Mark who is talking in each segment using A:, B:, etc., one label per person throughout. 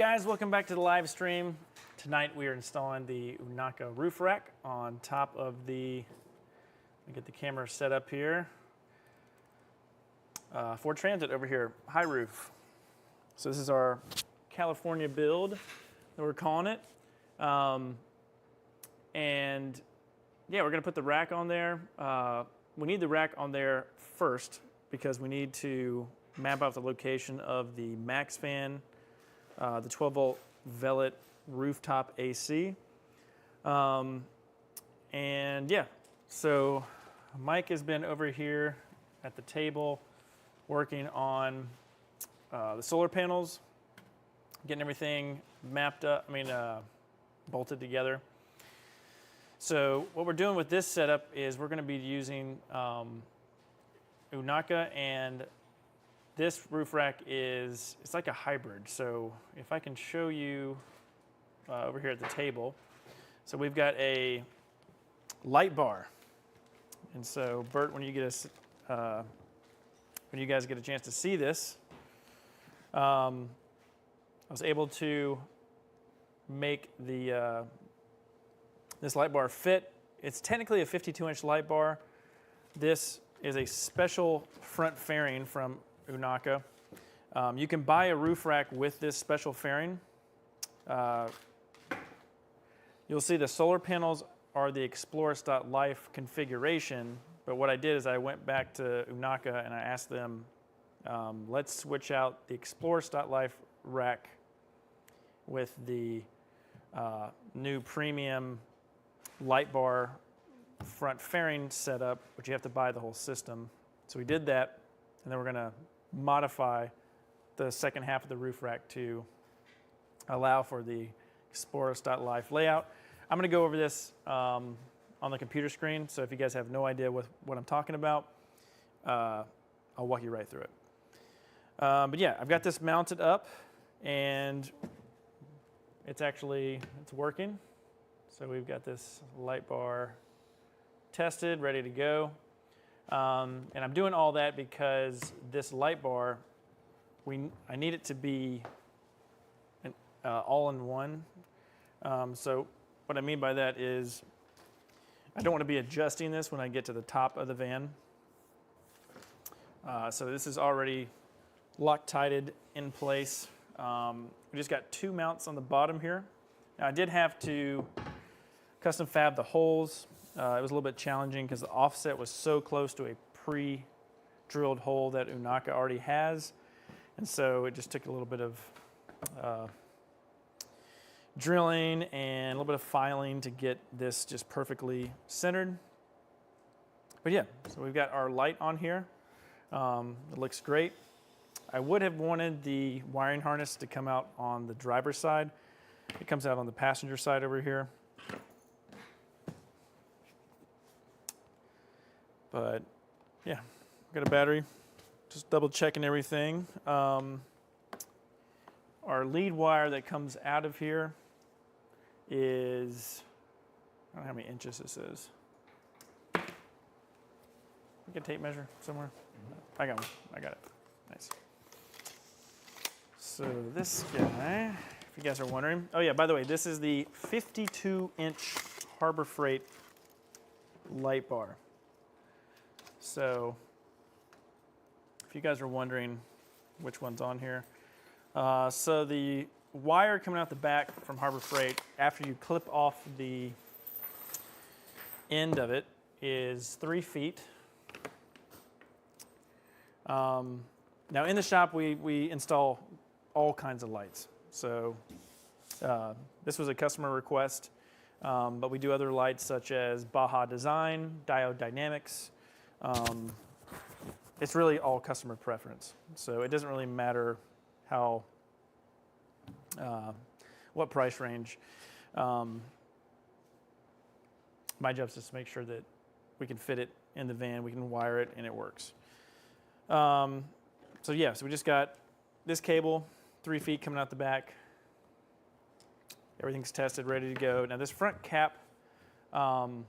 A: guys, welcome back to the live stream. Tonight we are installing the Unaka roof rack on top of the, let me get the camera set up here, Ford Transit over here, high roof. So this is our California build that we're calling it. And yeah, we're gonna put the rack on there. We need the rack on there first because we need to map out the location of the max fan, the 12 volt velvet rooftop AC. And yeah, so Mike has been over here at the table working on the solar panels, getting everything mapped up, bolted together. So what we're doing with this setup is we're gonna be using Unaka, and this roof rack it's like a hybrid. So if I can show you over here at the table. So we've got a light bar. And so Bert, when you guys get a chance to see this, I was able to make the this light bar fit. It's technically a 52-inch light bar. This is a special front fairing from Unaka. You can buy a roof rack with this special fairing. You'll see the solar panels are the Explorus.life configuration, but what I did is I went back to Unaka and I asked them, let's switch out the Explorus.life rack with the new premium light bar front fairing setup, but you have to buy the whole system. So we did that, and then we're gonna modify the second half of the roof rack to allow for the Explorus.life layout. I'm gonna go over this on the computer screen, so if you guys have no idea what I'm talking about, I'll walk you right through it. But yeah, I've got this mounted up, and it's working. So we've got this light bar tested, ready to go. And I'm doing all that because this light bar, I need it to be all-in-one. So what I mean by that is I don't want to be adjusting this when I get to the top of the van. So this is already Loctited in place. We just got two mounts on the bottom here. Now I did have to custom fab the holes. It was a little bit challenging because the offset was so close to a pre-drilled hole that Unaka already has. And so it just took a little bit of drilling and a little bit of filing to get this just perfectly centered. But yeah, so we've got our light on here. It looks great. I would have wanted the wiring harness to come out on the driver's side. It comes out on the passenger side over here. But yeah, got a battery, just double checking everything. Our lead wire that comes out of here is, I don't know how many inches this is. We get a tape measure somewhere? I got one, I got it, nice. So this guy, if you guys are wondering, oh yeah, by the way, this is the 52-inch Harbor Freight light bar. So if you guys are wondering which one's on here, so the wire coming out the back from Harbor Freight, after you clip off the end of it, is 3 feet. Now in the shop we install all kinds of lights. So this was a customer request, but we do other lights such as Baja Design, Diode Dynamics. It's really all customer preference. So it doesn't really matter how, what price range. My job is just to make sure that we can fit it in the van, we can wire it, and it works. So yeah, so we just got this cable, 3 feet coming out the back. Everything's tested, ready to go. Now this front cap, again,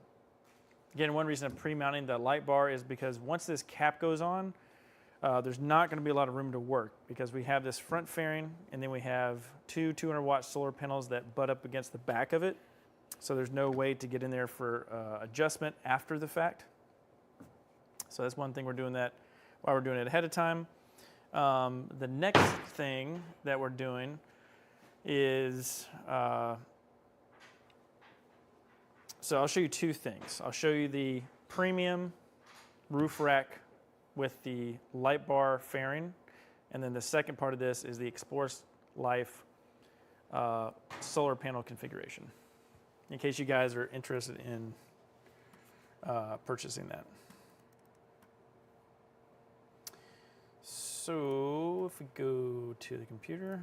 A: one reason I'm pre-mounting the light bar is because once this cap goes on, there's not going to be a lot of room to work because we have this front fairing and then we have two 200-watt solar panels that butt up against the back of it. So there's no way to get in there for adjustment after the fact. So that's one thing we're doing that while we're doing it ahead of time. The next thing that we're doing is, so I'll show you two things. I'll show you the premium roof rack with the light bar fairing. And then the second part of this is the Explore Life solar panel configuration, in case you guys are interested in purchasing that. So if we go to the computer,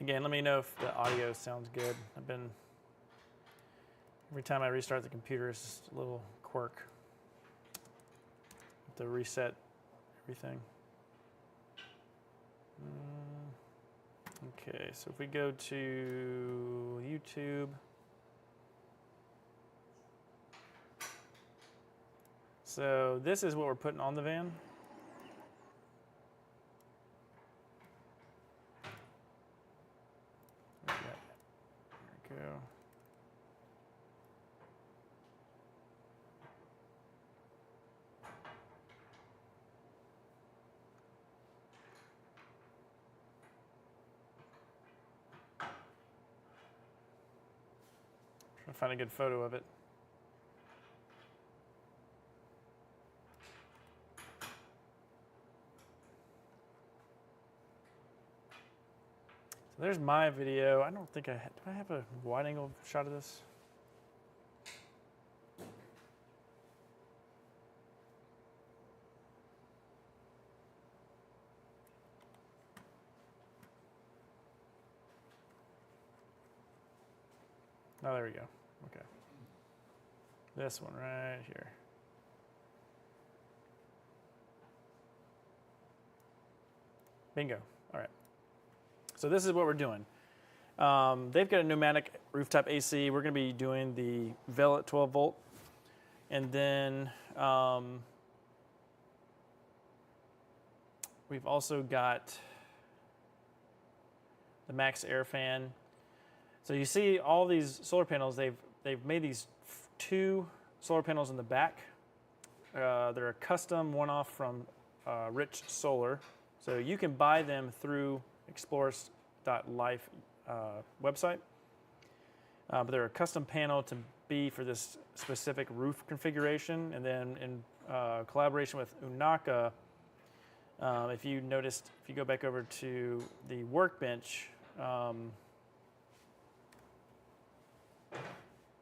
A: again, let me know if the audio sounds good. Every time I restart the computer, it's just a little quirk to reset everything. Okay, so if we go to YouTube, so this is what we're putting on the van. There we go. Trying to find a good photo of it. So there's my video. I don't think do I have a wide angle shot of this? Oh, there we go. Okay. This one right here. Bingo. All right. So this is what we're doing. They've got a pneumatic rooftop AC. We're going to be doing the Velvet 12 volt. And then we've also got the Max Air fan. So you see all these solar panels, they've made these two solar panels in the back. They're a custom one-off from Rich Solar. So you can buy them through Explore.life website. But they're a custom panel to be for this specific roof configuration. And then in collaboration with Unaka, if you noticed, if you go back over to the workbench,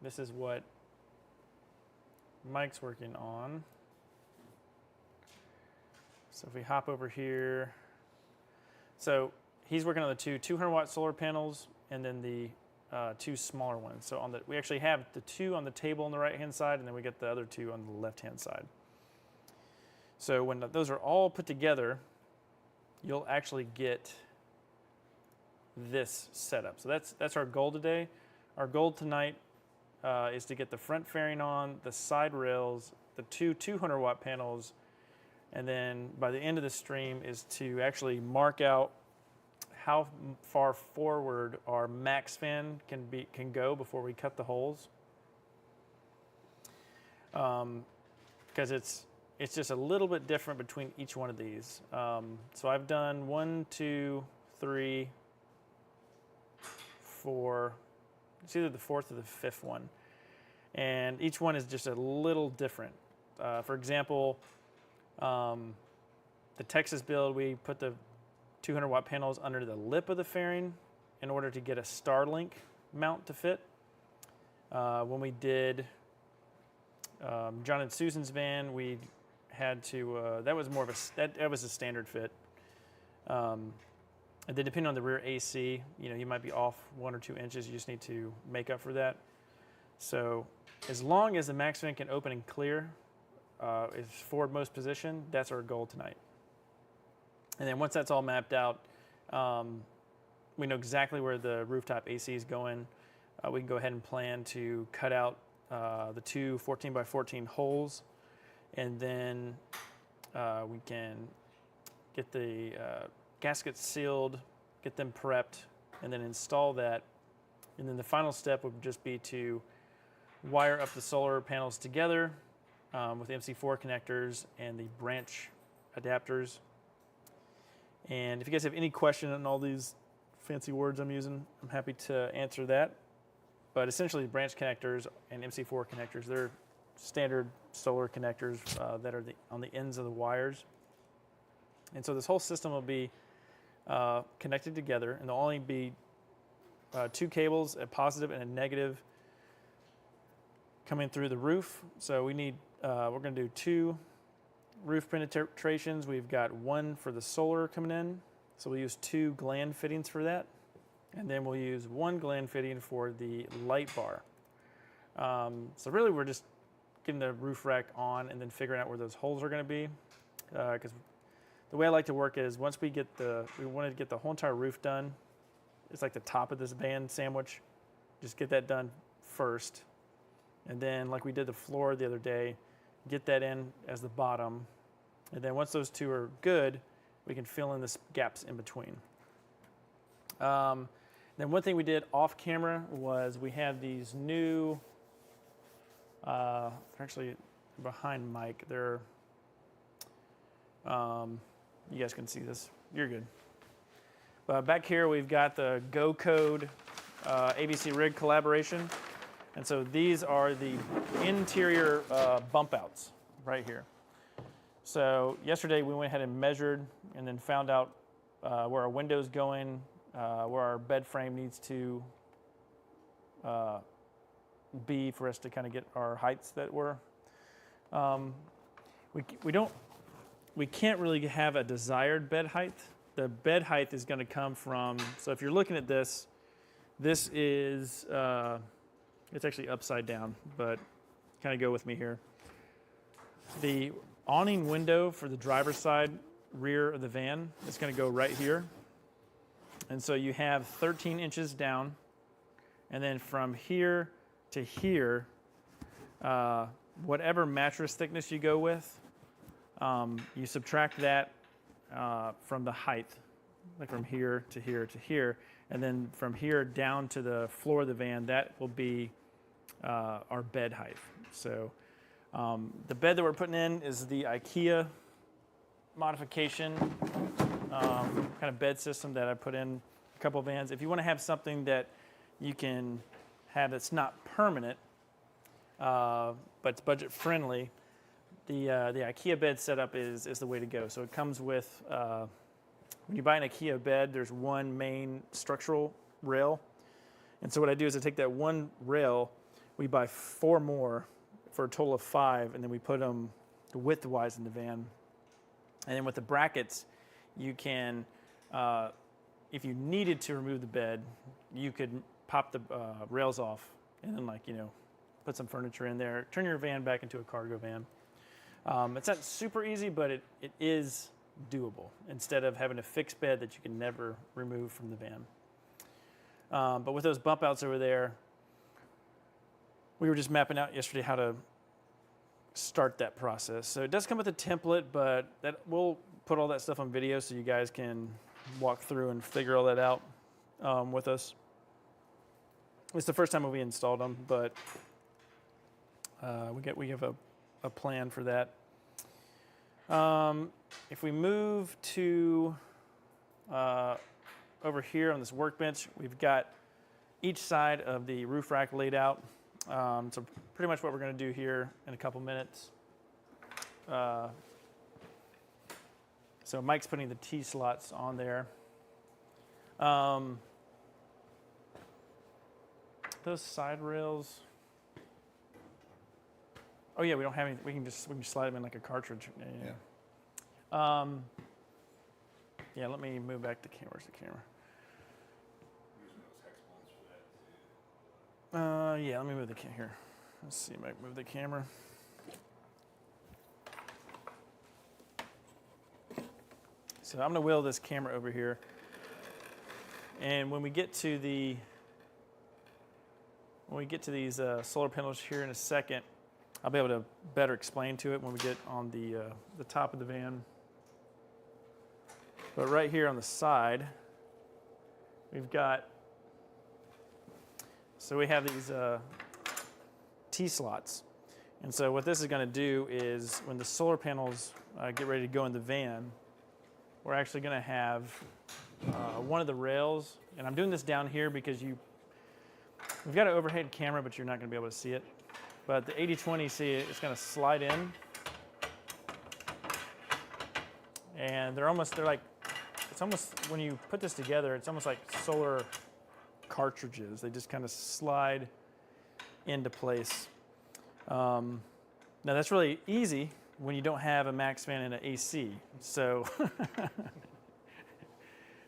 A: this is what Mike's working on. So if we hop over here, so he's working on the two 200-watt solar panels and then the two smaller ones. So we actually have the two on the table on the right-hand side, and then we get the other two on the left-hand side. So when those are all put together, you'll actually get this setup. So that's our goal today. Our goal tonight is to get the front fairing on, the side rails, the two 200-watt panels, and then by the end of the stream is to actually mark out how far forward our max fan can go before we cut the holes. Because it's just a little bit different between each one of these. So I've done 1, 2, 3, 4. It's either the fourth or the fifth one. And each one is just a little different. For example, the Texas build, we put the 200-watt panels under the lip of the fairing in order to get a Starlink mount to fit. When we did John and Susan's van, we had to, that was more of that was a standard fit. And then depending on the rear AC, you might be off 1 or 2 inches. You just need to make up for that. So as long as the max vent can open and clear, is forward-most position, that's our goal tonight. And then once that's all mapped out, we know exactly where the rooftop AC is going. We can go ahead and plan to cut out the two 14 by 14 holes, and then we can get the gaskets sealed, get them prepped, and then install that. And then the final step would just be to wire up the solar panels together with MC4 connectors and the branch adapters. And if you guys have any question on all these fancy words I'm using, I'm happy to answer that. But essentially, branch connectors and MC4 connectors, they're standard solar connectors that are on the ends of the wires. And so this whole system will be connected together, and there'll only be two cables, a positive and a negative, coming through the roof. So we need, we're going to do two roof penetrations. We've got one for the solar coming in, so we'll use two gland fittings for that, and then we'll use one gland fitting for the light bar. So really we're just getting the roof rack on and then figuring out where those holes are going to be, because the way I like to work is once we wanted to get the whole entire roof done. It's like the top of this band sandwich. Just get that done first. And then like we did the floor the other day, get that in as the bottom. And then once those two are good, we can fill in the gaps in between. Then one thing we did off camera was we have these new, they're actually behind Mike. They're, you guys can see this. You're good. Back here we've got the Go Code ABC rig collaboration. And so these are the interior bump outs right here. So yesterday we went ahead and measured and then found out where our window's going, where our bed frame needs to be for us to kind of get our heights that we're, we can't really have a desired bed height. The bed height is going to come from, so if you're looking at this, this is, it's actually upside down, but kind of go with me here. The awning window for the driver's side rear of the van is going to go right here. And so you have 13 inches down, and then from here to here, whatever mattress thickness you go with, you subtract that from the height, like from here to here to here, and then from here down to the floor of the van, that will be our bed height. So the bed that we're putting in is the IKEA modification kind of bed system that I put in a couple of vans. If you want to have something that you can have that's not permanent, but it's budget friendly, the IKEA bed setup is the way to go. So it comes with, when you buy an IKEA bed, there's one main structural rail. And so what I do is I take that one rail, we buy 4 more for a total of 5, and then we put them width-wise in the van. And then with the brackets, you can, if you needed to remove the bed, you could pop the rails off and then, like, you know, put some furniture in there, turn your van back into a cargo van. It's not super easy, but it is doable instead of having a fixed bed that you can never remove from the van. But with those bump outs over there, we were just mapping out yesterday how to start that process. So it does come with a template, but that we'll put all that stuff on video so you guys can walk through and figure all that out with us. It's the first time we installed them, but we have a plan for that. If we move to over here on this workbench, we've got each side of the roof rack laid out. So pretty much what we're going to do here in a couple minutes. So Mike's putting the T-slots on there. Those side rails. Oh yeah, we don't have any. We can just slide them in like a cartridge. Yeah. Yeah. Let me move back to camera. Where's the camera? Yeah, let me move the camera here. Let's see if I can move the camera. So I'm going to wheel this camera over here. And when we get to these solar panels here in a second, I'll be able to better explain to it when we get on the top of the van. But right here on the side, we've got, so we have these T-slots. And so what this is going to do is when the solar panels get ready to go in the van, we're actually going to have one of the rails, and I'm doing this down here because we've got an overhead camera, but you're not going to be able to see it. But the 80-20, see, it's going to slide in, and it's almost, when you put this together, it's almost like solar cartridges. They just kind of slide into place. Now that's really easy when you don't have a max fan and an AC. So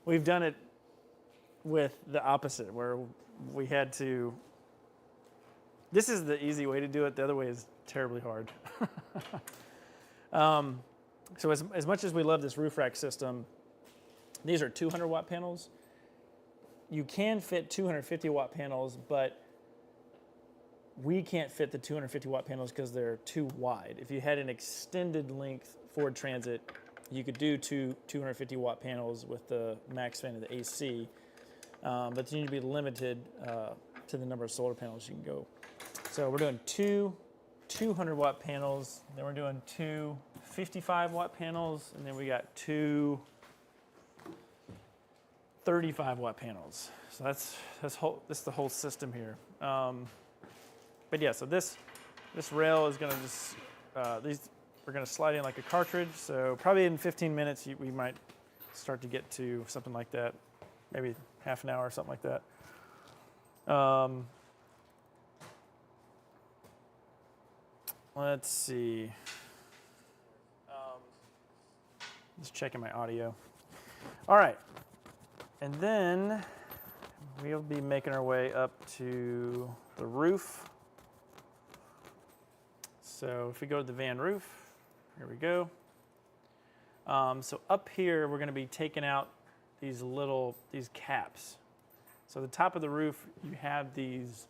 A: we've done it with the opposite, where we had to, this is the easy way to do it. The other way is terribly hard. So as much as we love this roof rack system, these are 200 watt panels. You can fit 250 watt panels, but we can't fit the 250 watt panels because they're too wide. If you had an extended length Ford Transit, you could do 250 watt panels with the max fan and the AC, but you need to be limited to the number of solar panels you can go. So we're doing two 200 watt panels, then we're doing two 55 watt panels, and then we got two 35 watt panels. So that's the whole system here. But yeah, so this rail is going to just, we're going to slide in like a cartridge. So probably in 15 minutes, we might start to get to something like that. Maybe half an hour or something like that. Let's see. Just checking my audio. All right. And then we'll be making our way up to the roof. So if we go to the van roof, here we go. So up here, we're going to be taking out these caps. So the top of the roof, you have these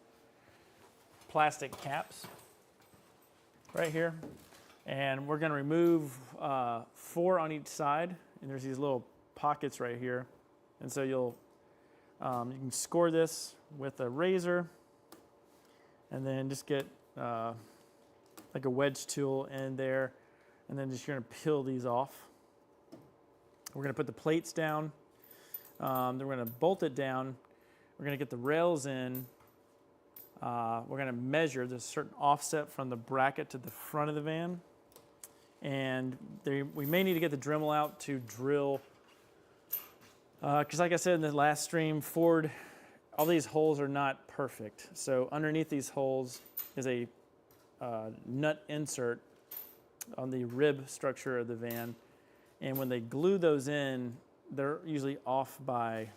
A: plastic caps right here. And we're going to remove 4 on each side. And there's these little pockets right here. And so you can score this with a razor and then just get like a wedge tool in there, and then you're going to peel these off. We're going to put the plates down. Then we're going to bolt it down. We're going to get the rails in. We're going to measure the certain offset from the bracket to the front of the van. And we may need to get the Dremel out to drill, because like I said in the last stream, Ford, all these holes are not perfect. So underneath these holes is a nut insert on the rib structure of the van. And when they glue those in, they're usually off by,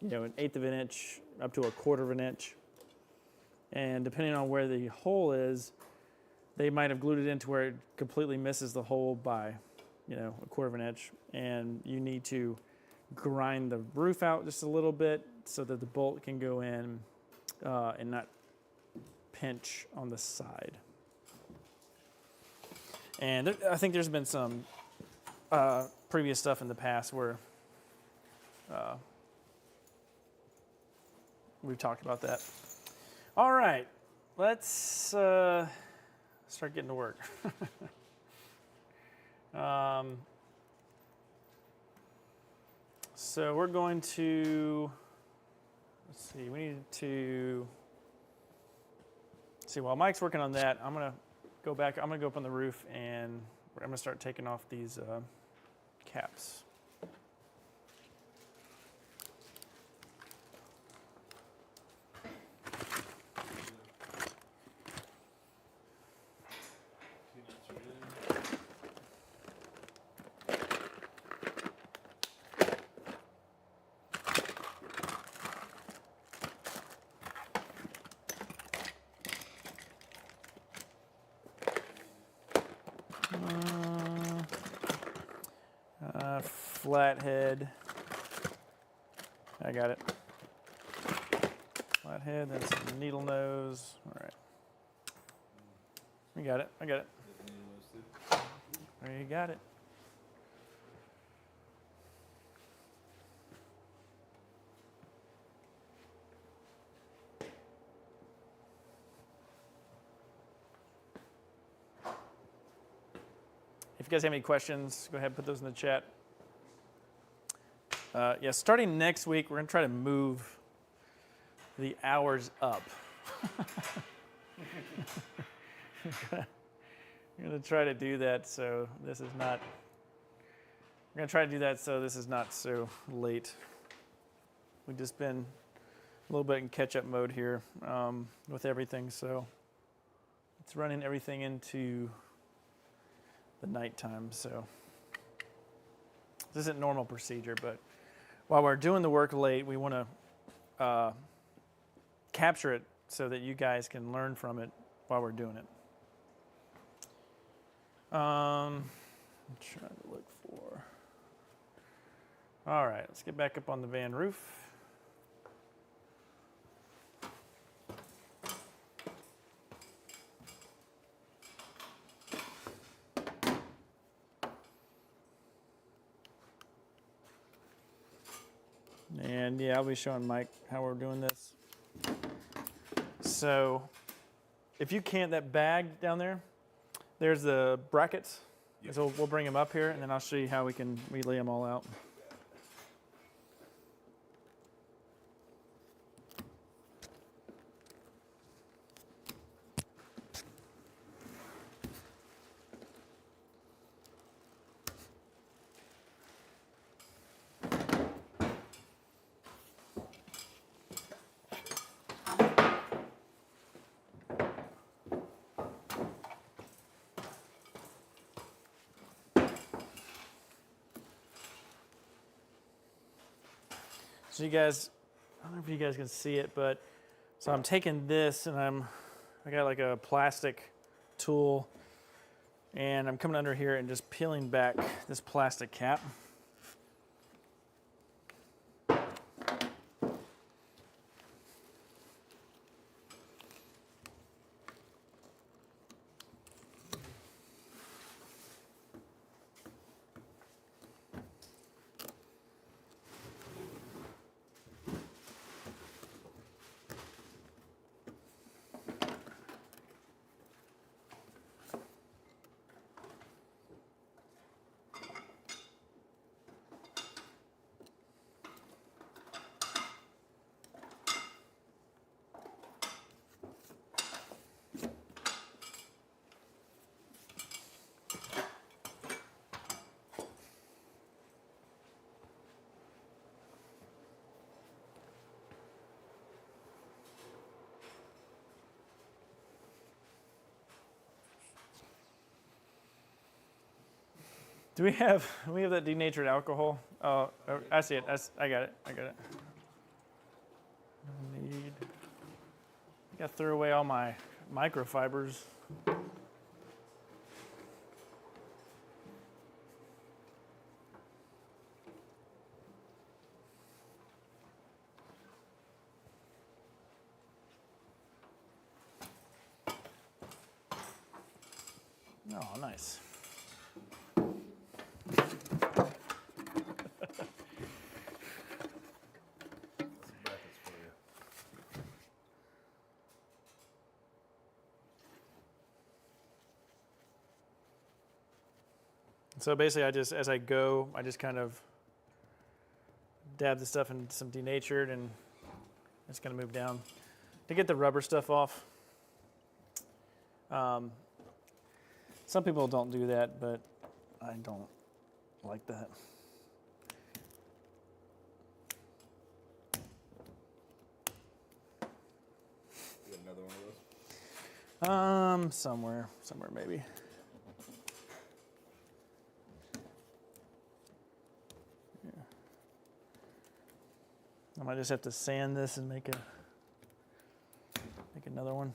A: an 1/8 of an inch up to 1/4 of an inch. And depending on where the hole is, they might have glued it in to where it completely misses the hole by, 1/4 of an inch. And you need to grind the roof out just a little bit so that the bolt can go in and not pinch on the side. And I think there's been some previous stuff in the past where we've talked about that. All right, let's start getting to work. So we're going to, let's see, we need to, see, while Mike's working on that, I'm going to go back, I'm going to go up on the roof and I'm going to start taking off these caps. flathead. I got it. Flathead, then some needle nose. All right. We got it. I got it. There you got it. If you guys have any questions, go ahead and put those in the chat. Yeah, starting next week, we're going to try to move the hours up. We're going to try to do that so this is not, we're going to try to do that so this is not so late. We've just been a little bit in catch-up mode here with everything, so it's running everything into the nighttime, so this isn't normal procedure, but while we're doing the work late, we want to capture it so that you guys can learn from it while we're doing it. I'm trying to look for. All right, let's get back up on the van roof. And yeah, I'll be showing Mike how we're doing this. So if you can't, that bag down there, there's the brackets. Yep. So we'll bring them up here, and then I'll show you how we lay them all out. So you guys, I don't know if you guys can see it, but so I'm taking this and I got like a plastic tool, and I'm coming under here and just peeling back this plastic cap. Do we have that denatured alcohol? Oh, I see it. I got it. I got to throw away all my microfibers. Oh, nice. So basically, as I go, I just kind of dab the stuff in some denatured, and it's going to move down to get the rubber stuff off. Some people don't do that, but I don't like that.
B: You got another one of those?
A: Somewhere maybe. Yeah. I might just have to sand this and make another one.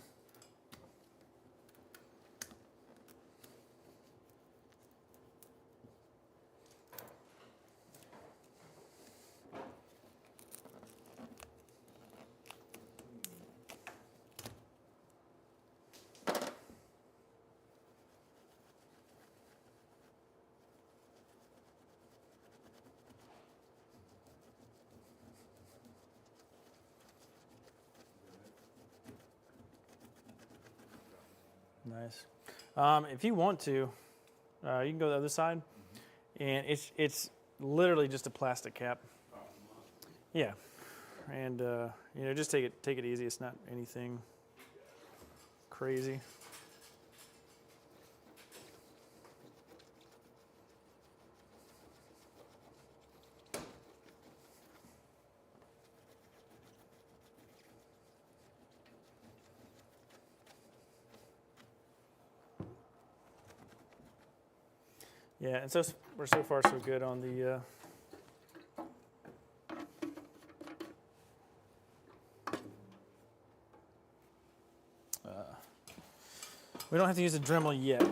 A: Nice. If you want to, you can go to the other side, and it's literally just a plastic cap. Yeah, and just take it easy. It's not anything crazy. Yeah, and so we're so far so good on the. We don't have to use a Dremel yet.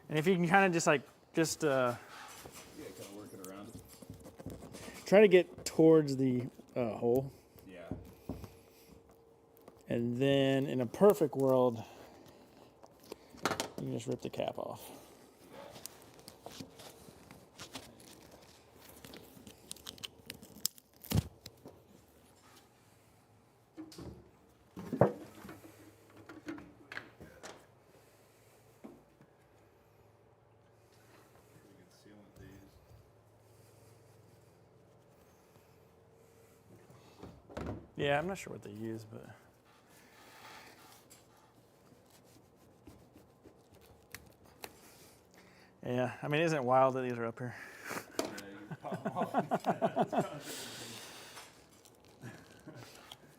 A: And if you can kind of just
B: Yeah, kind of work it around.
A: try to get towards the hole,
B: Yeah.
A: and then in a perfect world, you can just rip the cap off.
B: We can seal with these.
A: Yeah, I'm not sure what they use, but yeah, I mean, isn't it wild that these are up here?
B: Yeah, you can pop them off.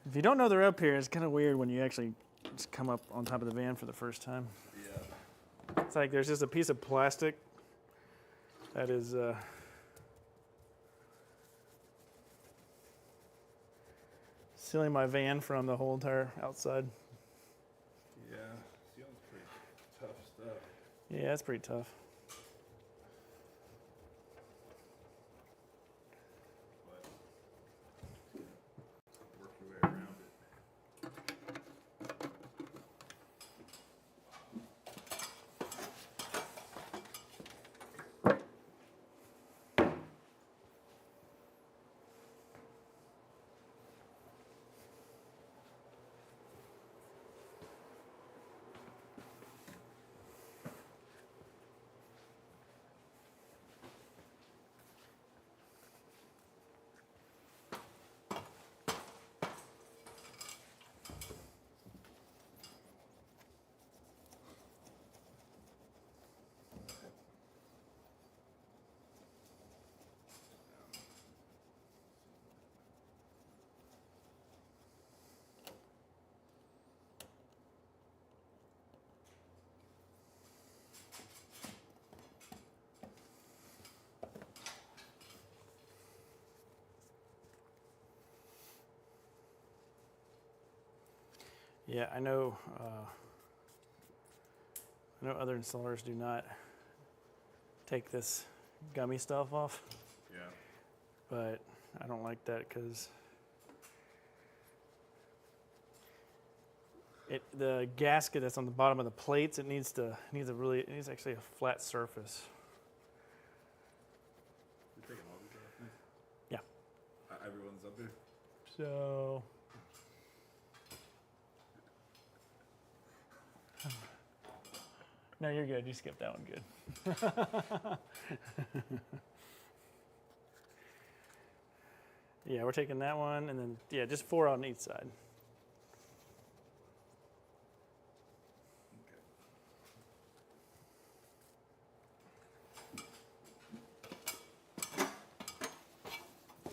A: If you don't know they're up here, it's kind of weird when you actually just come up on top of the van for the first time.
B: Yeah.
A: It's like there's just a piece of plastic that is sealing my van from the whole entire outside.
B: Yeah. Sealing's pretty tough stuff.
A: Yeah, it's pretty tough.
B: But work your way around it.
A: Yeah, I know. I know other installers do not take this gummy stuff off,
B: Yeah.
A: but I don't like that because the gasket that's on the bottom of the plates, it needs actually a flat surface.
B: You're taking all these off, man?
A: Yeah.
B: Everyone's up there?
A: So no, you're good. You skipped that one. Good. Yeah, we're taking that one, and then yeah, just 4 on each side.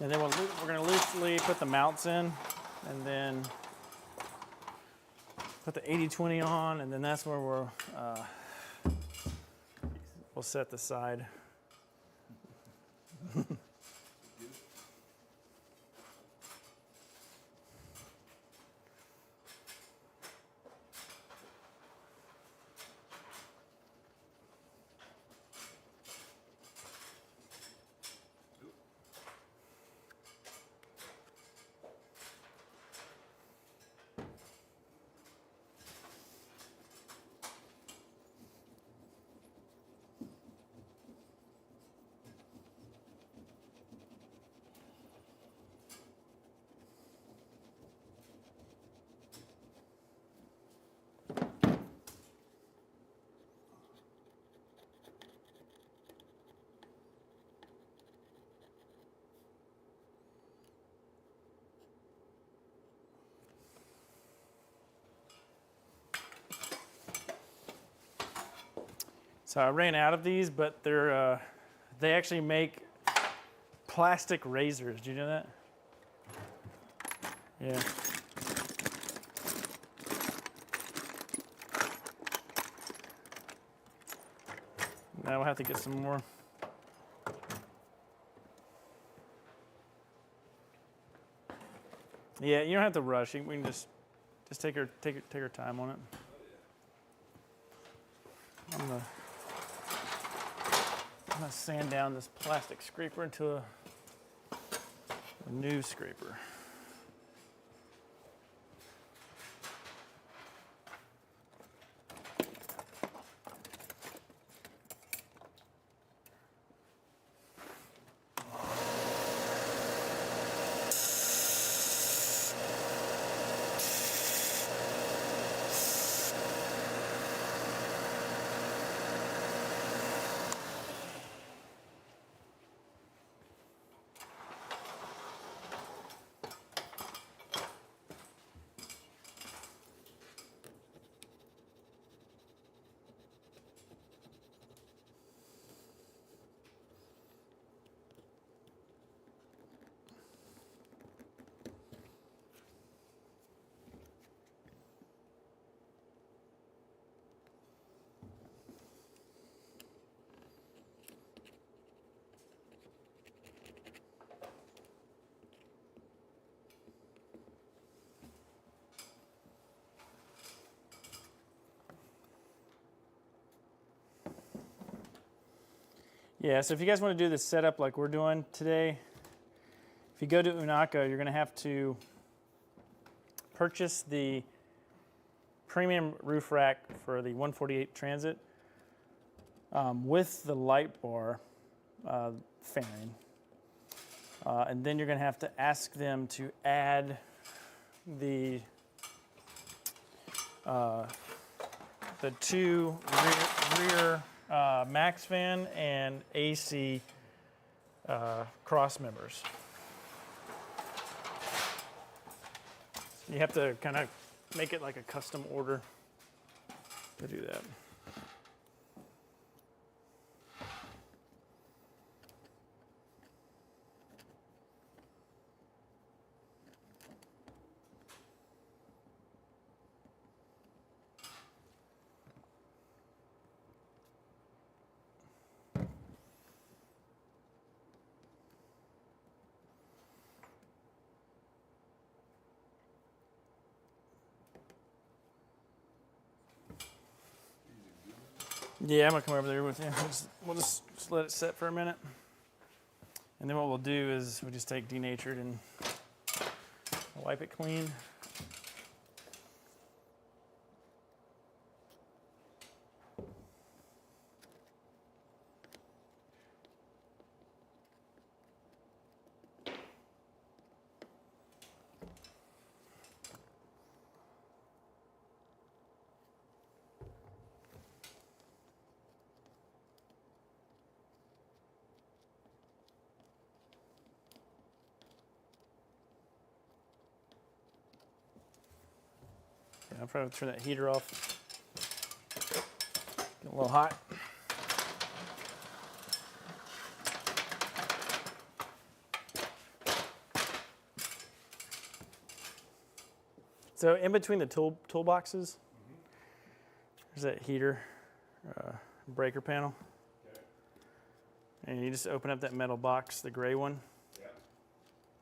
A: And then we're going to loosely put the mounts in, and then put the 80/20 on, and then that's where we'll set the side. So I ran out of these, but they actually make plastic razors. Do you know that? Yeah. Now we'll have to get some more. Yeah, you don't have to rush. We can just take our time on it. I'm gonna sand down this plastic scraper into a new scraper. Yeah, so if you guys want to do this setup like we're doing today, if you go to Unaka, you're going to have to purchase the premium roof rack for the 148 Transit with the light bar fairing. And then you're going to have to ask them to add the two rear max fan and AC cross members. You have to kind of make it like a custom order to do that. Yeah, I'm gonna come over there with you. We'll just let it set for a minute. And then what we'll do is we just take denatured and wipe it clean. Yeah, I'll probably turn that heater off. Get a little hot. So in between the toolboxes, there's that heater breaker panel.
B: Okay.
A: And you just open up that metal box, the gray one,
B: Yeah.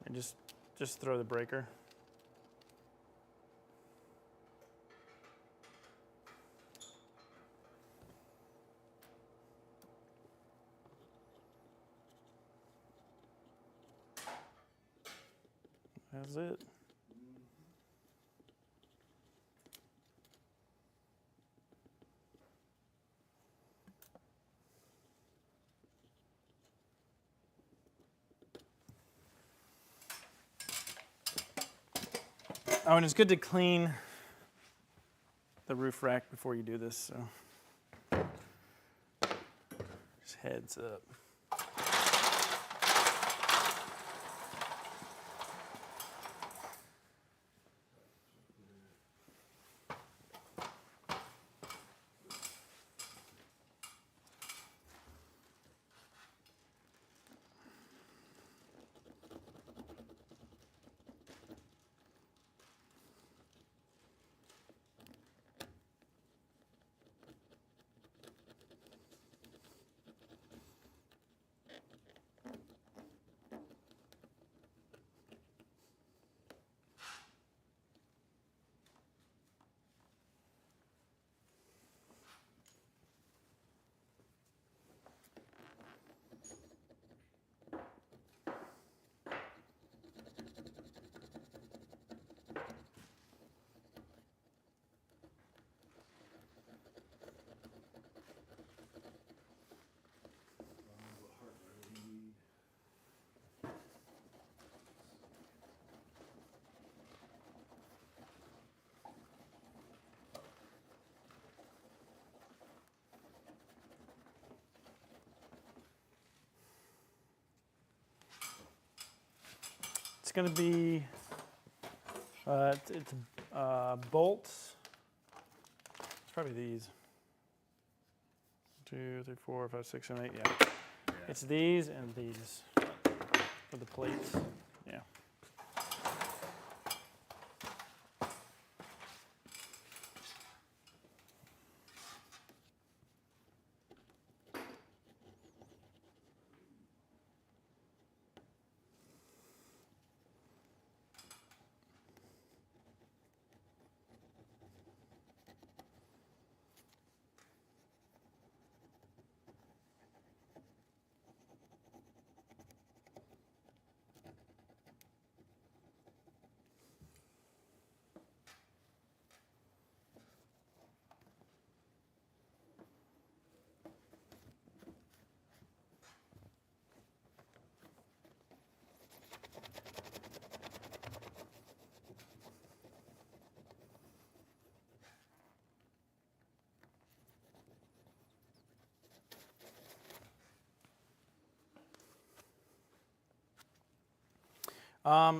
A: and just throw the breaker. That's it. Oh, and it's good to clean the roof rack before you do this, so just heads up. going to be it's bolts. It's probably these. 2, 3, 4, 5, 6, 7, 8. Yeah. It's these and these for the plates. Yeah.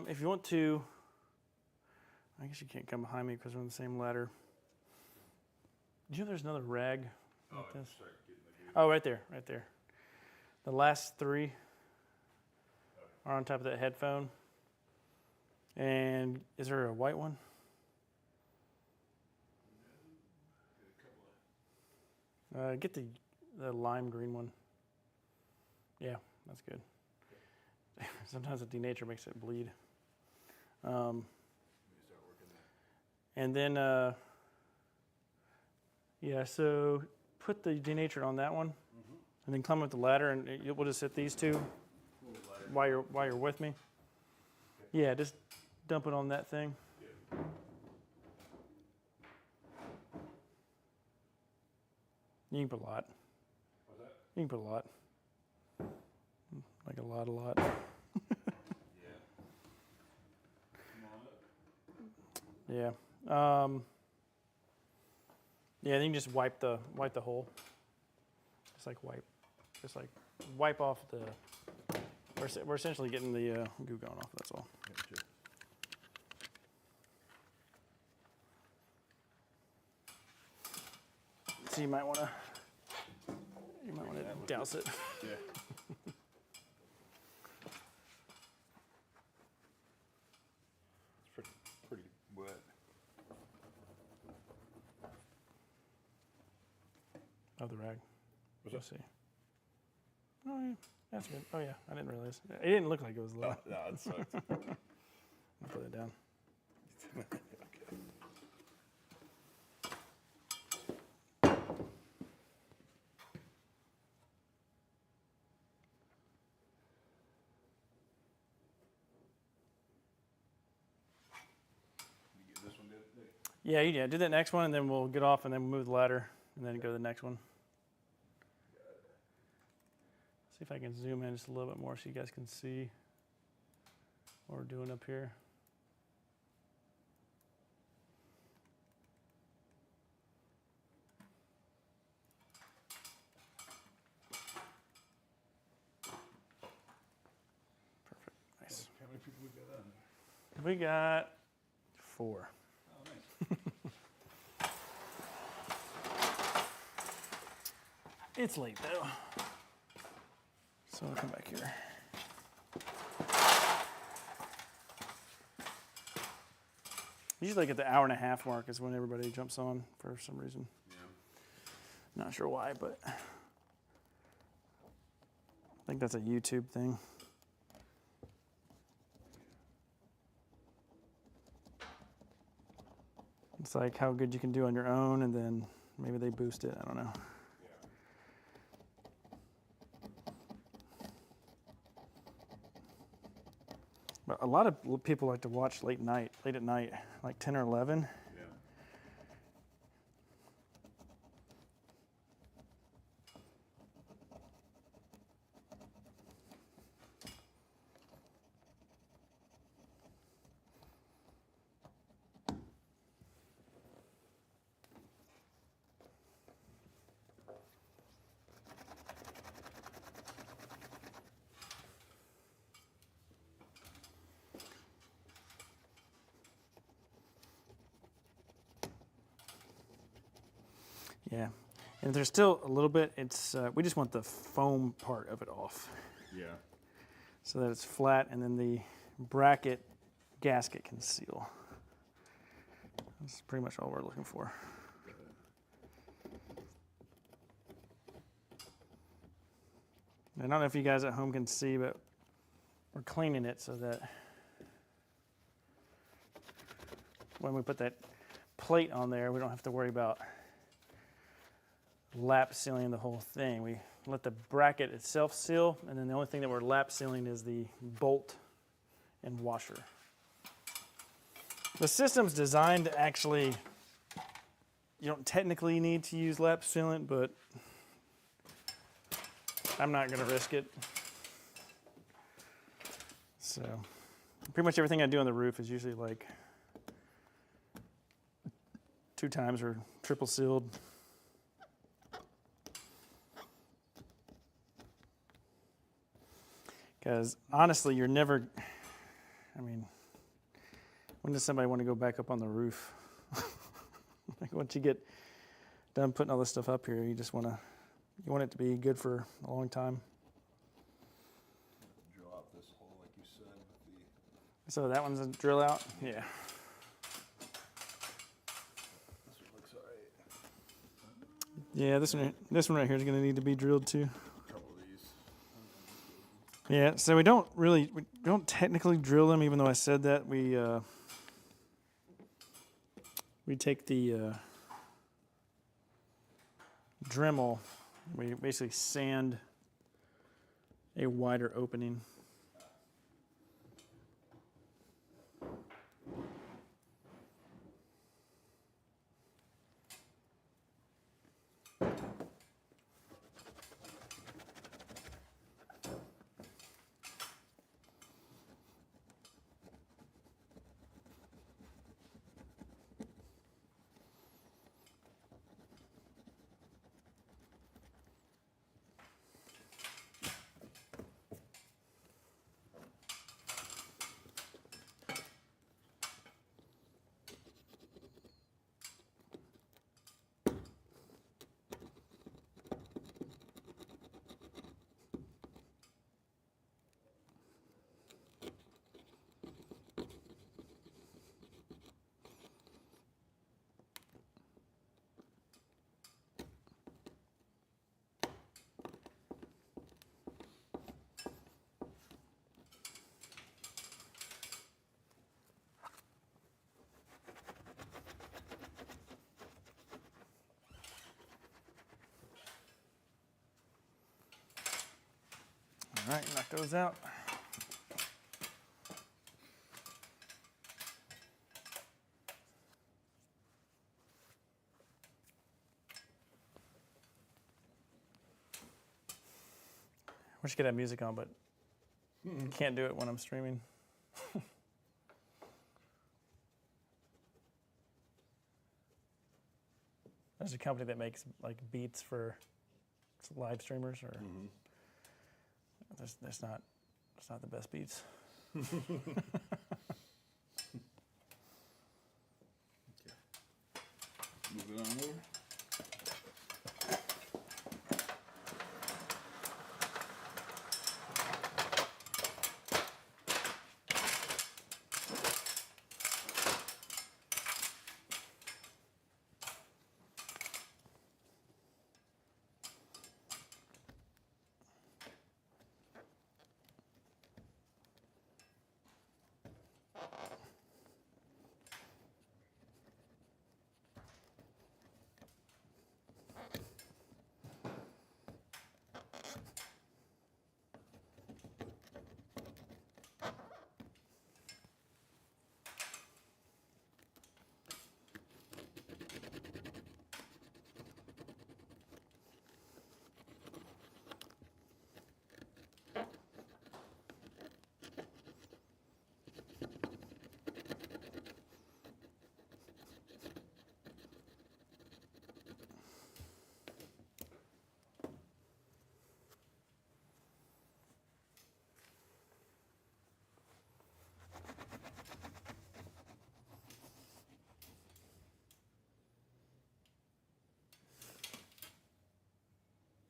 A: If you want to, I guess you can't come behind me because we're on the same ladder. Do you know there's another rag like this? Oh, right there, right there. The last 3 are on top of that headphone. And is there a white one? Get the lime green one. Yeah, that's good. Sometimes the denature makes it bleed. And then, yeah, so put the denature on that one, and then climb up the ladder, and we'll just hit these 2 while you're with me. Yeah, just dump it on that thing. You can put a lot.
B: What's that?
A: You can put a lot. Like a lot.
B: Yeah. Come on up.
A: Yeah. Yeah, then you can just wipe the hole. Just like wipe off the. We're essentially getting the goo going off. That's all.
B: Yeah, sure.
A: So you might want to douse it.
B: Yeah. It's pretty wet.
A: Oh, the rag.
B: What's
A: Let's see. Oh yeah, that's good. Oh yeah, I didn't realize. It didn't look like it was low.
B: Oh, no, it sucks.
A: I'll put it down.
B: Okay. You get this one good, Nick?
A: Yeah, do that next one, and then we'll get off, and then move the ladder, and then go to the next one. See if I can zoom in just a little bit more so you guys can see what we're doing up here. Perfect. Nice.
B: How many people we got on?
A: We got 4.
B: Oh, nice.
A: It's late though. So I'll come back here. Usually like at the 1.5 hour mark is when everybody jumps on for some reason.
B: Yeah.
A: Not sure why, but I think that's a YouTube thing. It's like how good you can do on your own, and then maybe they boost it. I don't know. But a lot of people like to watch late at night, like 10 or 11.
B: Yeah.
A: Yeah, and there's still a little bit. It's we just want the foam part of it off,
B: Yeah.
A: so that it's flat, and then the bracket gasket can seal. That's pretty much all we're looking for. I don't know if you guys at home can see, but we're cleaning it so that when we put that plate on there, we don't have to worry about lap sealing the whole thing. We let the bracket itself seal, and then the only thing that we're lap sealing is the bolt and washer. The system's designed to actually, you don't technically need to use lap sealant, but I'm not going to risk it. So pretty much everything I do on the roof is usually like 2 times or triple sealed. Because honestly, you're never, I mean, when does somebody want to go back up on the roof? Like once you get done putting all this stuff up here, you just want to, you want it to be good for a long time.
B: Drill out this hole like you said with the.
A: So that one's a drill out? Yeah.
B: This one looks alright.
A: Yeah, this one right here is going to need to be drilled too.
B: A couple of these.
A: Yeah, so we don't technically drill them, even though I said that. We take the Dremel, we basically sand a wider opening. All right, knock those out. Wish you could have music on, but can't do it when I'm streaming. There's a company that makes like beats for live streamers, or that's not the best beats.
B: Move it on over.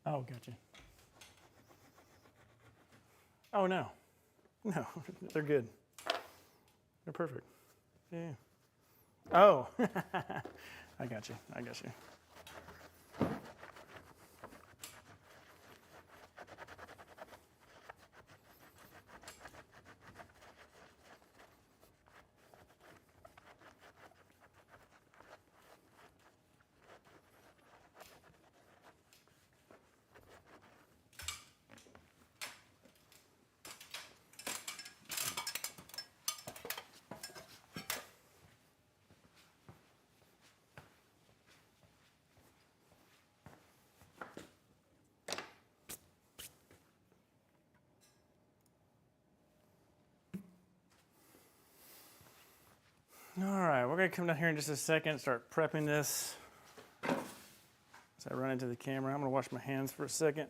A: Oh, gotcha. Oh, no. No, they're good. They're perfect. Yeah. Oh, I got you. I got you. All right, we're gonna come down here in just a second, start prepping this. As I run into the camera, I'm gonna wash my hands for a second.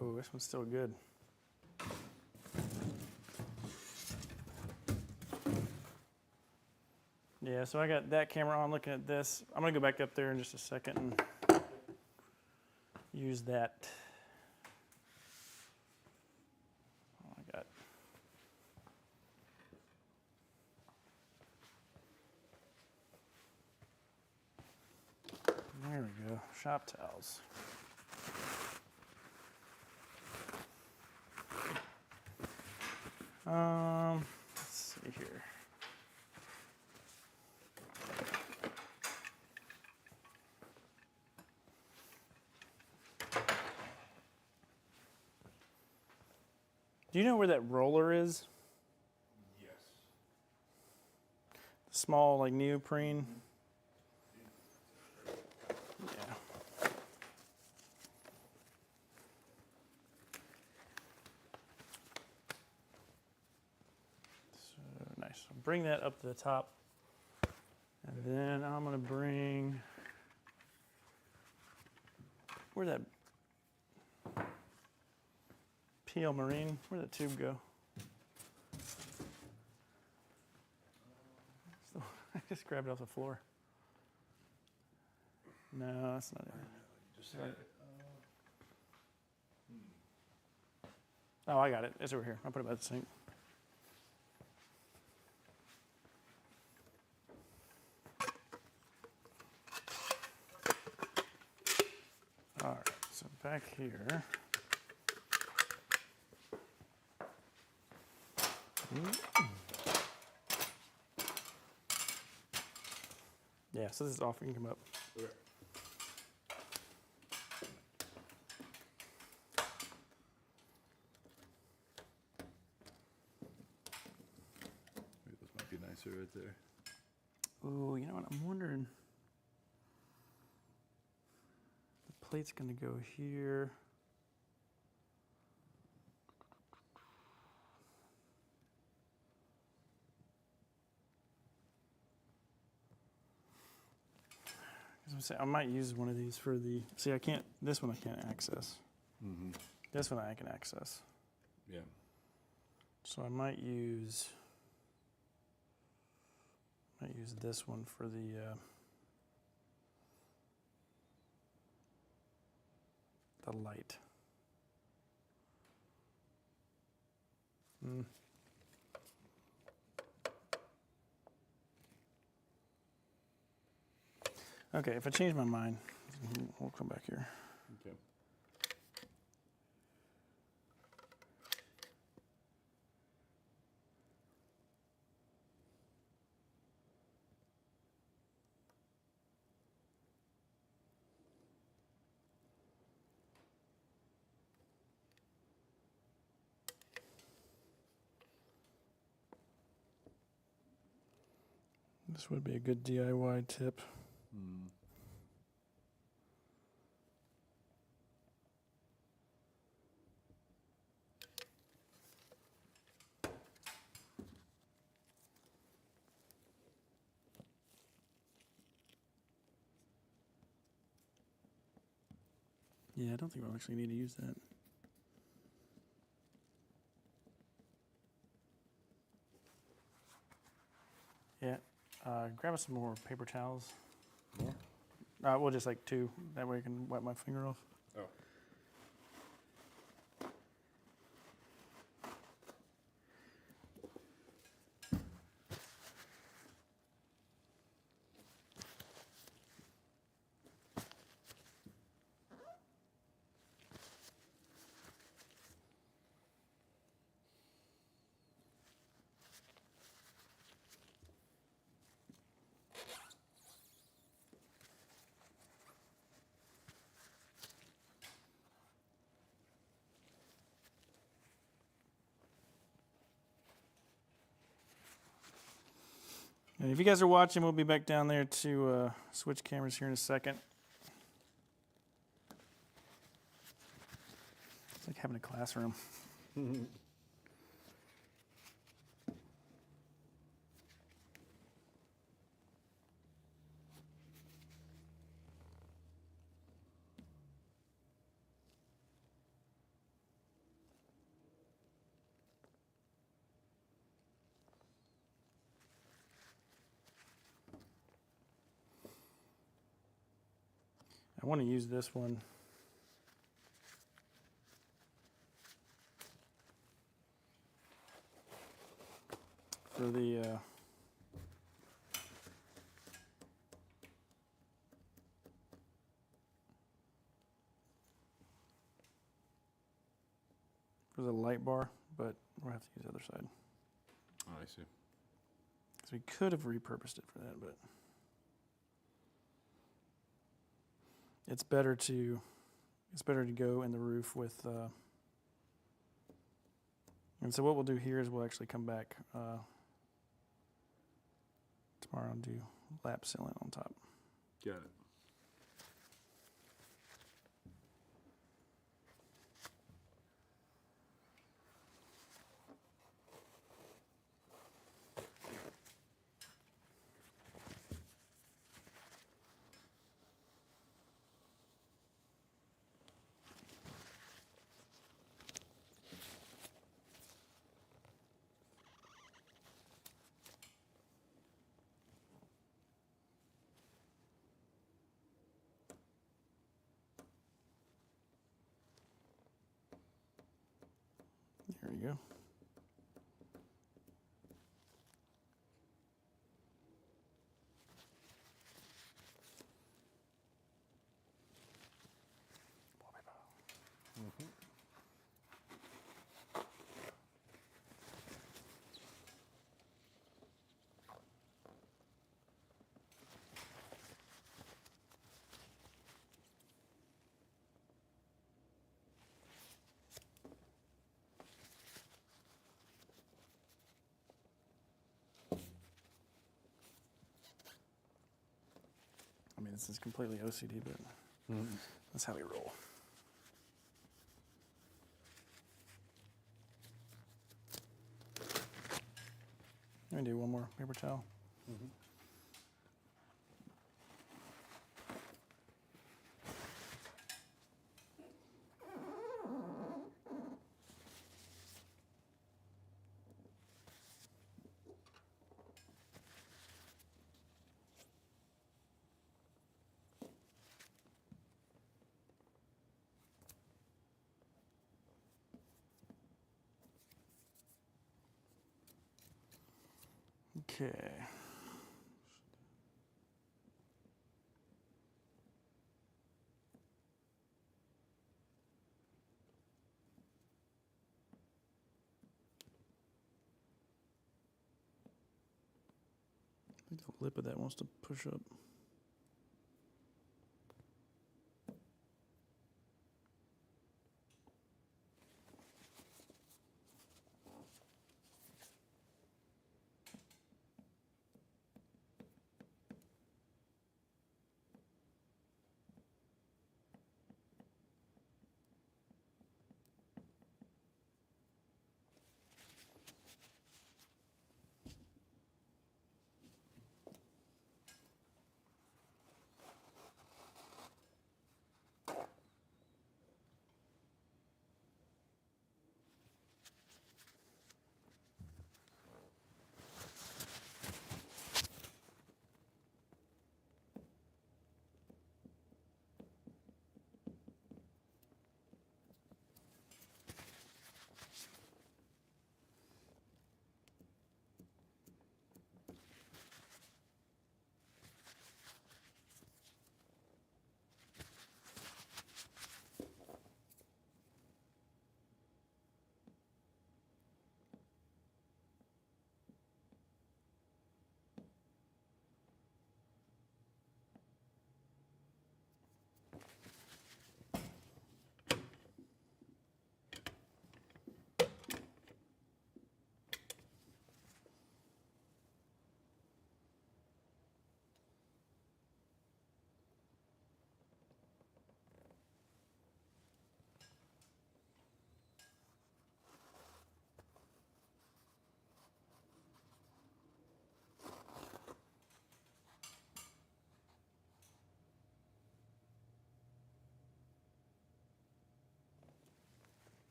A: Oh, this one's still good. Yeah, so I got that camera on looking at this. I'm gonna go back up there in just a second and use that. Oh, I got. There we go, shop towels. Let's see here. Do you know where that roller is?
B: Yes.
A: The small, like neoprene. Yeah. So nice. I'll bring that up to the top, and then I'm gonna bring. Where'd that PL Marine? Where'd that tube go? I just grabbed it off the floor. No, that's not it.
B: Just had it.
A: Oh, I got it. It's over here. I'll put it by the sink. All right, so back here. Yeah, so this is off. You can come up.
B: Okay. Maybe this might be nicer right there.
A: Ooh, you know what? I'm wondering. The plate's going to go here. I might use one of these for the. See, I can't. This one I can't access.
B: Mm-hmm.
A: This one I can access.
B: Yeah.
A: So I might use. This one for the light. Okay, if I change my mind, we'll come back here.
B: Okay.
A: This would be a good DIY tip. Yeah, I don't think we'll actually need to use that. Yeah, grab us some more paper towels.
B: More?
A: We'll just like 2. That way I can wipe my finger off.
B: Oh.
A: And if you guys are watching, we'll be back down there to switch cameras here in a second. It's like having a classroom. I want to use this one. For the light bar, but we'll have to use the other side.
B: Oh, I see.
A: Because we could have repurposed it for that, but it's better to go in the roof with. And so what we'll do here is we'll actually come back tomorrow and do lap sealing on top.
B: Got it.
A: There you go. I mean, this is completely OCD, but that's how we roll. Let me do one more paper towel. Okay. I think the lip of that wants to push up.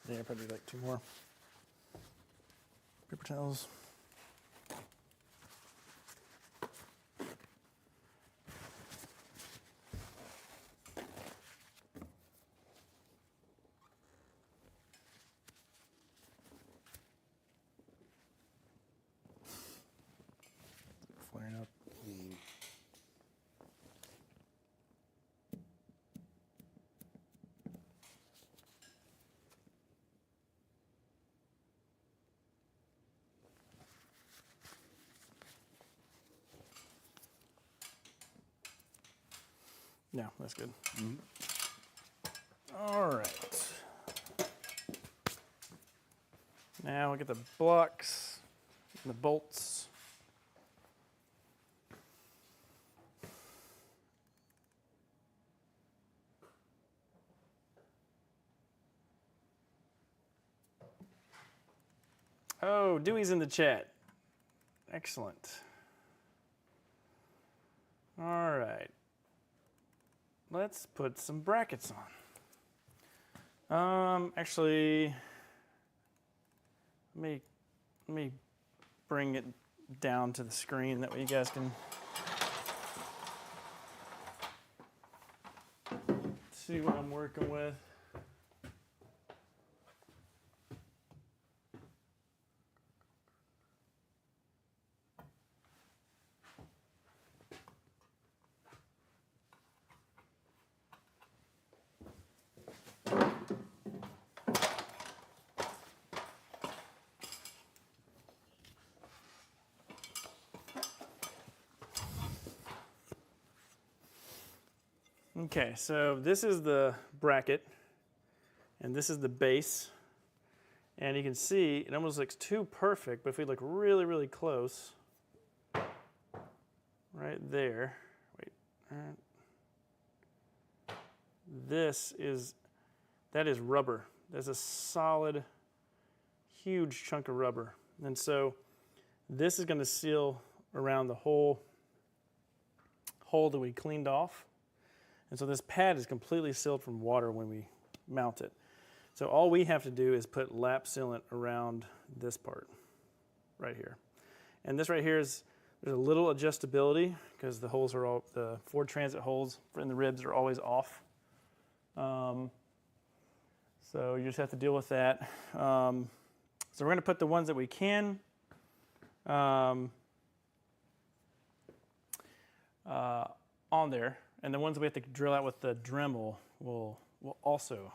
A: Yeah, probably like 2 more paper towels. Flaring up. No, that's good. All right. Now we get the blocks and the bolts. Oh, Dewey's in the chat. Excellent. All right. Let's put some brackets on. Actually, let me bring it down to the screen that way you guys can see what I'm working with. Okay, so this is the bracket, and this is the base. And you can see it almost looks too perfect, but if we look really, really close, right there, that is rubber. That's a solid, huge chunk of rubber. And so this is going to seal around the whole hole that we cleaned off. And so this pad is completely sealed from water when we mount it. So all we have to do is put lap sealant around this part right here. And this right here there's a little adjustability because the holes are all, the Ford Transit holes in the ribs are always off. So you just have to deal with that. So we're going to put the ones that we can on there. And the ones we have to drill out with the Dremel will also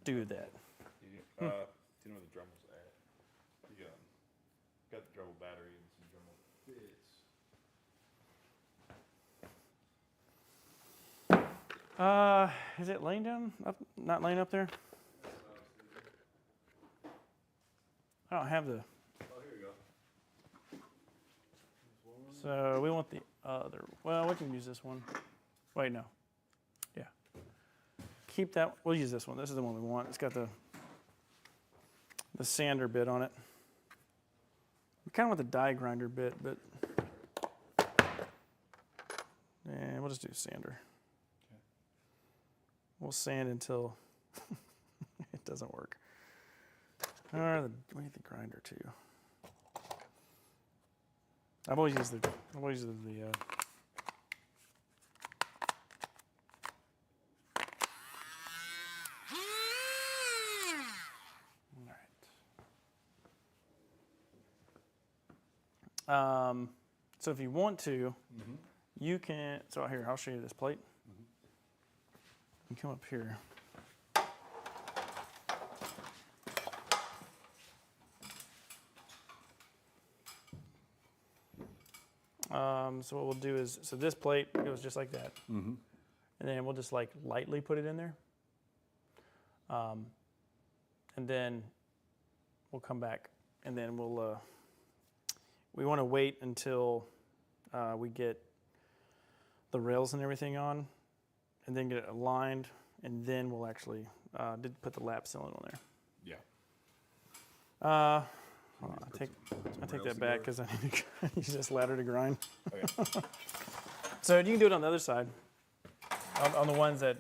A: do that.
B: Do you know where the Dremel's at? You got the Dremel battery and some Dremel bits.
A: Is it laying down up? Not laying up there? I don't have the.
B: Oh, here you go.
A: So we want the other. Well, we can use this one. Wait, no. Yeah. Keep that. We'll use this one. This is the one we want. It's got the sander bit on it. We kind of want the die grinder bit, but yeah, we'll just do sander.
B: Okay.
A: We'll sand until it doesn't work. Or we need the grinder too. I've always used the all right. So if you want to, you can. So here, I'll show you this plate. You come up here. So what we'll do is, so this plate goes just like that. And then we'll just like lightly put it in there. And then we'll come back and then we'll, we want to wait until we get the rails and everything on and then get it aligned. And then we'll actually put the lap sealant on there.
B: Yeah.
A: I take that back because I need to use this ladder to grind.
B: Okay.
A: So you can do it on the other side, on the ones that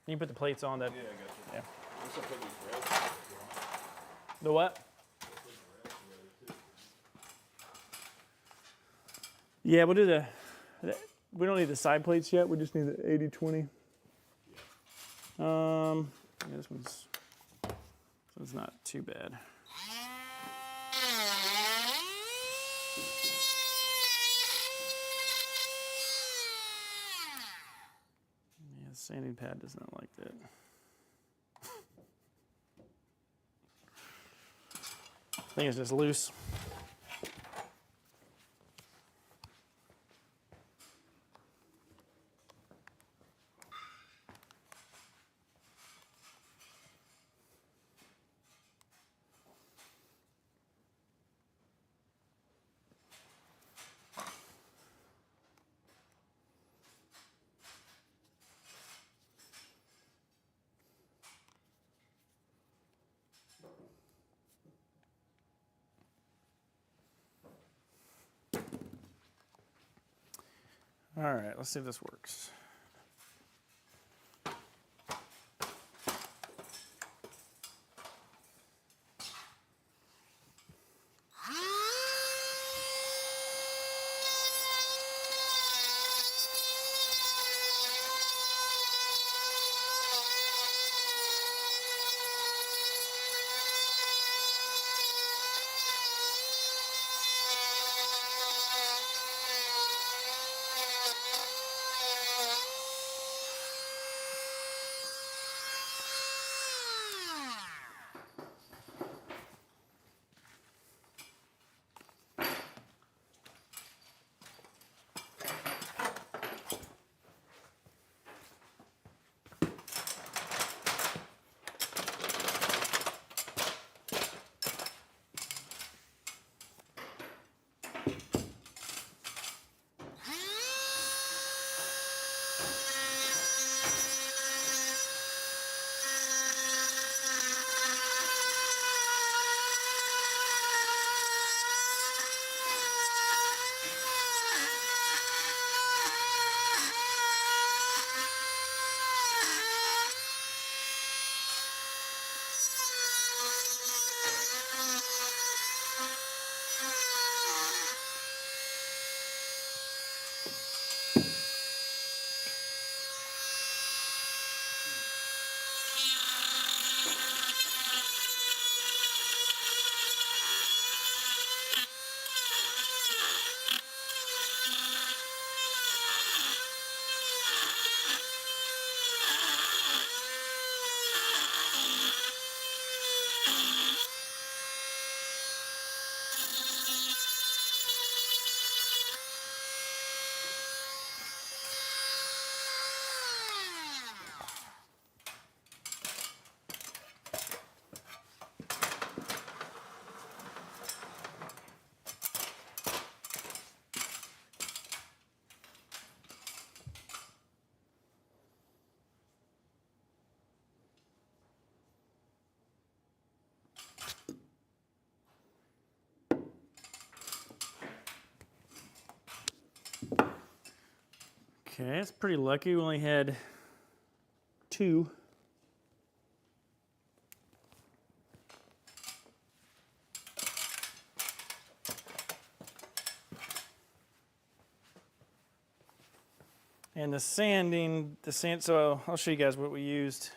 A: You can put the plates on that.
B: Yeah, I got you.
A: Yeah.
B: I guess I'll put these rails together if you want.
A: The what?
B: I'll put the rails together too.
A: Yeah, we'll do we don't need the side plates yet. We just need the 80/20. Yeah, this one's not too bad. Yeah, the sanding pad does not like that. I think it's just loose. All right, let's see if this works. Okay, that's pretty lucky. We only had 2. And the sand, so I'll show you guys what we used.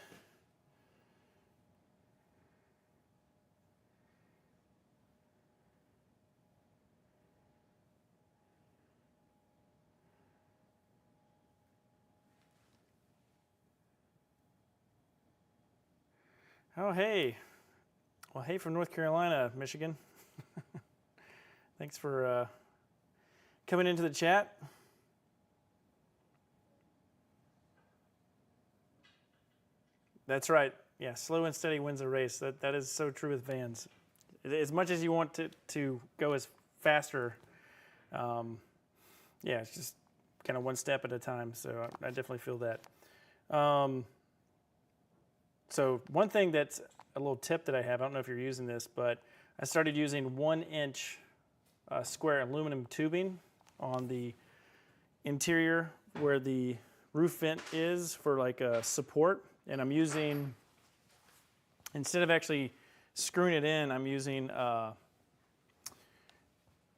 A: Oh, hey. Well, hey from North Carolina, Michigan. Thanks for coming into the chat. That's right. Yeah, slow and steady wins a race. That is so true with vans. As much as you want to go as faster, yeah, it's just kind of one step at a time. So I definitely feel that. So one thing that's a little tip that I have, I don't know if you're using this, but I started using 1-inch square aluminum tubing on the interior where the roof vent is for like a support. and I'm using, instead of actually screwing it in, I'm using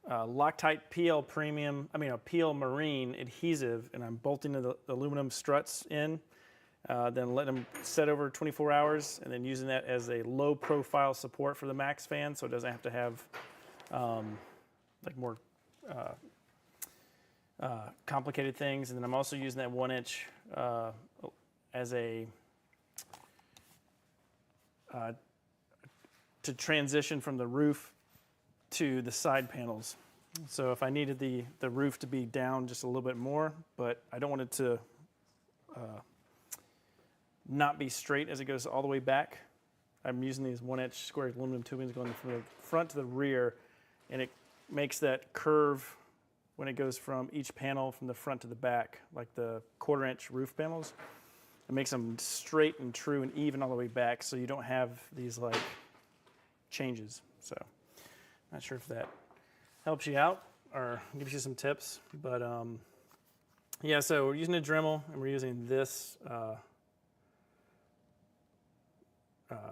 A: Loctite PL Marine adhesive, and I'm bolting the aluminum struts in, then letting them set over 24 hours, and then using that as a low profile support for the Max fan, so it doesn't have to have like more complicated things. And then I'm also using that 1-inch as a to transition from the roof to the side panels. So if I needed the roof to be down just a little bit more, but I don't want it to not be straight as it goes all the way back, I'm using these 1-inch square aluminum tubings going from the front to the rear, and it makes that curve when it goes from each panel from the front to the back, like the 1/4-inch roof panels. It makes them straight and true and even all the way back, so you don't have these like changes. So not sure if that helps you out or gives you some tips, but yeah, so we're using a Dremel, and we're using this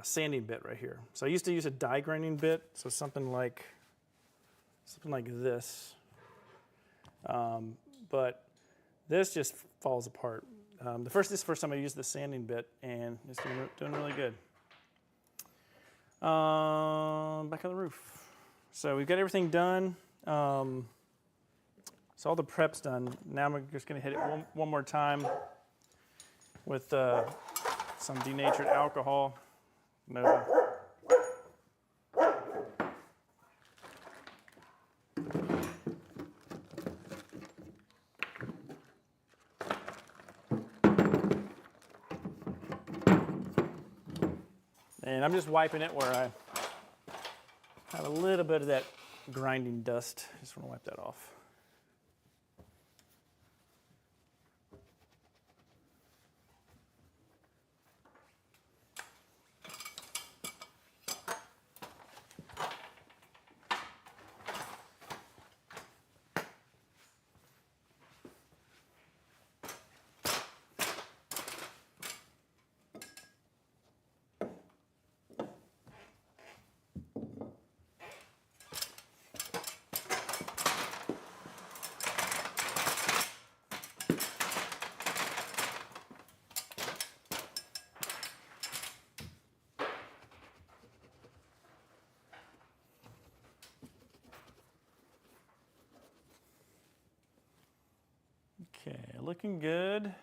A: sanding bit right here. So I used to use a die grinding bit, so something like this, but this just falls apart. This is the first time I used the sanding bit, and it's doing really good. Back on the roof. So we've got everything done. So all the prep's done. Now I'm just going to hit it one more time with some denatured alcohol. No. And I'm just wiping it where I have a little bit of that grinding dust. Just want to wipe that off. Okay, looking good.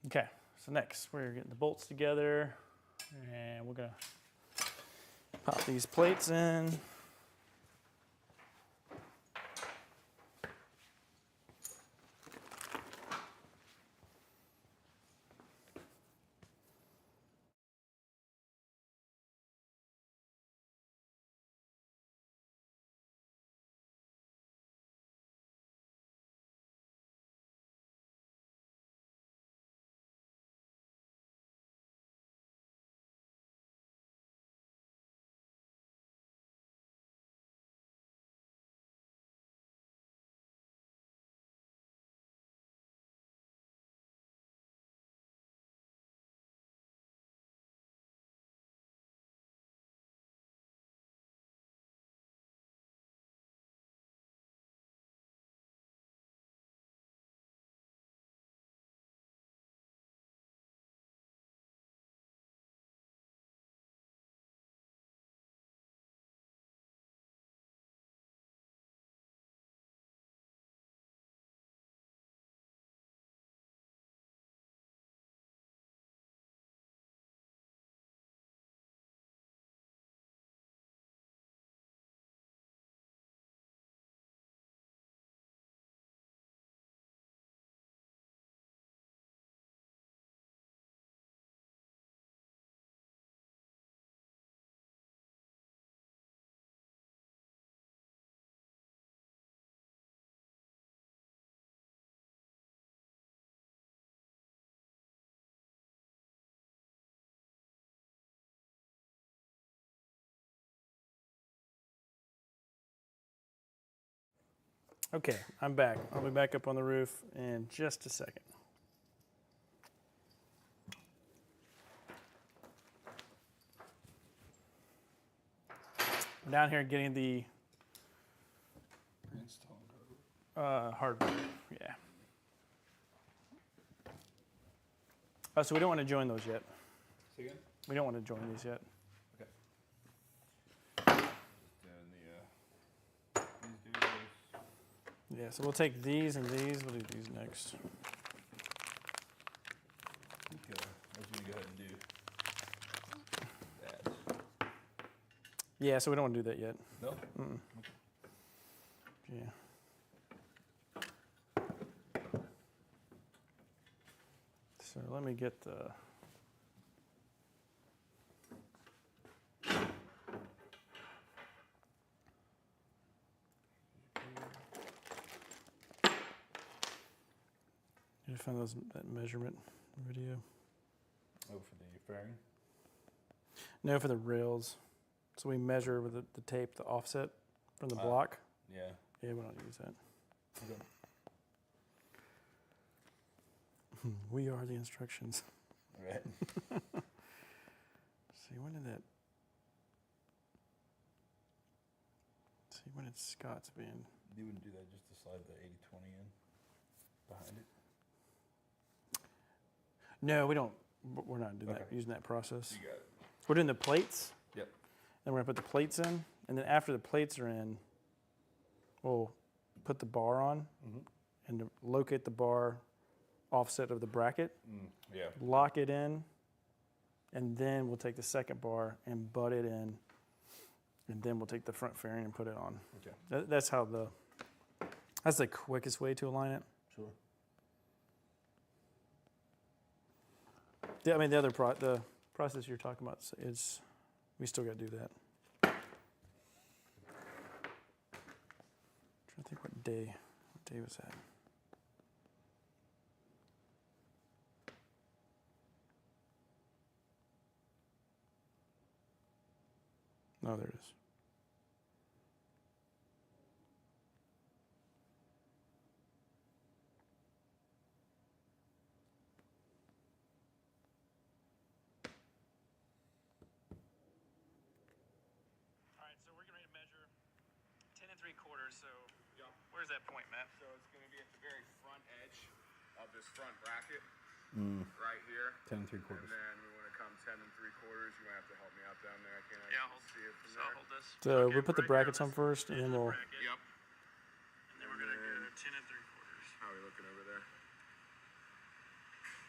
A: Okay, so next we're getting the bolts together, and we're gonna pop these plates in. Okay, I'm back. I'll be back up on the roof in just a second. I'm down here getting the hardware. Yeah. Oh, so we don't want to join those yet.
B: Say again?
A: We don't want to join these yet.
B: Okay. Doing these dudes.
A: Yeah, so we'll take these and these. We'll do these next.
B: I think I was going to go ahead and do that.
A: Yeah, so we don't want to do that yet.
B: No?
A: Mm-mm. Yeah. So let me get the. You find that measurement video?
B: Oh, for the fairing?
A: No, for the rails. So we measure with the tape, the offset from the block.
B: Yeah.
A: Yeah, we don't use that.
B: Okay.
A: We are the instructions.
B: Right.
A: See, when did that? See, when did Scott's band?
B: You wouldn't do that just to slide the 80/20 in behind it?
A: No, we don't. We're not doing that.
B: Okay.
A: Using that process.
B: You got it.
A: We're doing the plates.
B: Yep.
A: Then we're gonna put the plates in, and then after the plates are in, we'll put the bar on and to locate the bar offset of the bracket,
B: Yeah.
A: lock it in, and then we'll take the second bar and butt it in, and then we'll take the front fairing and put it on.
B: Okay.
A: That's how that's the quickest way to align it.
B: Sure.
A: Yeah, I mean the process you're talking about is we still got to do that. Trying to think what day was that? No, there it is. All right, so we're getting ready to measure 10 3/4. So where's that point, Matt?
C: So it's going to be at the very front edge of this front bracket, right here.
B: 10 3/4.
C: And then we want to come 10 3/4. You might have to help me out down there. I can't
A: Yeah,
C: actually see it from
A: So
C: there.
A: I'll hold this. So we put the brackets on first, and then we'll.
C: Yep.
A: And then we're gonna go 10 3/4.
C: How are we looking over there?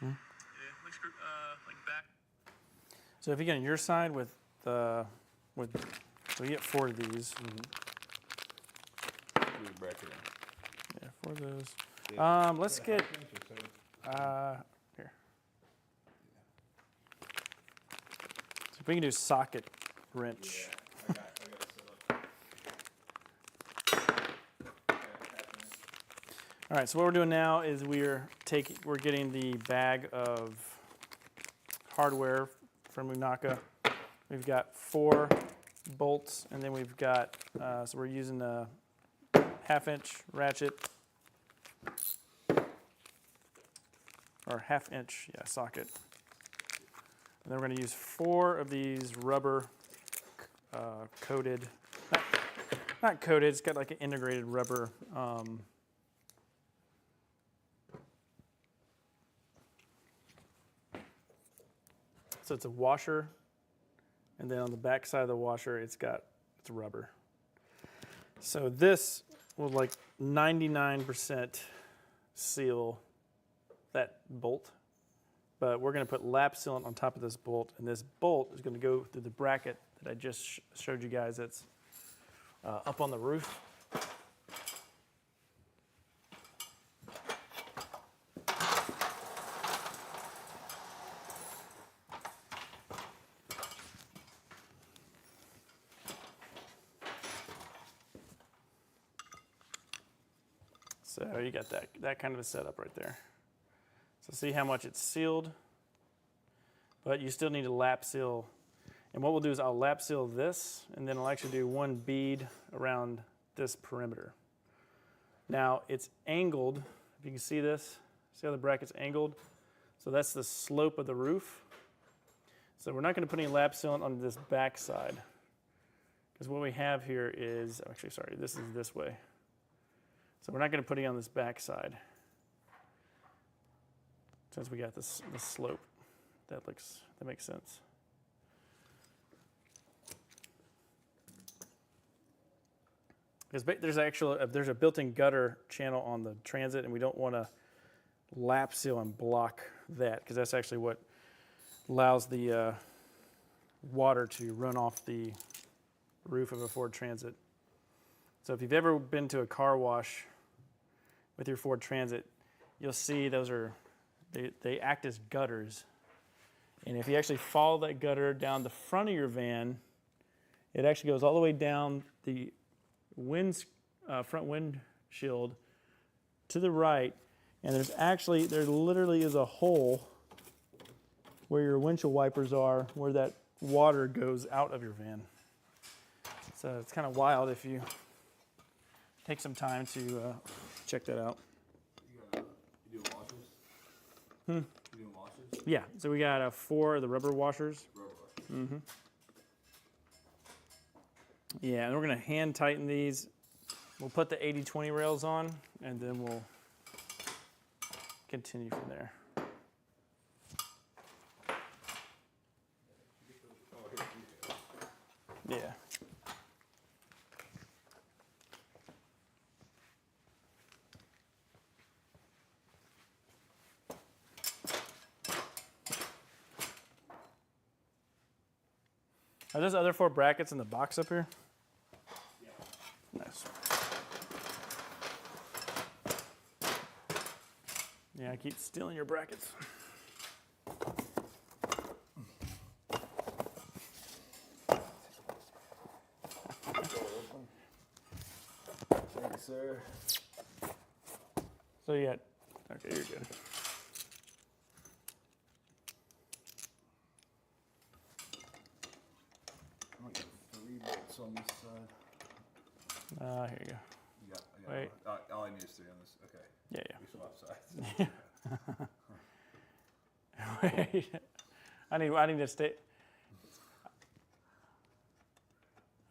A: Yeah, looks good. Like back. So if you get on your side so you get 4 of these.
B: Do the bracket in.
A: Yeah, 4 of those.
B: Yeah.
A: Let's get here. So if we can do socket wrench.
B: I got it set up.
A: All right, so what we're doing now is we're getting the bag of hardware from Unaka. We've got 4 bolts, and then we've got so we're using a 1/2-inch ratchet or 1/2-inch socket, and then we're going to use 4 of these rubber coated, not coated. It's got like an integrated rubber. So it's a washer, and then on the back side of the washer, it's rubber. So this will like 99% seal that bolt, but we're going to put lap sealant on top of this bolt, and this bolt is going to go through the bracket that I just showed you guys that's up on the roof. So you got that kind of a setup right there. So see how much it's sealed, but you still need to lap seal. And what we'll do is I'll lap seal this, and then I'll actually do 1 bead around this perimeter. Now it's angled. If you can see this, see how the bracket's angled? So that's the slope of the roof. So we're not going to put any lap sealant on this back side, because what we have here is, actually, sorry, this is this way. So we're not going to put any on this back side, since we got this slope. That makes sense. Because there's a built-in gutter channel on the transit, and we don't want to lap seal and block that, because that's actually what allows the water to run off the roof of a Ford Transit. So if you've ever been to a car wash with your Ford Transit, you'll see they act as gutters. And if you actually follow that gutter down the front of your van, it actually goes all the way down the front windshield to the right, and there literally is a hole where your windshield wipers are, where that water goes out of your van. So it's kind of wild if you take some time to check that out.
B: You do washers? You do washers?
A: Yeah, so we got 4 of the rubber washers.
B: Rubber washers.
A: Mm-hmm. Yeah, and we're going to hand tighten these. We'll put the 80/20 rails on, and then we'll continue from there. Yeah. Are those other 4 brackets in the box up here? Yeah. Nice. Yeah, I keep stealing your brackets.
B: Thank you, sir.
A: So you got, okay, you're good.
B: I'm gonna get 3 bolts on this side.
A: Here you go.
B: I got
A: Wait.
B: all I need is 3 on this. Okay.
A: Yeah,
B: We swap sides.
A: yeah. Wait. I need to stay.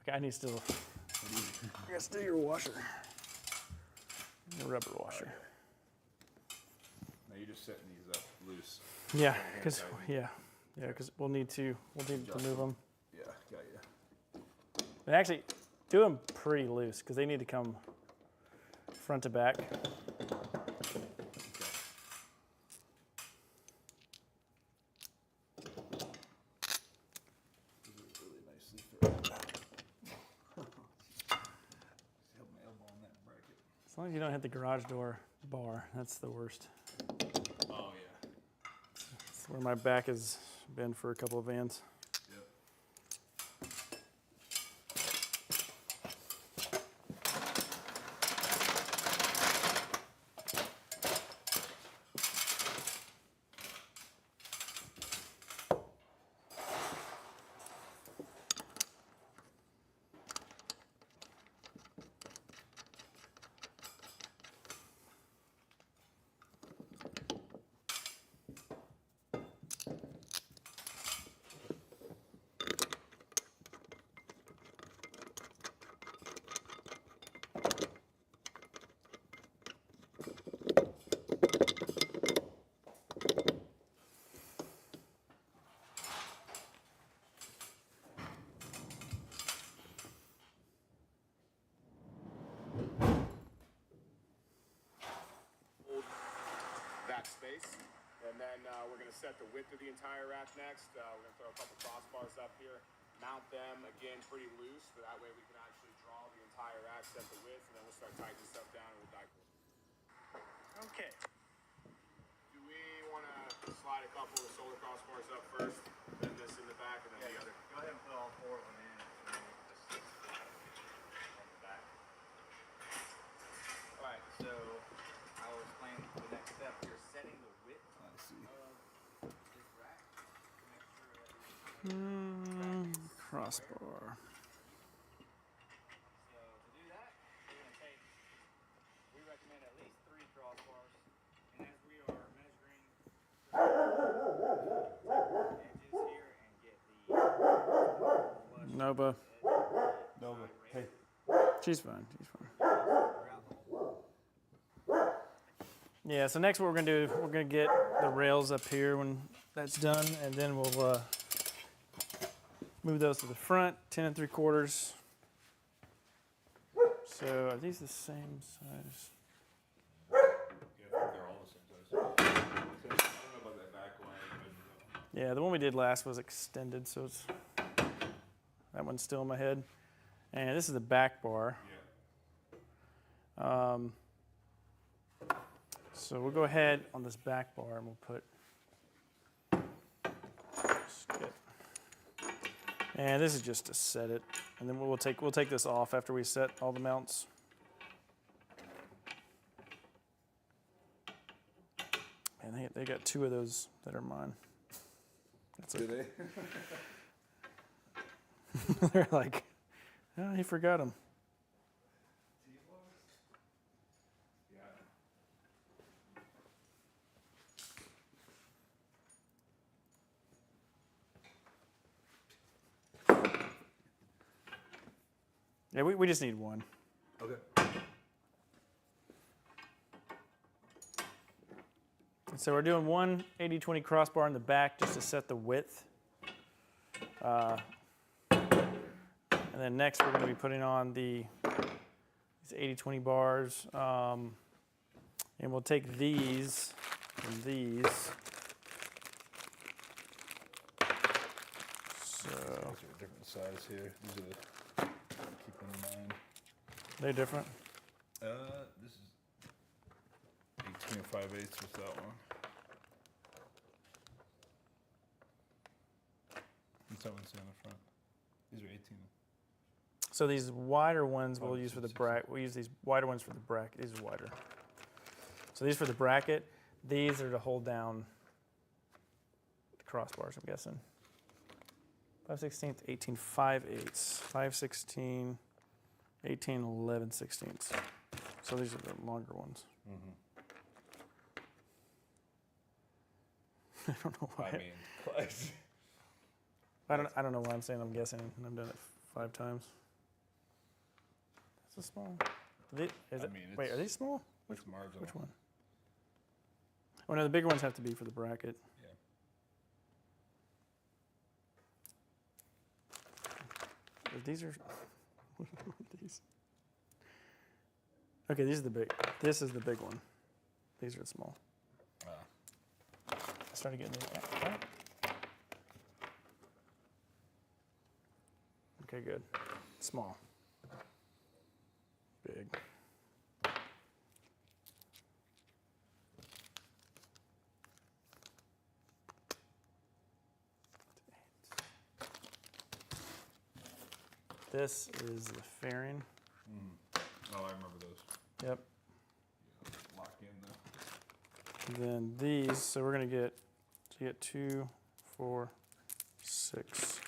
A: Okay, I need to still. I gotta steal your washer. Your rubber washer.
B: Now you're just setting these up loose.
A: Yeah, because we'll need to move them.
B: Yeah, got you.
A: And actually, do them pretty loose, because they need to come front to back.
B: Really nicely threaded. Help my elbow on that bracket.
A: As long as you don't hit the garage door bar, that's the worst.
B: Oh yeah.
A: That's where my back has been for a couple of vans.
B: Yep.
C: That space. And then we're going to set the width of the entire rack next. We're going to throw a couple crossbars up here, mount them, again, pretty loose, but that way we can actually draw the entire rack, set the width, and then we'll start tightening stuff down and we'll die.
A: Okay.
C: Do we want to slide a couple of solar crossbars up first, then this in the back, and then the other?
D: Go ahead and put all 4 of them in, and then we'll just on the back. All right, so I will explain the next step. You're setting the width
B: I see.
D: of this rack to make sure that
A: Crossbar.
D: So to do that, we're going to take, we
A: Nova.
B: Nova. Hey.
A: She's fine. She's fine. Yeah, so next what we're gonna do, we're gonna get the rails up here when that's done, and then we'll move those to the front, 10 3/4. So are these the same size?
B: Yeah, I think they're all the same size. I don't know about that back one.
A: Yeah, the one we did last was extended, so it's that one's still in my head. And this is the back bar.
B: Yeah.
A: So we'll go ahead on this back bar and we'll put skip. And this is just to set it, and then we'll take this off after we set all the mounts. And they got 2 of those that are mine. That's
B: Do they?
A: They're like, oh, he forgot them. Yeah, we just need one.
B: Okay.
A: And so we're doing one 80-20 crossbar in the back just to set the width. And then next we're going to be putting on these 80-20 bars. And we'll take these and these. So
B: These are a different size here. These are the keep them in mind.
A: they're different.
B: This is 18 5/8 with that one. And that one's on the front. These are 18.
A: So these wider ones we'll
B: Oh,
A: use for the
B: 16.
A: bracket. We'll use these wider ones for the bracket. These are wider. So these for the bracket. These are to hold down the crossbars, I'm guessing. 5/16, 18 5/8, 5/16, 18 11/16. So these are the longer ones. I don't know why.
B: I mean, close.
A: I don't know why I'm saying I'm guessing, and I've done it 5 times. That's a small. Wait, are these small?
B: Which marginal?
A: Which one? Oh no, the bigger ones have to be for the bracket.
B: Yeah.
A: These are these. Okay, these are the big. This is the big one. These are small. I started getting these. Okay, good. Small. Big. This is the fairing.
B: Oh, I remember those.
A: Yep.
B: Lock in though.
A: And then these, so we're gonna get 2, 4, 6,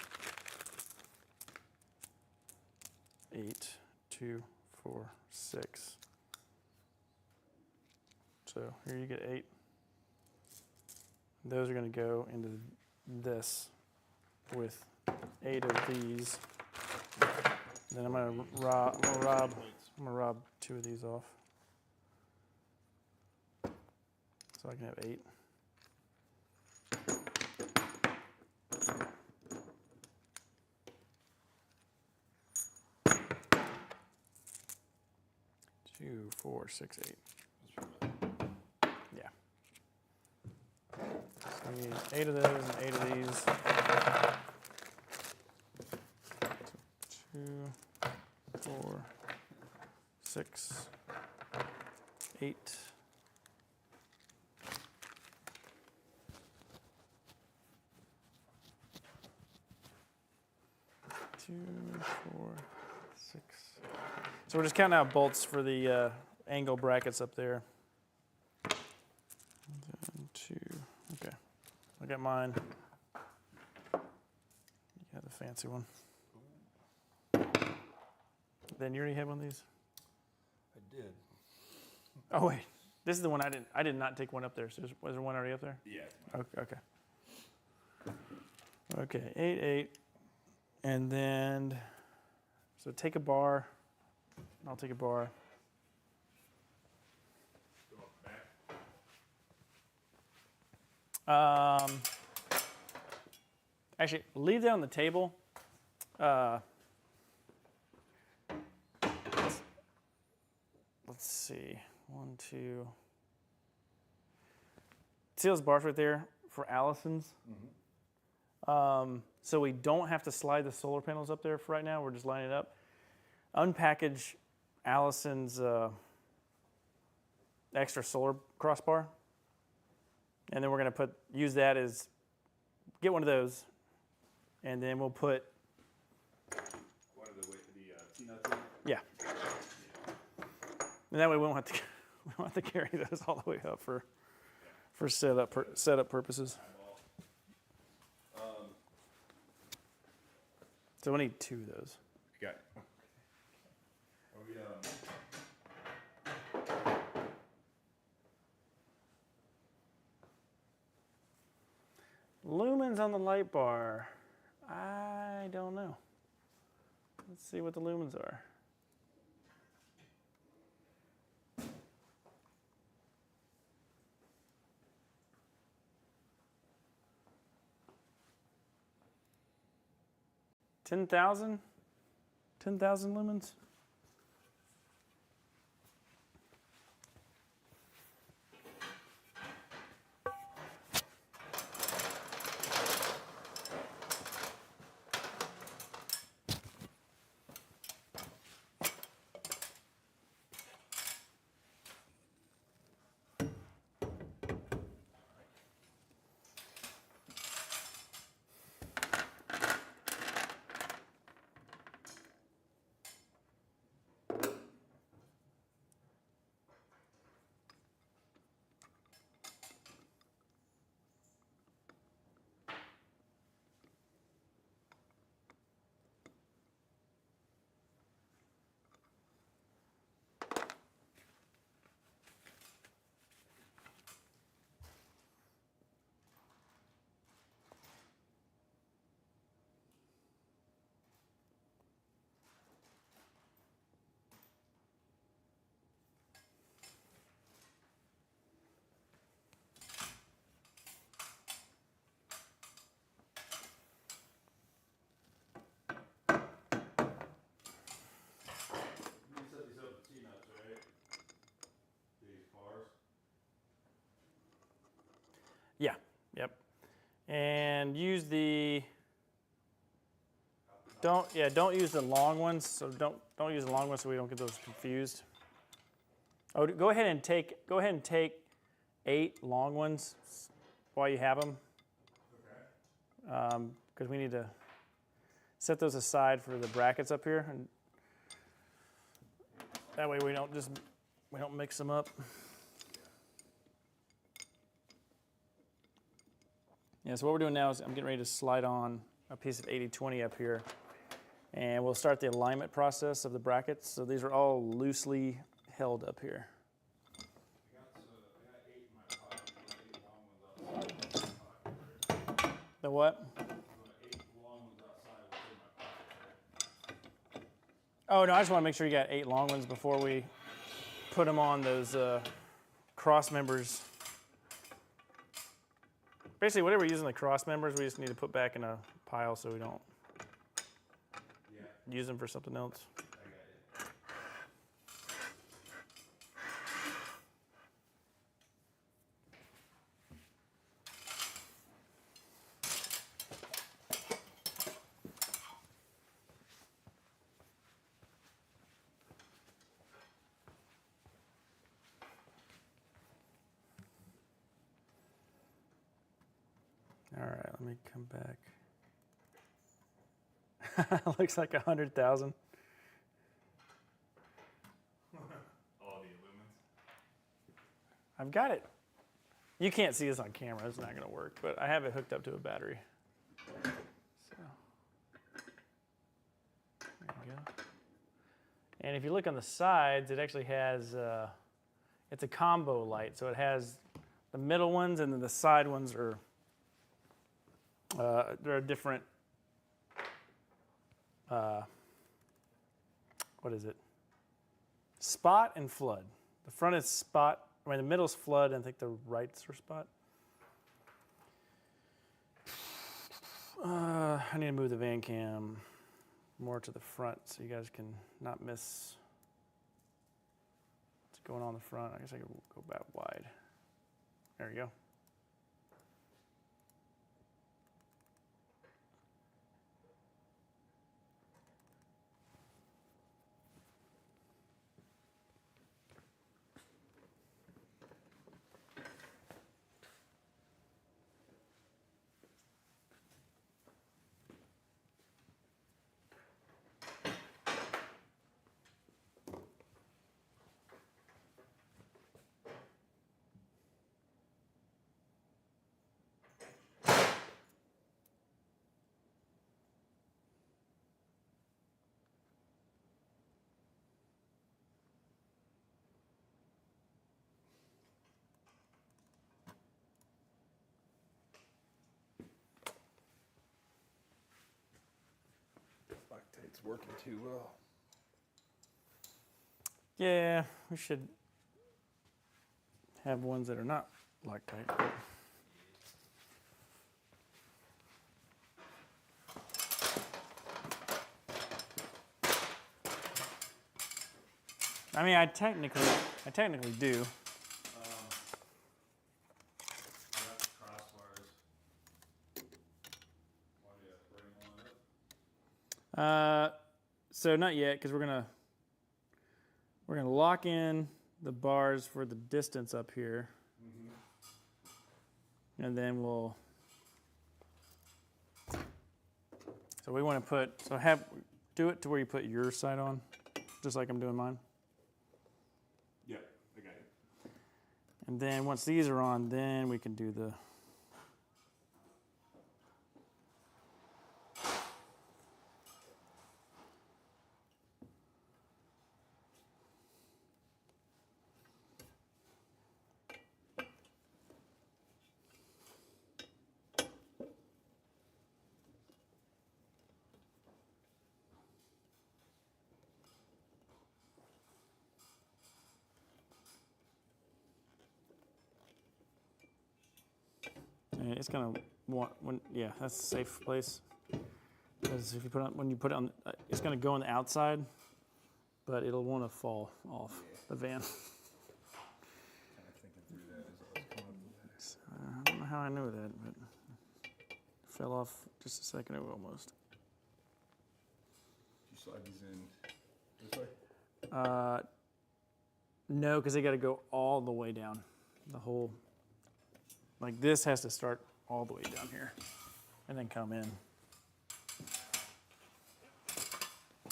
A: 8, 2, 4, 6. So here you get 8. Those are gonna go into this with 8 of these. Then I'm gonna rob 2 of these off, so I can have 8. Two, 4, 6, 8. Yeah. So we need 8 of those and 8 of these. 2, 4, 6, 8. Two, 4, 6. So we're just counting out bolts for the angle brackets up there. 2. Okay, I got mine. You got the fancy one. Then you already have one of these?
B: I did.
A: Oh wait, this is the one I did not take one up there. So was there one already up there?
B: Yeah.
A: Okay. Okay. Okay. 8, 8, And then, so take a bar. I'll take a bar.
B: Go up back.
A: Actually, leave that on the table. Let's see. 1, 2. See those bars right there for Allison's? So we don't have to slide the solar panels up there for right now. We're just lining it up. Unpackage Allison's extra solar crossbar. And then we're going to use that as, get one of those. And then we'll put,
B: One of the T-nuts in?
A: yeah. And that way we won't have to, we don't have to carry those all the way up for setup purposes. So we'll need 2 of those.
B: You got it. Are we,
A: Lumens on the light bar. I don't know. Let's see what the lumens are. $10,000 lumens.
B: you set these up with T-nuts, right? These bars?
A: Yeah. Yep. And use the don't use the long ones. So don't use the long ones so we don't get those confused. Oh, go ahead and take 8 long ones while you have them.
B: Okay.
A: Because we need to set those aside for the brackets up here, and that way we don't mix them up. Yeah, so what we're doing now is I'm getting ready to slide on a piece of 80/20 up here, and we'll start the alignment process of the brackets. So these are all loosely held up here.
B: I got 8 in my pocket. 8 long ones outside.
A: The what?
B: 8 long ones outside within my pocket.
A: Oh no, I just want to make sure you got 8 long ones before we put them on those cross members. Basically, whatever we're using the cross members, we just need to put back in a pile so we don't use them for something else.
B: I got it.
A: All right, let me come back. Looks like 100,000.
B: All the lumens.
A: I've got it. You can't see this on camera. It's not going to work, but I have it hooked up to a battery. So, there you go. And if you look on the sides, it actually has, it's a combo light. So it has the middle ones, and then the side ones are, they're a different what is it? Spot and flood. The front is spot. I mean, the middle's flood, and I think the rights are spot. I need to move the van cam more to the front so you guys can not miss what's going on in the front. I guess I could go back wide. There you go.
B: Loctite's working too well.
A: Yeah, we should have ones that are not Loctite. I mean, I technically do.
B: I got the crossbars. Want to bring one up?
A: So not yet, because we're gonna lock in the bars for the distance up here, and then we'll. So we want to do it to where you put your side on, just like I'm doing mine.
B: Yeah, I got it.
A: And then once these are on, then we can do the. And it's gonna want that's a safe place. Because if you when you put it on, it's gonna go on the outside, but it'll want to fall off the van.
B: Kind of thinking through that as I was coming up with that.
A: I don't know how I knew that, but it fell off just a second ago almost.
B: You slide these in this way?
A: No, because they got to go all the way down. The whole, like this has to start all the way down here, and then come in.
B: You're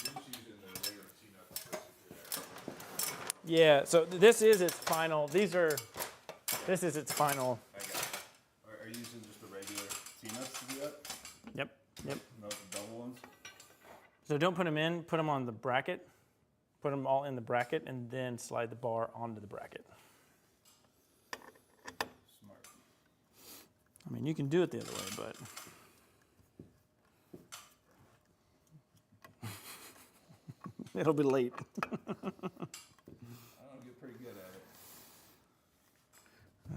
B: just using the regular T-nuts to secure that.
A: Yeah. So this is its final. This is its final.
B: I got it. Are you using just the regular T-nuts to do that?
A: Yep.
B: Not the double ones?
A: So don't put them in. Put them on the bracket. Put them all in the bracket, and then slide the bar onto the bracket.
B: Smart.
A: I mean, you can do it the other way, but it'll be late.
B: I don't get pretty good at it.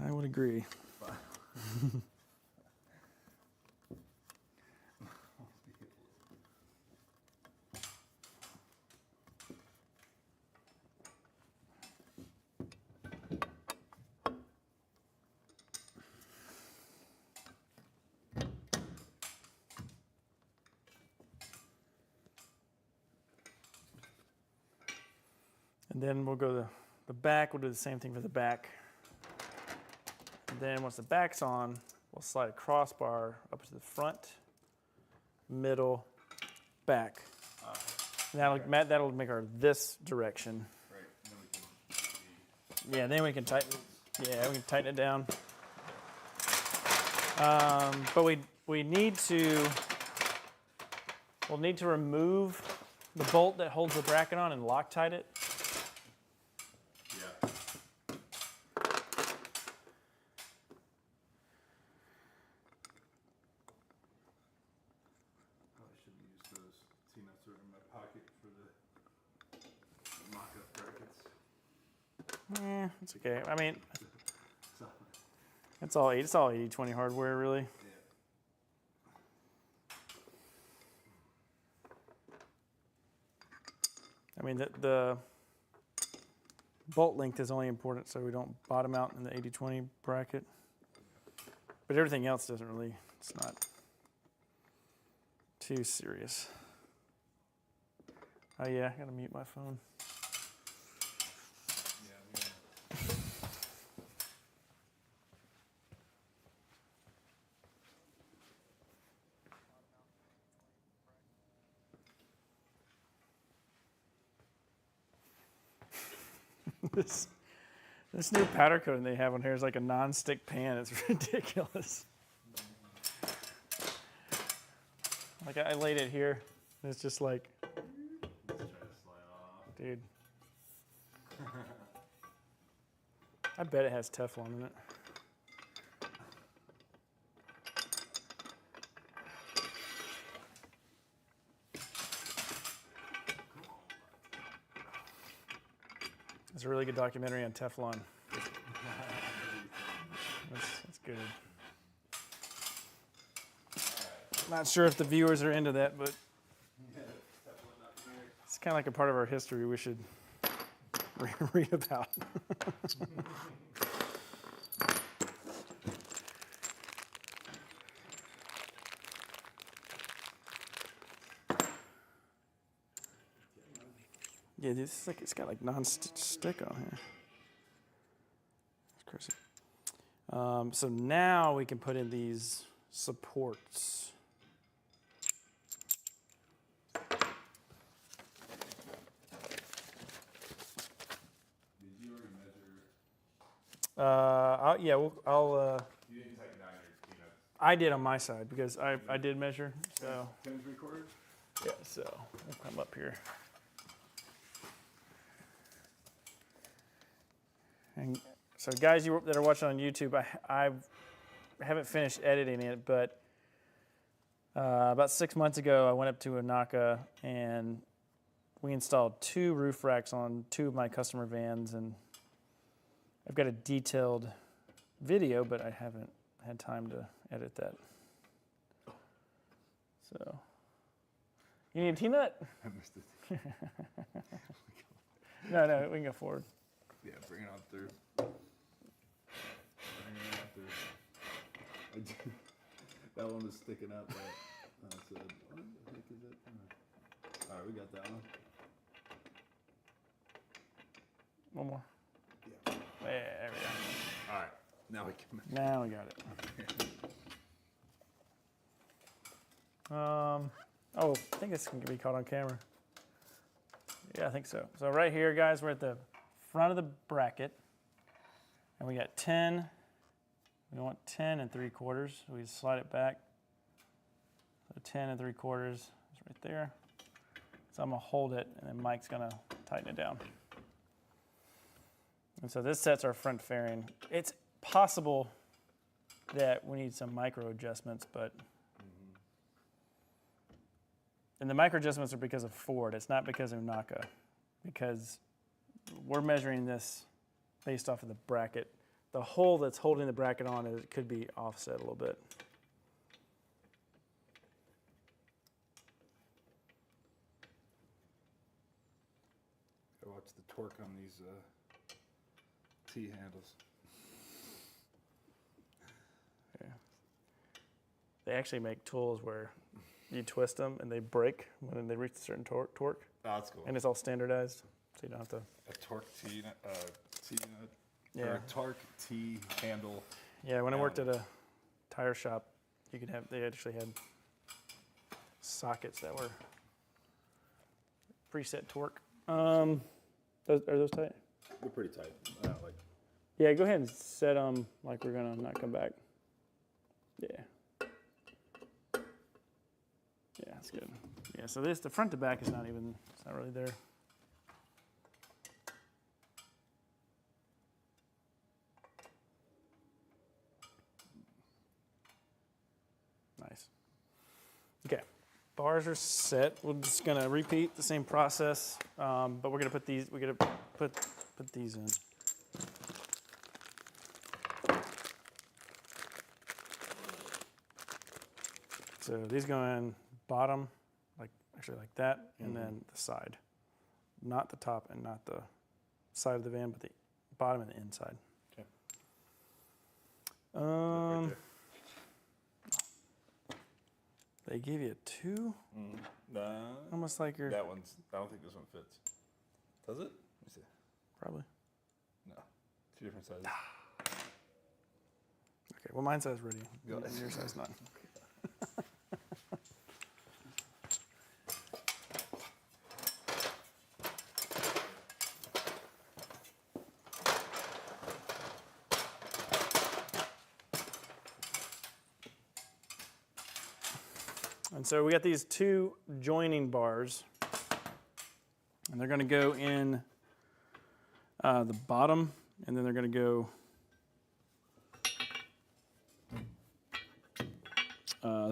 A: I would agree. And then we'll go to the back. We'll do the same thing for the back. And then once the back's on, we'll slide a crossbar up to the front, middle, back. And that'll make our this direction.
B: Right. And then we can
A: Yeah, then we can tighten. Yeah, we can tighten it down. But we'll need to remove the bolt that holds the bracket on and Loctite it.
B: yeah. Probably should have used those peanuts are in my pocket for the mock-up brackets.
A: It's okay. I mean,
B: So,
A: it's all 80/20 hardware, really.
B: yeah.
A: I mean, the bolt length is only important so we don't bottom out in the 80/20 bracket. But everything else doesn't really, it's not too serious. Oh yeah, I gotta mute my phone.
B: Yeah,
A: This new powder coating they have on here is like a non-stick pan. It's ridiculous. Like I laid it here, and it's just like,
B: let's try to slide off.
A: dude. I bet it has Teflon in it. It's a really good documentary on Teflon. That's good. Not sure if the viewers are into that, but it's kind of like a part of our history we should read about. Yeah, this is like it's got like non-stick on here. That's crazy. So now we can put in these supports.
B: Did you already measure?
A: Yeah, I'll.
B: You didn't tighten down your peanuts.
A: I did on my side because I did measure. So
B: 10 3/4?
A: yeah, so we'll come up here. And so, guys, that are watching on YouTube, I haven't finished editing it, but about 6 months ago, I went up to Unaka and we installed 2 roof racks on 2 of my customer vans, and I've got a detailed video, but I haven't had time to edit that. So, you need a peanut?
B: I missed it.
A: No, we can go forward.
B: Yeah, bring it on through. Bring it on through. That one was sticking out there. I said, what the heck is that? All right, we got that one.
A: One more.
B: Yeah.
A: There we go.
B: All right, now we can.
A: Now we got it. Oh, I think this can be caught on camera. Yeah, I think so. So right here, guys, we're at the front of the bracket, and we got 10. We want 10 3/4. We slide it back. So 10 3/4 is right there. So I'm gonna hold it, and then Mike's gonna tighten it down. And so this sets our front fairing. It's possible that we need some micro adjustments, but and the micro adjustments are because of Ford. It's not because of Unaka, because we're measuring this based off of the bracket. The hole that's holding the bracket on it could be offset a little bit.
B: I watch the torque on these T handles.
A: Yeah. They actually make tools where you twist them and they break when they reach a certain torque,
B: Oh, that's cool.
A: and it's all standardized, so you don't have to.
B: A torque T nut, or
A: Yeah,
B: a torque T handle.
A: yeah. When I worked at a tire shop, you could have. They actually had sockets that were preset torque. Are those tight?
B: They're pretty tight. Like
A: Yeah, go ahead and set them like we're gonna not come back. Yeah. Yeah, that's good. Yeah, so the front to back is not really there. Nice. Okay. bars are set. We're just gonna repeat the same process, but we're gonna put these. We're gonna put these in. So these go in bottom, like that, and then the side, not the top and not the side of the van, but the bottom and the inside.
B: Okay. Right there.
A: They gave you a 2,
B: Nah,
A: almost like your
B: that one's. I don't think this one fits. Does it? Let me see.
A: probably.
B: No, 2 different sizes.
A: Okay, well mine says ready,
B: Go
A: and
B: ahead.
A: yours says none. And so we got these 2 joining bars, and they're going to go in the bottom, and then they're going to go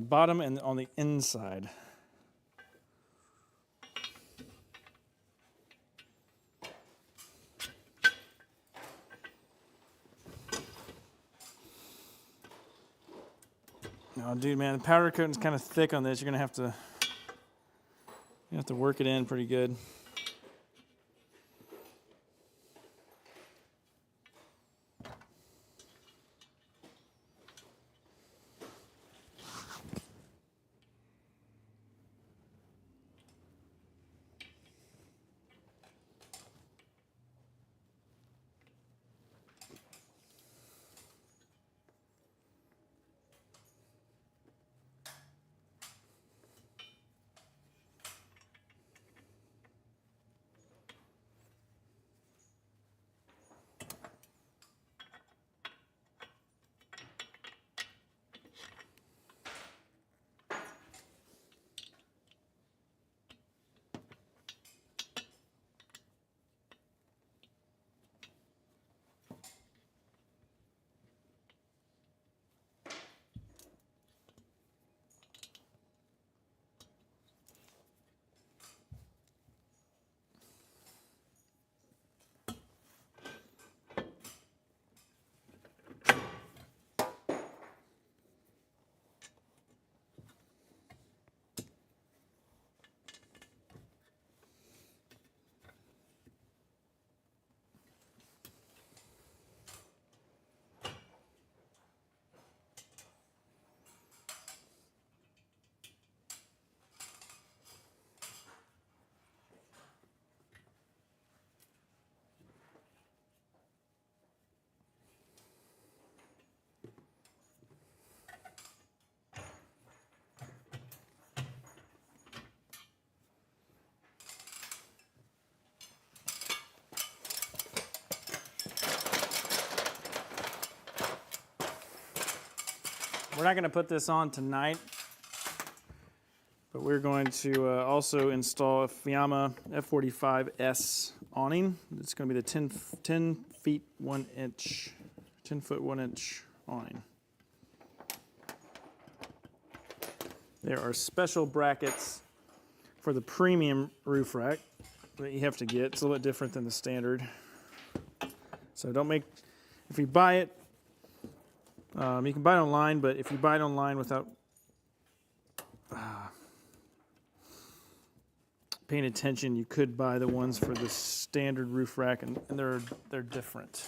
A: bottom and on the inside. Oh, dude, man, the powder coating's kind of thick on this. You're gonna have to work it in pretty good. We're not going to put this on tonight, but we're going to also install a Fiamma F45S awning. It's going to be the 10 feet 1 inch, 10 foot 1 inch awning. There are special brackets for the premium roof rack that you have to get. It's a little bit different than the standard. So don't make, if you buy it, you can buy it online, but if you buy it online without paying attention, you could buy the ones for the standard roof rack, and they're different.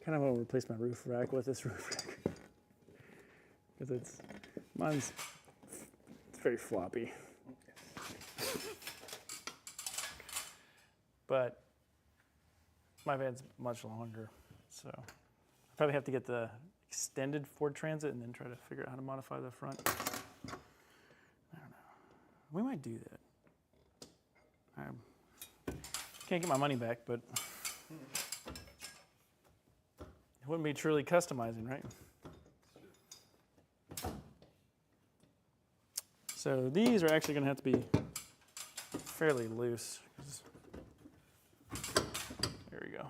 A: Kind of want to replace my roof rack with this roof rack because mine's very floppy. But my van's much longer, so I probably have to get the extended Ford Transit and then try to figure out how to modify the front. I don't know. We might do that. I can't get my money back, but It wouldn't be truly customizing, right? So these are actually going to have to be fairly loose. There we go.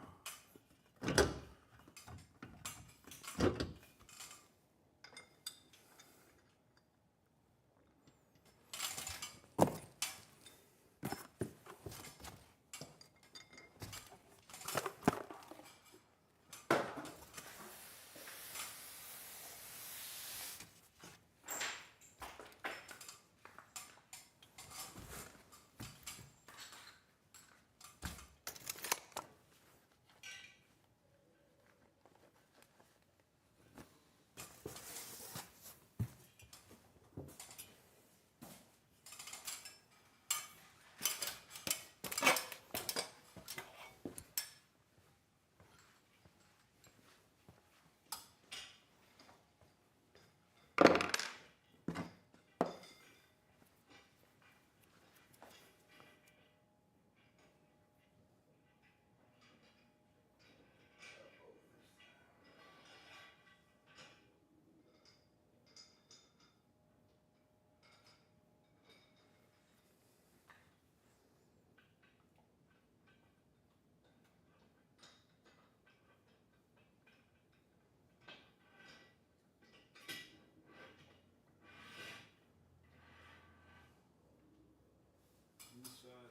B: Inside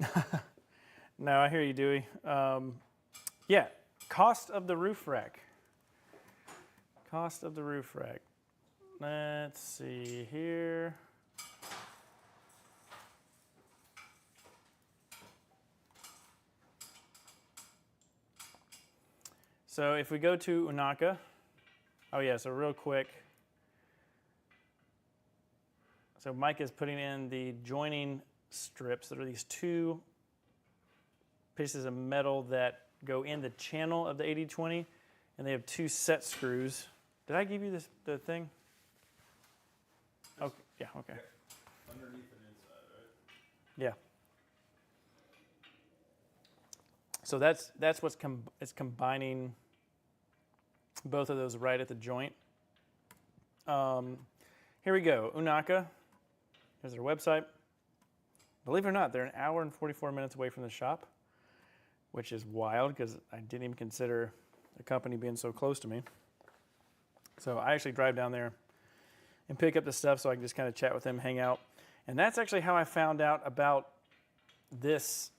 B: and underneath.
A: No, I hear you, Dewey. Yeah, cost of the roof rack. Cost of the roof rack. Let's see here. So if we go to Unaka, oh yeah, so real quick. So Mike is putting in the joining strips that are these two pieces of metal that go in the channel of the 80/20, and they have two set screws. Did I give you the thing? Okay, yeah, okay.
B: Underneath and inside, right?
A: Yeah. So that's what's it's combining both of those right at the joint. Here we go, Unaka. Here's their website. Believe it or not, they're an hour and 44 minutes away from the shop, which is wild because I didn't even consider the company being so close to me. So I actually drive down there and pick up the stuff so I can just kind of chat with them, hang out. And that's actually how I found out about this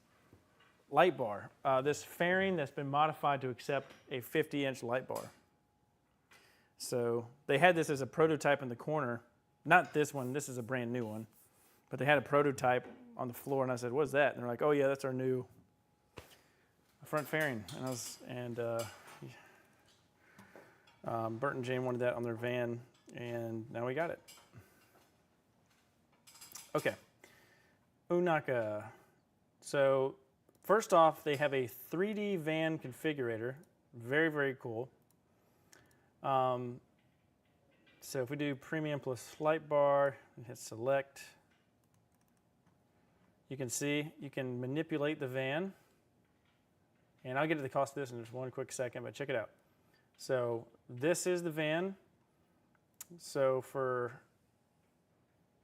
A: light bar, this fairing that's been modified to accept a 50-inch light bar. So they had this as a prototype in the corner. Not this one, this is a brand new one. But they had a prototype on the floor, and I said, "What is that?" And they're like, "Oh yeah, that's our new front fairing." And Bert and Jane wanted that on their van, and now we got it. Okay, Unaka. So first off, they have a 3D van configurator. Very, very cool. So if we do premium plus light bar and hit select, you can see you can manipulate the van. And I'll get to the cost of this in just one quick second, but check it out. So this is the van. So for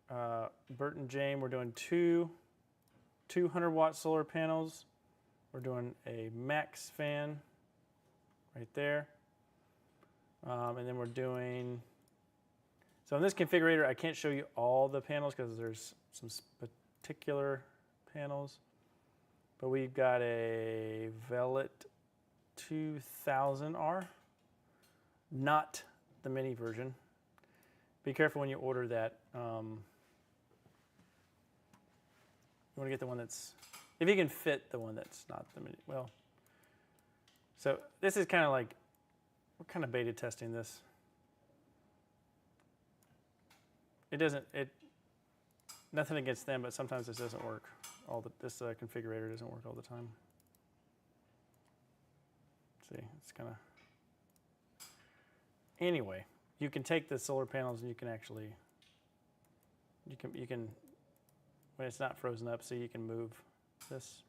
A: Bert and Jane, we're doing two 200-watt solar panels. We're doing a max fan right there. And then we're doing, so in this configurator, I can't show you all the panels because there's some particular panels. But we've got a Velit 2000R, not the mini version. Be careful when you order that. You want to get the one that's, if you can fit the one that's not the mini, well. So this is kind of like, we're kind of beta testing this. Nothing against them, but sometimes this doesn't work. This configurator doesn't work all the time. See, it's kind of. Anyway, you can take the solar panels and you can actually. You can when it's not frozen up, so you can move this.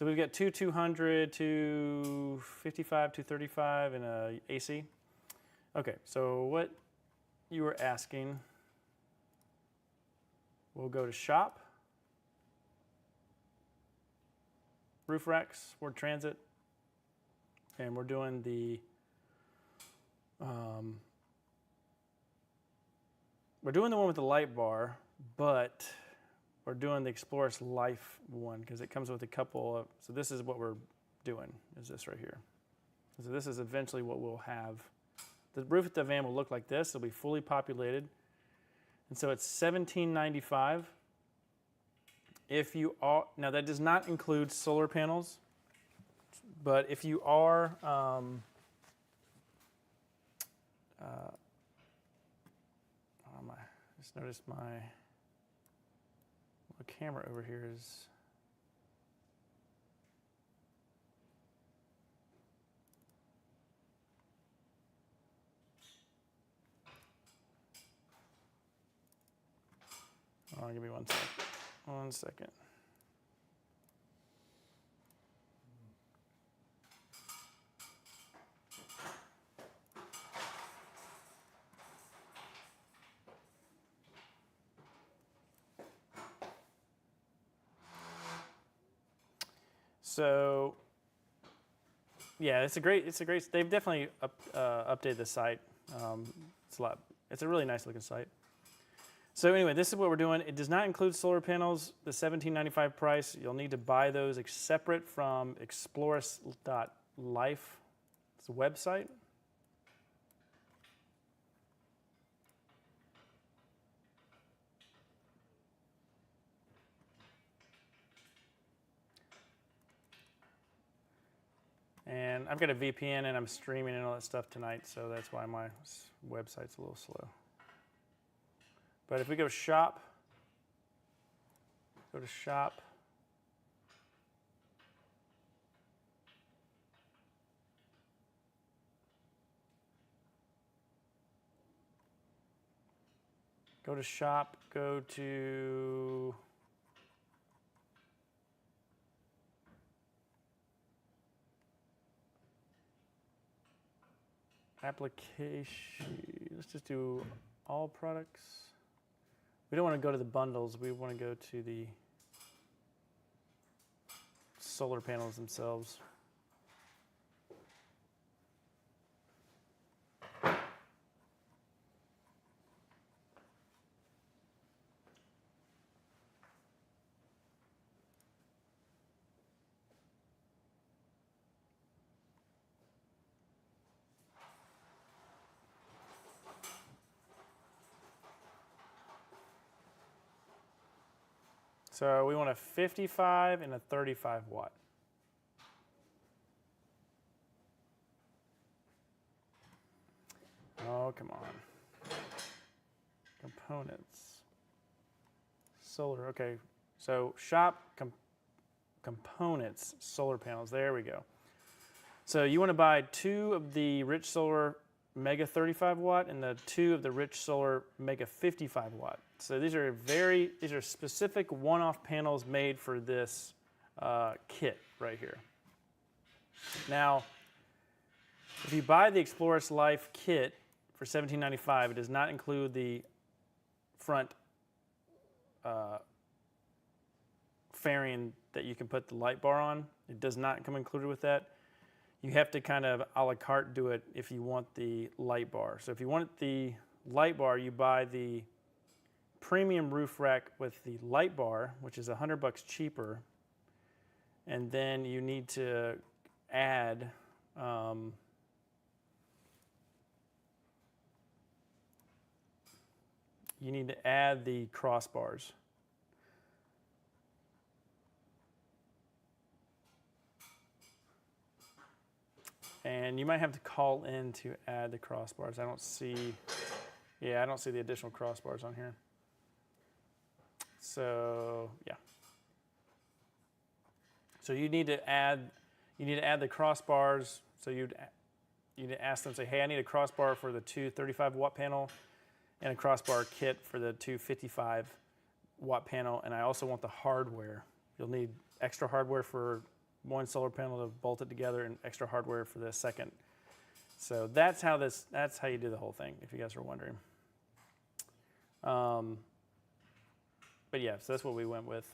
A: So we've got two 200, 255, 235, and a AC. Okay, so what you were asking, we'll go to shop, roof racks, Ford Transit, and we're doing the one with the light bar, but we're doing the Explorers Life one because it comes with a couple of, so this is what we're doing, is this right here. So this is eventually what we'll have. The roof of the van will look like this. It'll be fully populated. And so it's $17.95. If you are, now that does not include solar panels, but if you are, just noticed my little camera over here is, oh, give me 1 second. 1 second. So, yeah, it's a great. They've definitely updated the site. It's a really nice looking site. So anyway, this is what we're doing. It does not include solar panels. The $17.95 price. You'll need to buy those separate from Explorers.life. It's a website. And I've got a VPN and I'm streaming and all that stuff tonight, so that's why my website's a little slow. But if we go shop, go to shop, go to application. Let's just do all products. We don't want to go to the bundles. We want to go to the solar panels themselves. So we want a 55 and a 35 watt. Oh, come on. Components. Solar, okay. So shop components, solar panels, there we go. So you want to buy 2 of the Rich Solar Mega 35 watt and the 2 of the Rich Solar Mega 55 watt. So these are specific one-off panels made for this kit right here. Now, if you buy the Explorers Life kit for $17.95, it does not include the front fairing that you can put the light bar on. It does not come included with that. You have to kind of a la carte do it if you want the light bar. So if you want the light bar, you buy the premium roof rack with the light bar, which is $100 cheaper. And then you need to add the crossbars. And you might have to call in to add the crossbars. I don't see the additional crossbars on here. So yeah. So you need to add the crossbars. So you need to ask them, say, hey, I need a crossbar for the 235 watt panel and a crossbar kit for the 255 watt panel, and I also want the hardware. You'll need extra hardware for one solar panel to bolt it together, and extra hardware for the second. So that's how you do the whole thing, if you guys are wondering. But yeah, so that's what we went with.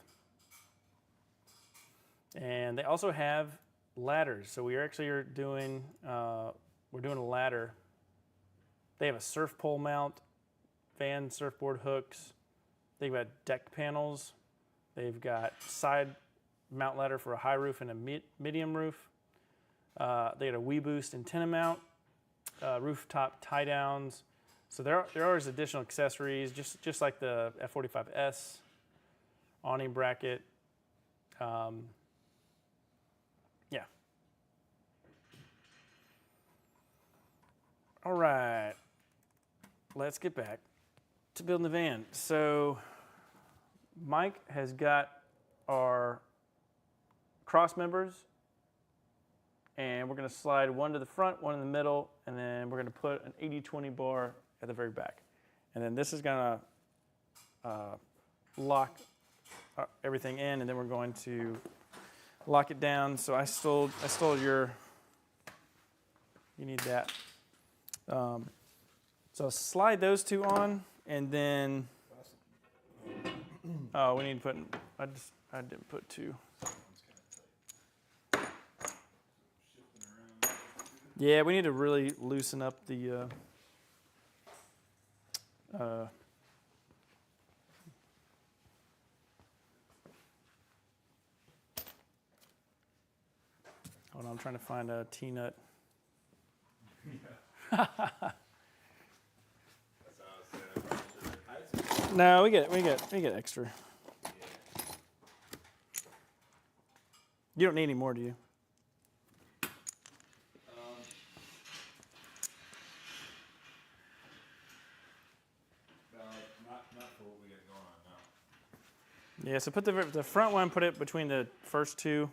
A: And they also have ladders. So we actually are doing we're doing a ladder. They have a surf pole mount, van surfboard hooks. They've got deck panels. They've got side mount ladder for a high roof and a medium roof. They got a Wii Boost antenna mount, rooftop tie downs. So there are additional accessories, just like the F45S, awning bracket. Yeah. All right. Let's get back to building the van. So Mike has got our cross members, and we're going to slide one to the front, one in the middle, and then we're going to put an 80-20 bar at the very back. And then this is going to lock everything in, and then we're going to lock it down. So I stole your, you need that. So slide those two on, and then, oh, we need to put, I didn't put two. Yeah, we need to really loosen up the, hold on, I'm trying to find a T-nut. No, we get extra. You don't need any more, do you?
B: Not for what we got going on now.
A: Yeah, so put the front one, put it between the first two.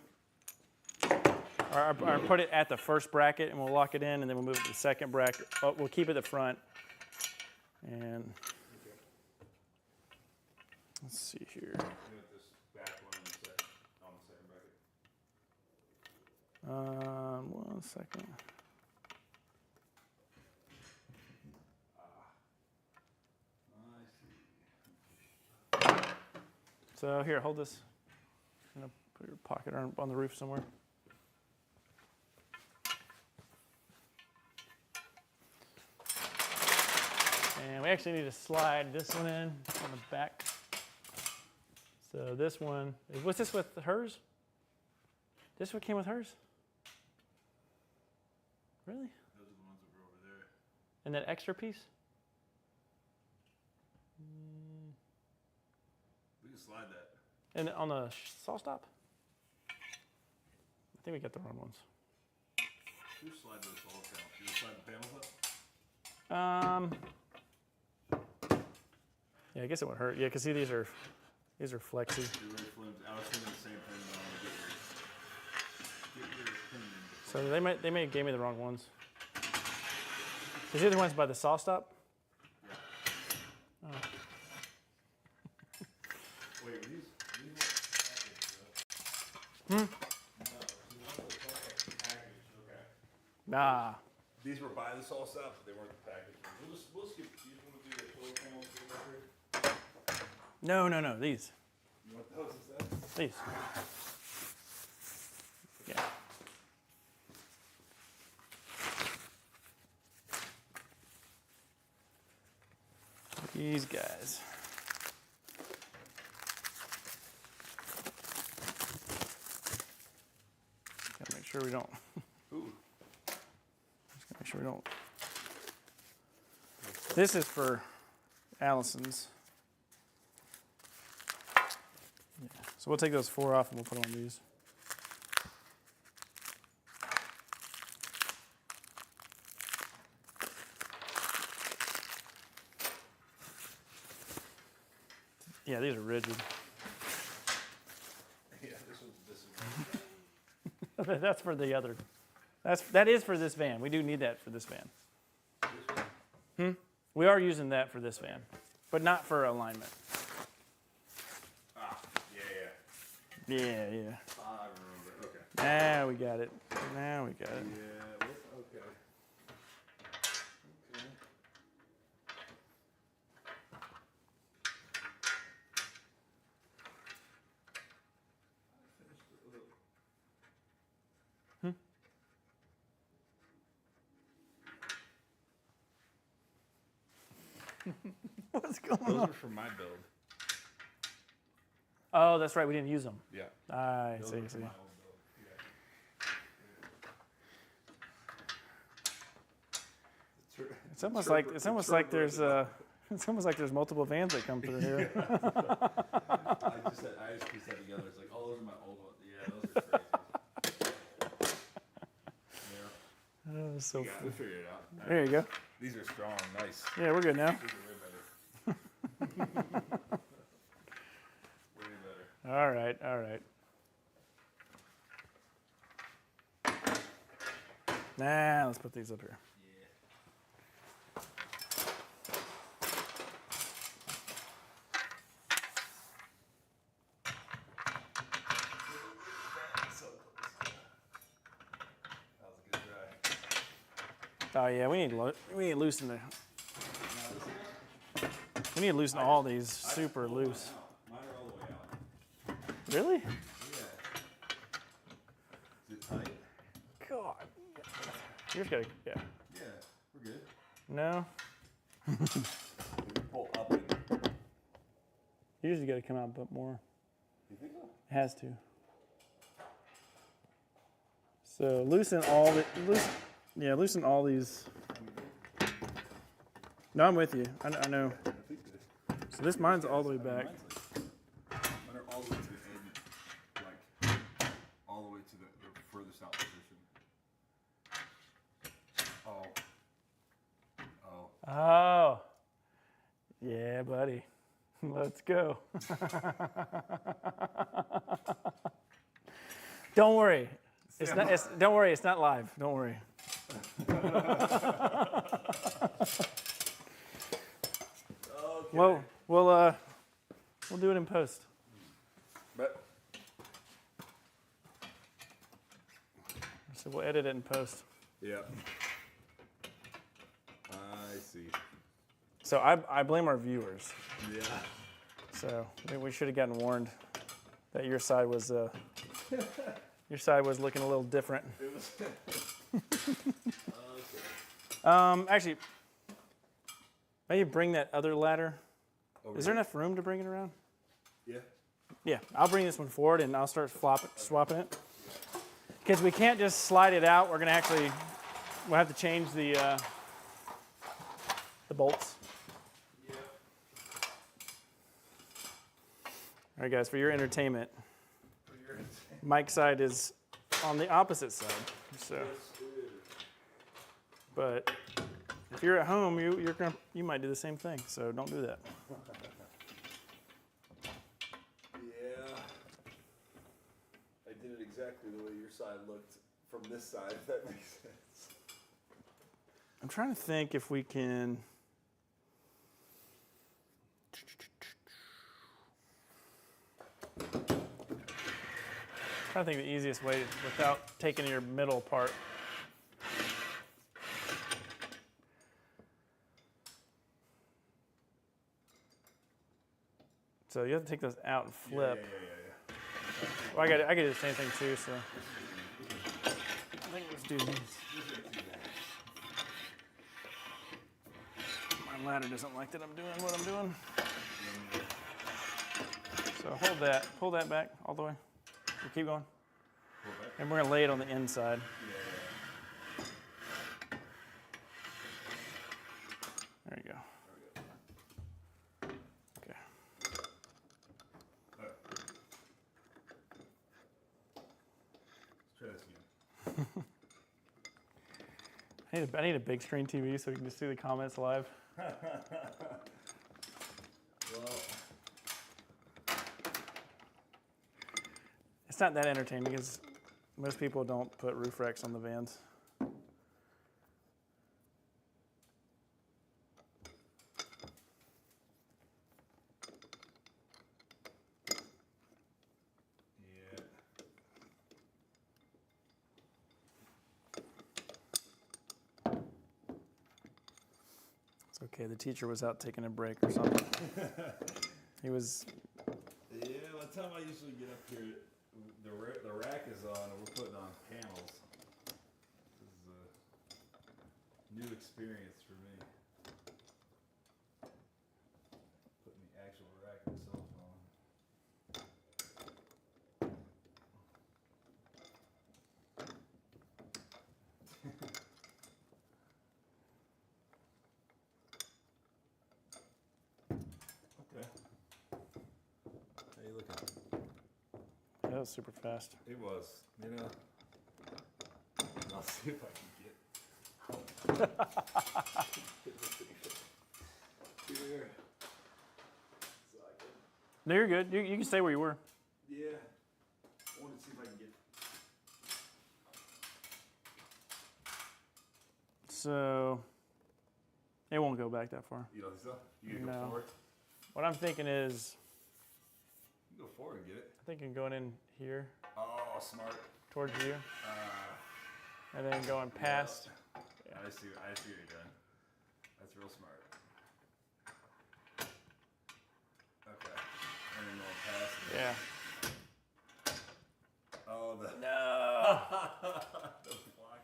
A: Or put it at the first bracket, and we'll lock it in, and then we'll move it to the second bracket. Oh, we'll keep it at the front. And let's see here.
B: You want this back one on the second bracket?
A: 1 second.
B: I see.
A: So here, hold this. I'm gonna put your pocket on the roof somewhere. And we actually need to slide this one in on the back. So this one, what's this with hers? This one came with hers? Really?
B: Those are the ones that were over there.
A: And that extra piece?
B: We can slide that.
A: And on the saw stop? I think we got the wrong ones.
B: You slide those all down. You slide the panels up?
A: Yeah, I guess it would hurt. Yeah, because see, these are flexy.
B: They're very flimsy. I was thinking the same thing. Get your opinion.
A: So they may have gave me the wrong ones. Is the other ones by the saw stop?
B: Yeah.
A: Oh.
B: Wait, these packaged,
A: Hmm?
B: No, these ones were packaged. Okay.
A: Nah.
B: These were by the saw stop, but they weren't the packaged ones. We'll skip. You just want to do the solar panels for the record?
A: No. These.
B: You want those instead?
A: These. Yeah. These guys. Gotta make sure we don't.
B: Ooh.
A: Just gotta make sure we don't. This is for Allison's. Yeah. So we'll take those 4 off and we'll put on these. Yeah, these are rigid.
B: Yeah, this is.
A: That's for the other. That is for this van. We do need that for this van.
B: This one?
A: We are using that for this van, but not for alignment.
B: Ah, yeah.
A: Yeah.
B: I remember. Okay.
A: Now we got it. Now we got it.
B: Yeah, okay. Okay.
A: What's going
B: Those
A: on?
B: are from my build.
A: Oh, that's right. We didn't use them.
B: Yeah.
A: I
B: Those
A: see.
B: are
A: See.
B: from my old build. Yeah.
A: It's almost like there's it's almost like there's multiple vans that come through here.
B: I just pieced that together. It's like, oh, those are my old ones. Yeah, those are crazy. Yeah.
A: Oh, so
B: We figured it out.
A: there you go.
B: These are strong, nice.
A: Yeah, we're good now.
B: These are way better. Way better.
A: All right. All right. Nah, let's put these up here.
B: Yeah. So close. That was a good try.
A: Oh yeah, we need to loosen the. We need to loosen all these super loose.
B: Mine are all the way out.
A: Really?
B: Yeah. Is it tight?
A: God. You just gotta. Yeah.
B: Yeah, we're good.
A: No.
B: We pull up and
A: You usually gotta come out a bit more.
B: you think so?
A: It has to. So loosen all the loosen all these. No, I'm with you. I know.
B: I think this.
A: So this mine's all the way back.
B: Mine are all the way to the end, like all the way to the furthest out position. Oh. Oh.
A: Oh. Yeah, buddy. Let's go. Don't worry. Don't worry. It's not live. Don't worry.
B: Okay.
A: Well, we'll do it in post.
B: But
A: So we'll edit it in post.
B: yeah. I see.
A: So I blame our viewers.
B: Yeah.
A: So we should have gotten warned that your side was looking a little different.
B: It was.
A: Actually, maybe bring that other ladder.
B: Over
A: Is there
B: here.
A: enough room to bring it around?
B: Yeah.
A: Yeah, I'll bring this one forward and I'll start swapping it. Because we can't just slide it out. We'll have to change the bolts.
B: Yeah.
A: All right, guys, for your entertainment,
B: For your
A: Mike's side is on the opposite side. So, but if you're at home, you might do the same thing. So don't do that.
B: Yeah. I did it exactly the way your side looked from this side, if that makes sense.
A: I'm trying to think if we can. I think the easiest way without taking your middle part. So you have to take those out and flip.
B: Yeah.
A: Well, I got to do the same thing too. So I think let's do these. My ladder doesn't like that I'm doing what I'm doing. So pull that back all the way. We'll keep going. And we're gonna lay it on the inside. There you go. Okay.
B: Let's try this again.
A: I need a big screen TV so we can just see the comments live.
B: Well,
A: It's not that entertaining because most people don't put roof racks on the vans.
B: yeah.
A: okay. The teacher was out taking a break or something. He was.
B: Yeah, by the time I usually get up here, the rack is on and we're putting on panels. This is a new experience for me. Putting the actual rack itself on. Okay. How you looking?
A: That was super fast.
B: It was, you know. I'll see if I can get. Here. So I can.
A: No, you're good. You can stay where you were.
B: Yeah. I want to see if I can get.
A: So it won't go back that far.
B: You don't think so? You can
A: No.
B: go forward.
A: What I'm thinking is,
B: You can go forward and get it.
A: I think going in here
B: Oh, smart.
A: towards you, and then going past.
B: Yeah. I see what you're doing. That's real smart. Okay. And then going past.
A: Yeah.
B: Oh, the.
A: No.
B: The block.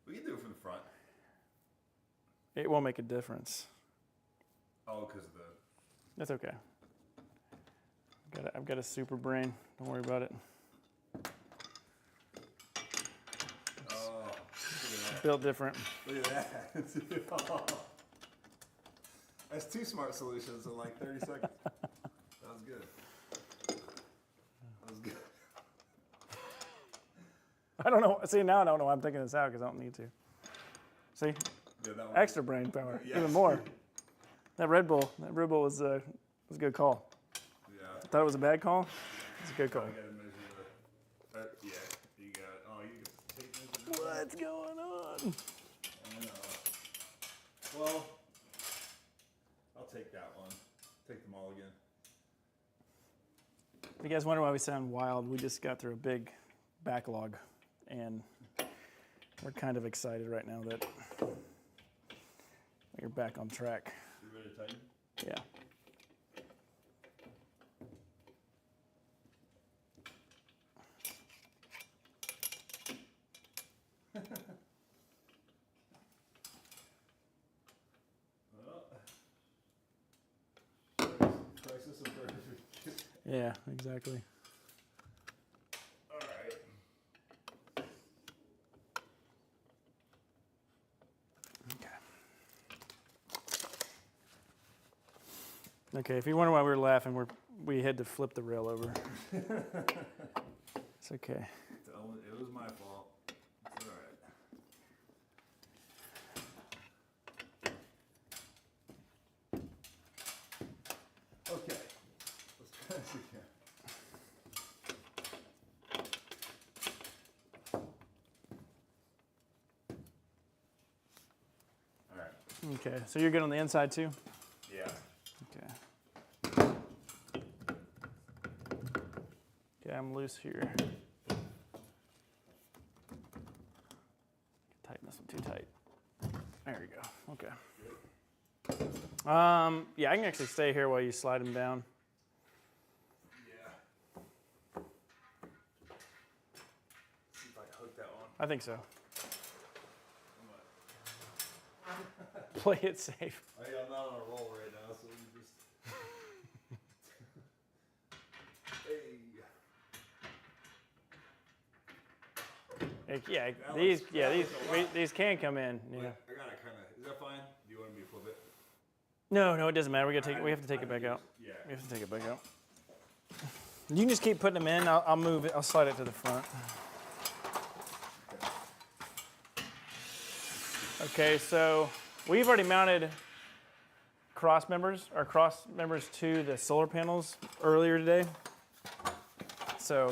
B: We can do it from the front.
A: It won't make a difference.
B: Oh, because of the.
A: That's okay. I've got a super brain. Don't worry about it.
B: Oh, look at that.
A: Built different.
B: Look at that. That's two smart solutions in like 30 seconds. That was good. That was good.
A: I don't know. See, now I don't know why I'm thinking this out because I don't need to. See?
B: Yeah, that one.
A: Extra brain power.
B: Yeah.
A: Even more. That Red Bull was a good call.
B: Yeah.
A: Thought it was a bad call? It's a good call.
B: I gotta measure the. Yeah, you got it. Oh, you can take measurements.
A: What's going on?
B: I know. Well, I'll take that one. Take them all again.
A: If you guys wonder why we sound wild, we just got through a big backlog, and we're kind of excited right now that we're back on track.
B: You ready to tighten?
A: Yeah.
B: Crisis averted.
A: Yeah, exactly.
B: All right.
A: Okay, if you wonder why we were laughing, we had to flip the rail over. It's okay.
B: It was my fault. It's all right. Okay. Let's try this again. All right.
A: Okay, so you're good on the inside too?
B: Yeah.
A: Okay. Okay, I'm loose here. Tighten this one too tight. There you go. Okay. Yeah, I can actually stay here while you slide them down.
B: Yeah. See if I can hook that one.
A: I think so. Play it safe.
B: I'm not on a roll right now, so we just. Hey.
A: These can come in. Yeah.
B: I gotta kind of. Is that fine? Do you want me to flip it?
A: No, it doesn't matter. We have to take it back out.
B: Yeah.
A: We have to take it back out. You can just keep putting them in. I'll move it. I'll slide it to the front. Okay, so we've already mounted cross members to the solar panels earlier today. So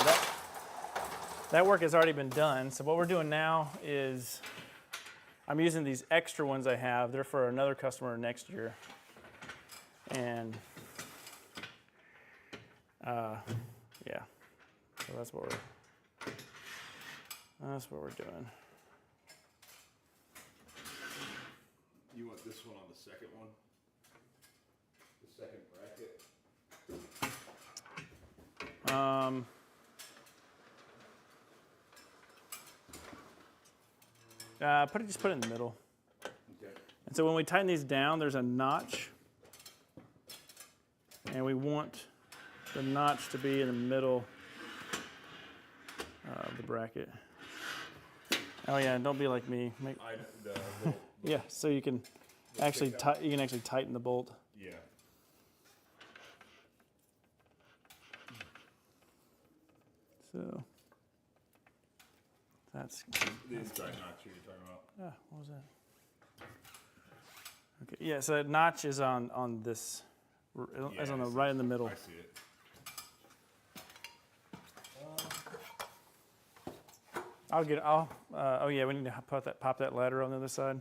A: that work has already been done. So what we're doing now is I'm using these extra ones I have. They're for another customer next year. And yeah, so that's what we're doing.
B: You want this one on the second one? The second bracket?
A: Just put it in the middle.
B: Okay.
A: And so when we tighten these down, there's a notch. And we want the notch to be in the middle of the bracket. Oh yeah, don't be like me. Yeah, so you can actually tighten the bolt.
B: Yeah.
A: So that's
B: The inside notch you're talking about.
A: what was that? Okay, yeah, so that notch is on this, is on the right in the middle.
B: I see it.
A: Oh yeah, we need to pop that ladder on the other side.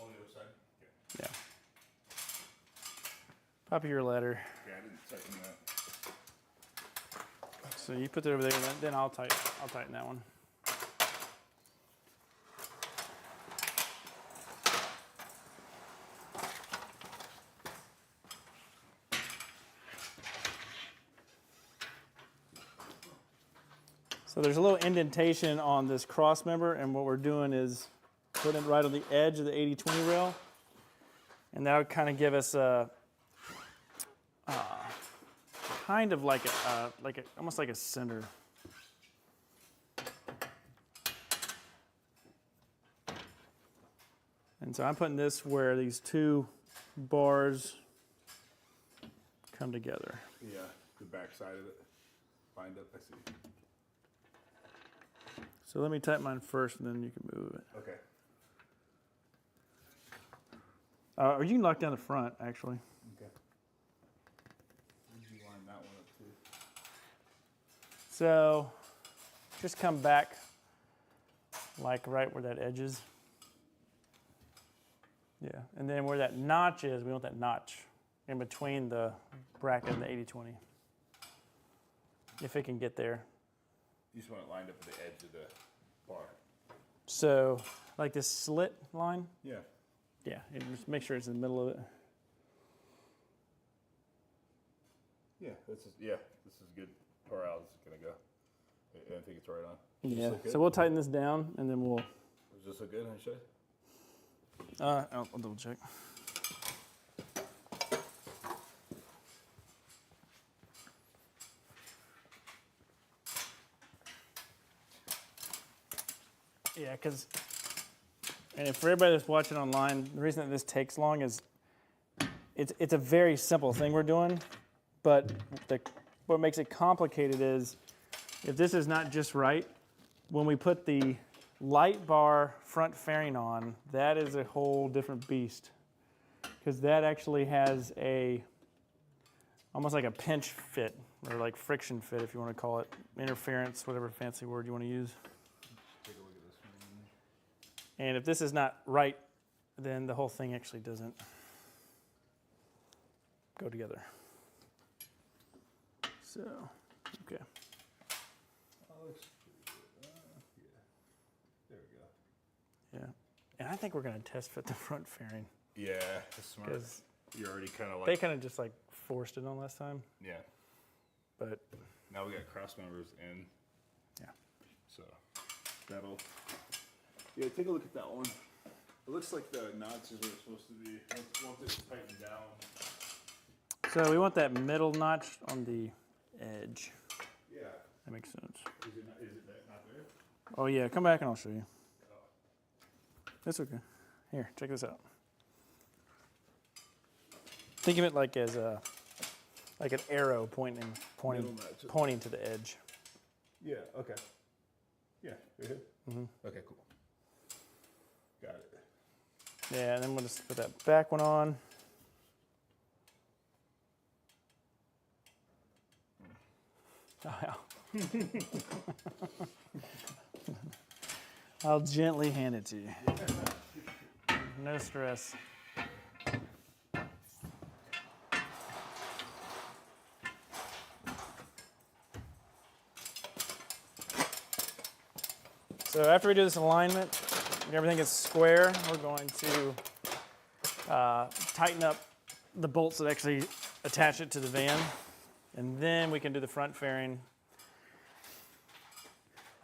B: On the other side? Okay.
A: Yeah. Pop your ladder.
B: Okay, I didn't tighten that.
A: So you put it over there, and then I'll tighten that one. So there's a little indentation on this cross member, and what we're doing is putting it right on the edge of the 80/20 rail, and that would kind of give us a kind of like almost like a center. And so I'm putting this where these two bars come together.
B: Yeah, the back side of it. Bind up, I see.
A: So let me tighten mine first, and then you can move it.
B: Okay.
A: Or you can lock down the front, actually.
B: Okay. You line that one up too.
A: So just come back like right where that edge is. Yeah, and then where that notch is, we want that notch in between the bracket and the 80/20. If it can get there.
B: You just want it lined up at the edge of the bar.
A: So like this slit line?
B: Yeah.
A: Yeah, and just make sure it's in the middle of it.
B: Yeah, this is good. Or how this is gonna go. I think it's right on.
A: Yeah,
B: look good?
A: so we'll tighten this down, and then we'll...
B: Does this look good, Shay?
A: I'll double check. Yeah, because, and for everybody that's watching online, the reason that this takes long is it's a very simple thing we're doing, but what makes it complicated is if this is not just right, when we put the light bar front fairing on, that is a whole different beast, because that actually has almost like a pinch fit, or like friction fit, if you want to call it, interference, whatever fancy word you want to use.
B: Take a look at this one.
A: And if this is not right, then the whole thing actually doesn't go together. So, okay.
B: Oh, looks pretty good. Yeah. There we go.
A: Yeah. And I think we're going to test fit the front fairing,
B: Yeah, that's smart.
A: because
B: You're already kind of like.
A: they kind of just like forced it on last time.
B: Yeah.
A: But
B: Now we got cross members in.
A: yeah.
B: So that'll. Yeah, take a look at that one. It looks like the notch is where it's supposed to be. Once it's tightened down.
A: So we want that middle notch on the edge.
B: Yeah.
A: That makes sense.
B: Is it not there?
A: Oh yeah, come back and I'll show you. That's okay. Here, check this out. Think of it like as like an arrow pointing
B: Middle notch.
A: pointing to the edge.
B: Yeah. Okay. Yeah. Right here.
A: Mm-hmm.
B: Okay. Cool. Got it.
A: Yeah, and then we'll just put that back one on. Oh, yeah. I'll gently hand it to you. No stress. So after we do this alignment, everything is square, we're going to tighten up the bolts that actually attach it to the van. And then we can do the front fairing.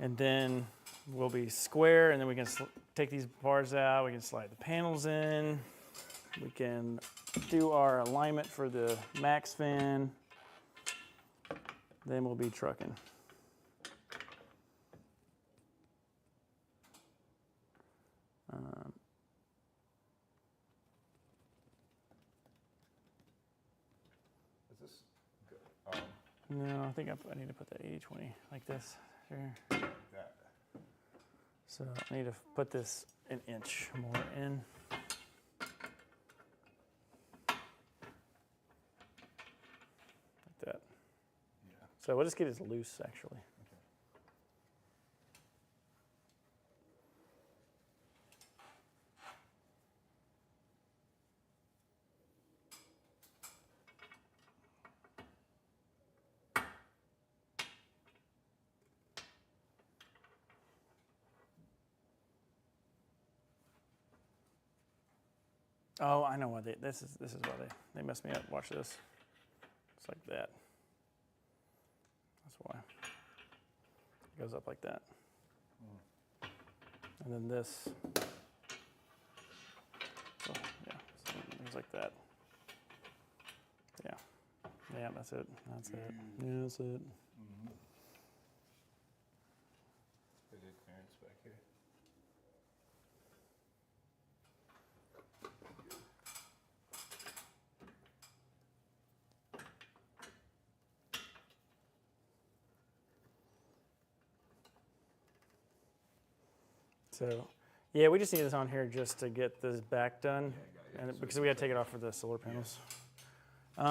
A: And then we'll be square, and then we can take these bars out. We can slide the panels in. We can do our alignment for the max fan. Then we'll be trucking.
B: Is this good?
A: No, I think I need to put the 80-20 like this. Here.
B: That.
A: So I need to put this an inch more in. Like that.
B: Yeah.
A: So we'll just get it loose, actually. Oh, I know why this is why they messed me up. Watch this. It's like that. That's why. It goes up like that. And then this. So, yeah, so things like that. Yeah. Yeah, that's it. That's it. Yeah, that's it.
B: Pretty good clearance back here.
A: So, yeah, we just need this on here just to get this back done,
B: Yeah.
A: and because we got to take it off for the solar panels.
B: You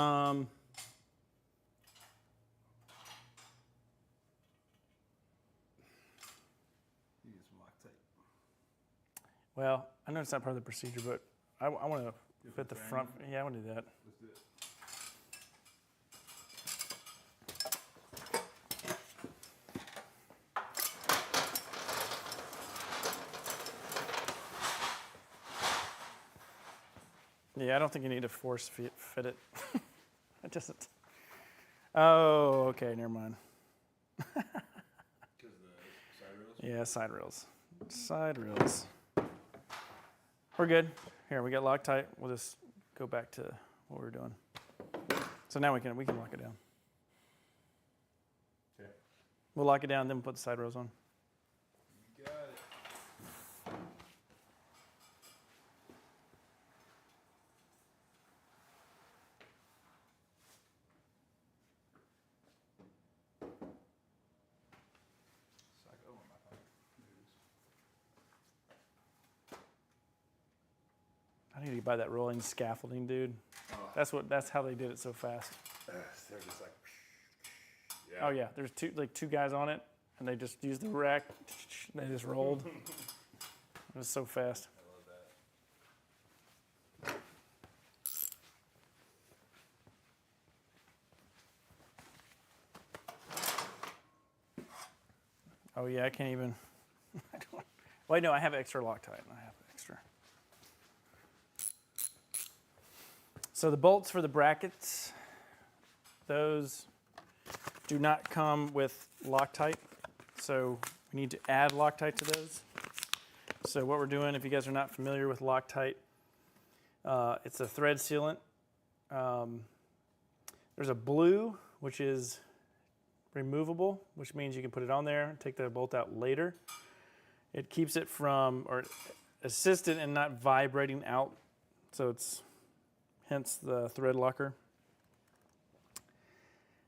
B: use some Loctite.
A: Well, I know it's not part of the procedure, but I want to fit the front. Yeah, I want to do that.
B: Let's do it.
A: Yeah, I don't think you need to force fit it. It doesn't. Oh, okay, never mind.
B: Because the side rails?
A: Yeah, side rails. Side rails. We're good. Here, we got Loctite. We'll just go back to what we were doing. So now we can lock it down.
B: Okay.
A: We'll lock it down, then we'll put the side rails on.
B: You got it. Suck. Oh, my phone.
A: I need to buy that rolling scaffolding, dude.
B: Oh.
A: That's how they did it so fast.
B: They're just like. Yeah.
A: Oh yeah, there's two guys on it, and they just used the rack. They just rolled. It was so fast.
B: I love that.
A: Oh yeah, I can't even. I don't, wait, no, I have extra Loctite. I have extra. So the bolts for the brackets, those do not come with Loctite. So we need to add Loctite to those. So what we're doing, if you guys are not familiar with Loctite, it's a thread sealant. There's a blue, which is removable, which means you can put it on there and take the bolt out later. It keeps it from, or assists it in not vibrating out. So it's hence the thread locker.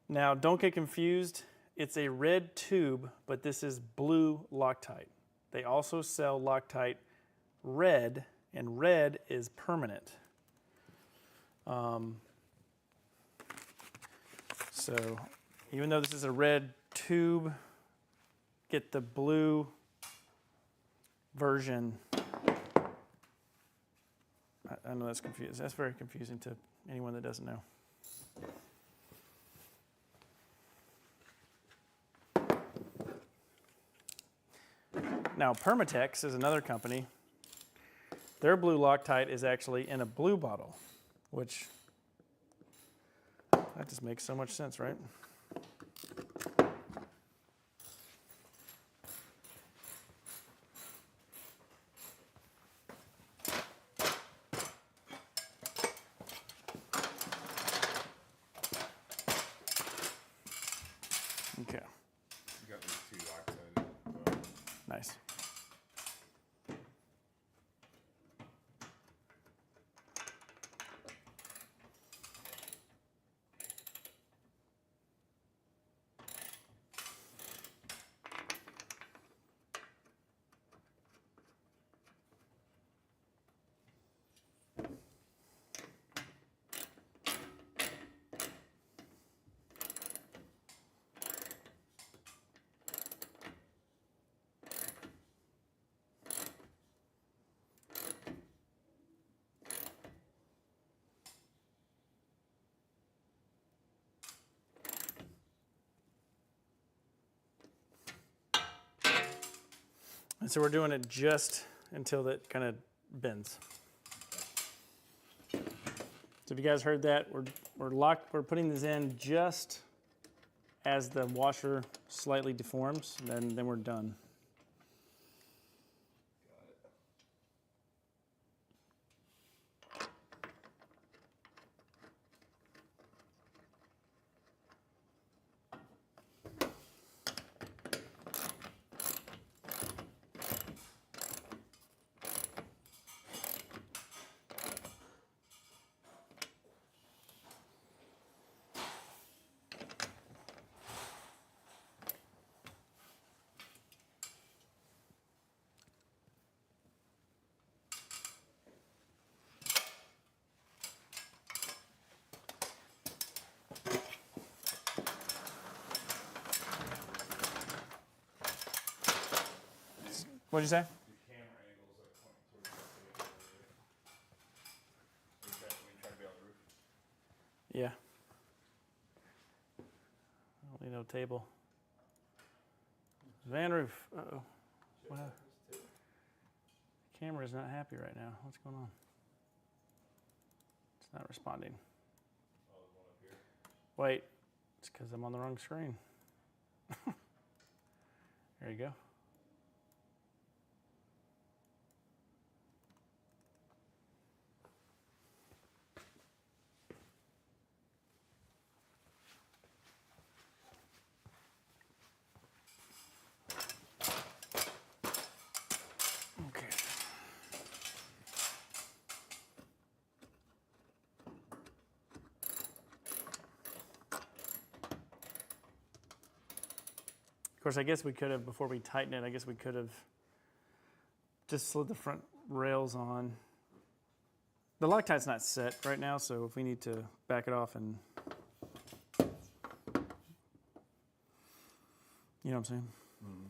A: Now, don't get confused. It's a red tube, but this is blue Loctite. They also sell Loctite red, and red is permanent. So even though this is a red tube, get the blue version. I know that's confusing. That's very confusing to anyone that doesn't know. Now, Permatex is another company Their blue Loctite is actually in a blue bottle, which that just makes so much sense, right? Okay,
C: You got these two Loctite.
A: nice. And so we're doing it just until that kind of bends. So if you guys heard that, we're putting these in just as the washer slightly deforms, and then we're done. What'd you say?
C: Your camera angle's like pointing towards the table. When you try to be on the roof.
A: Yeah. I don't need no table. Van roof. Uh-oh. Wow. The camera is not happy right now. What's going on? It's not responding.
C: Oh, there's one up here.
A: Wait. It's because I'm on the wrong screen. There you go. Okay. Of course, I guess we could have, before we tighten it, I guess we could have just slid the front rails on. The Loctite's not set right now, so if we need to back it off and, you know what I'm saying?
B: Mm-hmm.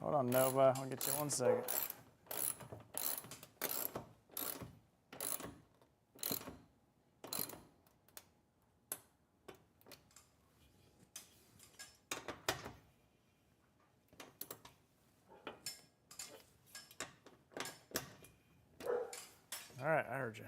A: Hold on, Nova. I'll get you 1 second. All right, I heard you.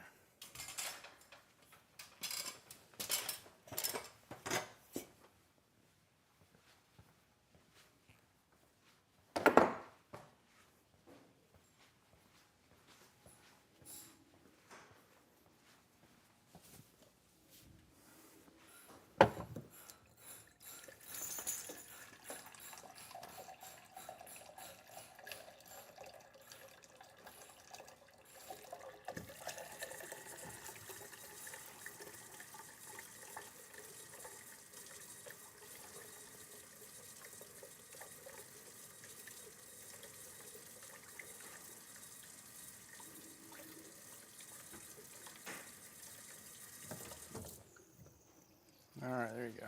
A: you go.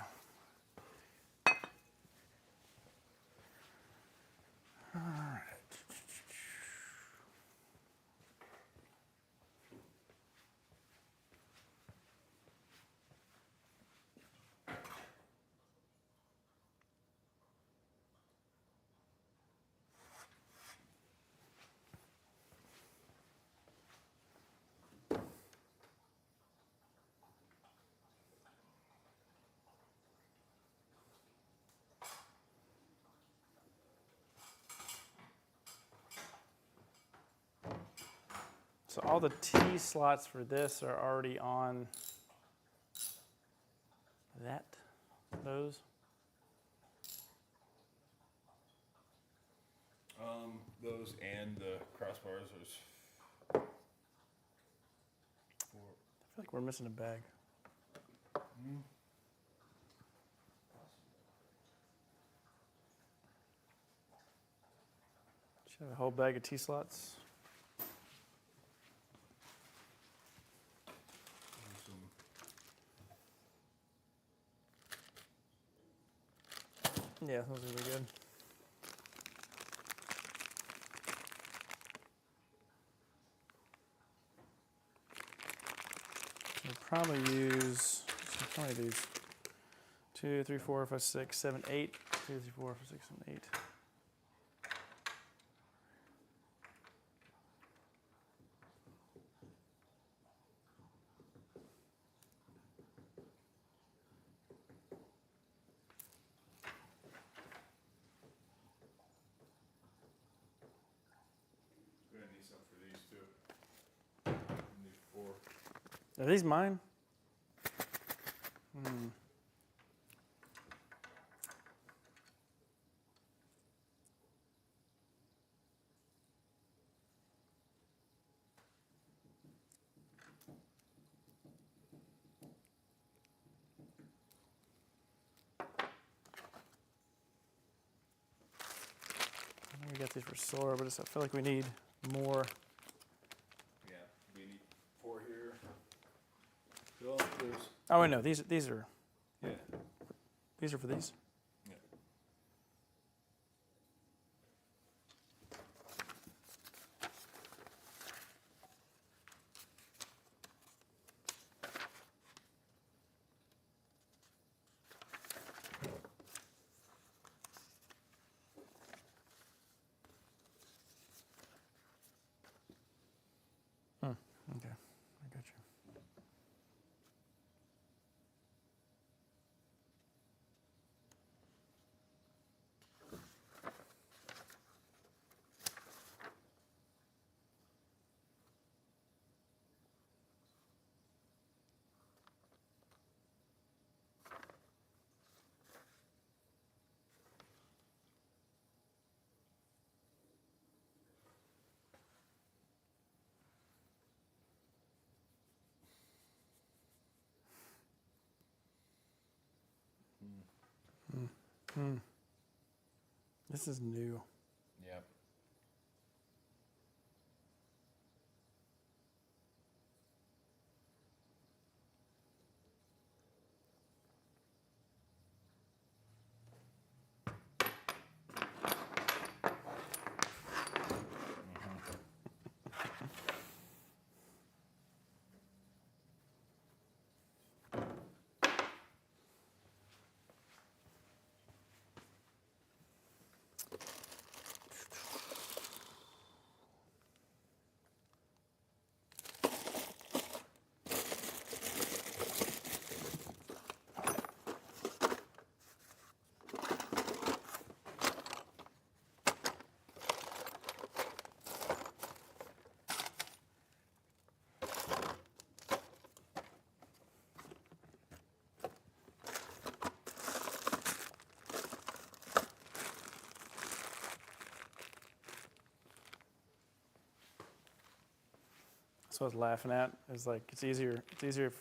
A: All right. So all the T slots for this are already on those.
B: Those and the crossbars. There's
A: I feel like we're missing a bag. Should have a whole bag of T slots. Yeah, those are really good. We'll probably use how many of these? 2, 3, 4, 5, 6, 7, 8. 2, 3, 4, 5, 6, 7, 8.
B: We're gonna need some for these too. Need 4.
A: Are these mine? I know we got these for solar, but I feel like we need more.
B: Yeah, we need 4 here. Well, there's
A: Oh wait, no, these are
B: yeah.
A: these are for these.
B: Yeah.
A: Okay, I got you. This is new.
B: Yep.
A: That's what I was laughing at. Is like it's easier. It's easier.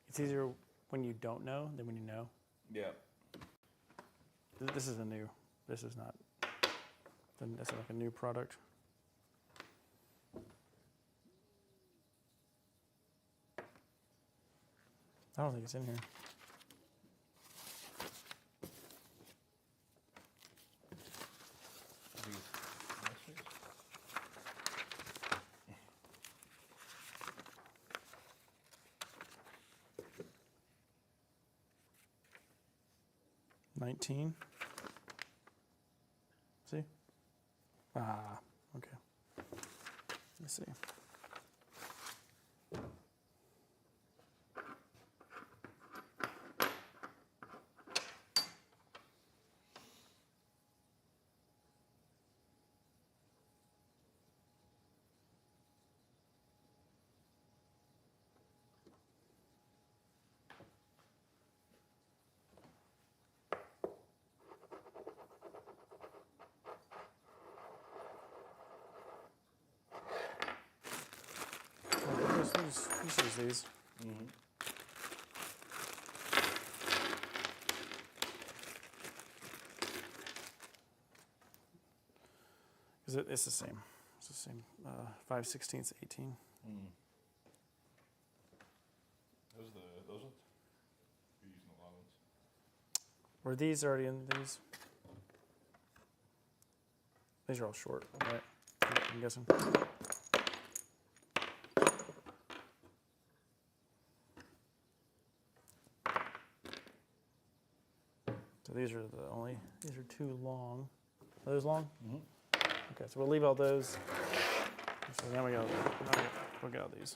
A: It's easier when you don't know than when you know.
B: Yep.
A: This is a new. This is not. That's like a new product. I don't think it's in here. 19. See? Ah, okay. Let's see. Let's use these. Because it's the same. It's the same. 5/16, 18.
B: Those ones? You're using a lot of ones.
A: Were these already in these? These are all short, right? I'm guessing. So these are these are too long. Are those long?
B: Mm-hmm.
A: Okay, so we'll leave all those. So then we'll get all these.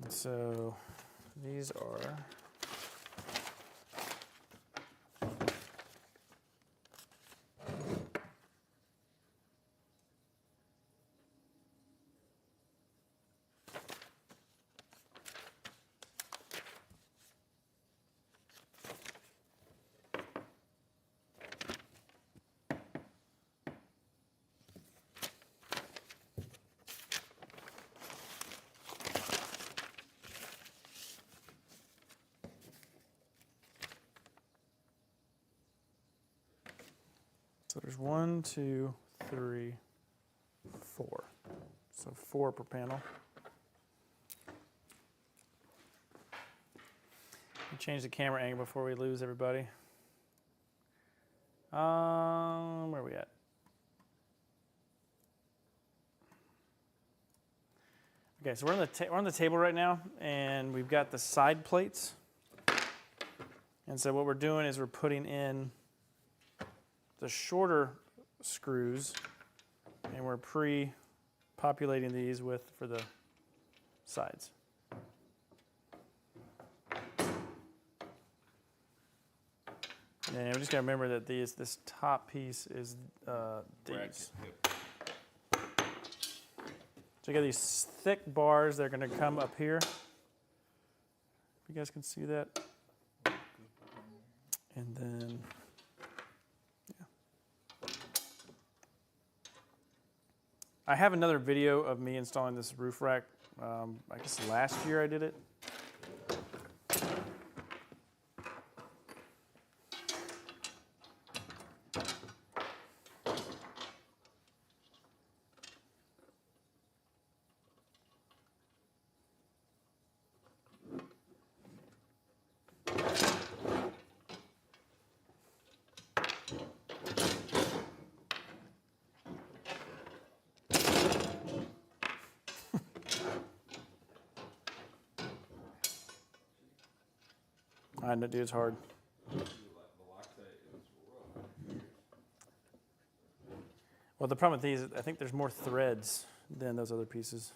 A: And so these are. So there's 1, 2, 3, 4. So 4 per panel. Change the camera angle before we lose everybody. Where are we at? Okay, so we're on the table right now, and we've got the side plates. And so what we're doing is we're putting in the shorter screws, and we're pre-populating these for the sides. And we just gotta remember that this top piece is these.
B: Yep.
A: So you got these thick bars that are gonna come up here. If you guys can see that. And then, yeah. I have another video of me installing this roof rack. I guess last year I did it. I know, dude, it's hard.
B: The Loctite is rough.
A: Well, the problem with these, I think there's more threads than those other pieces.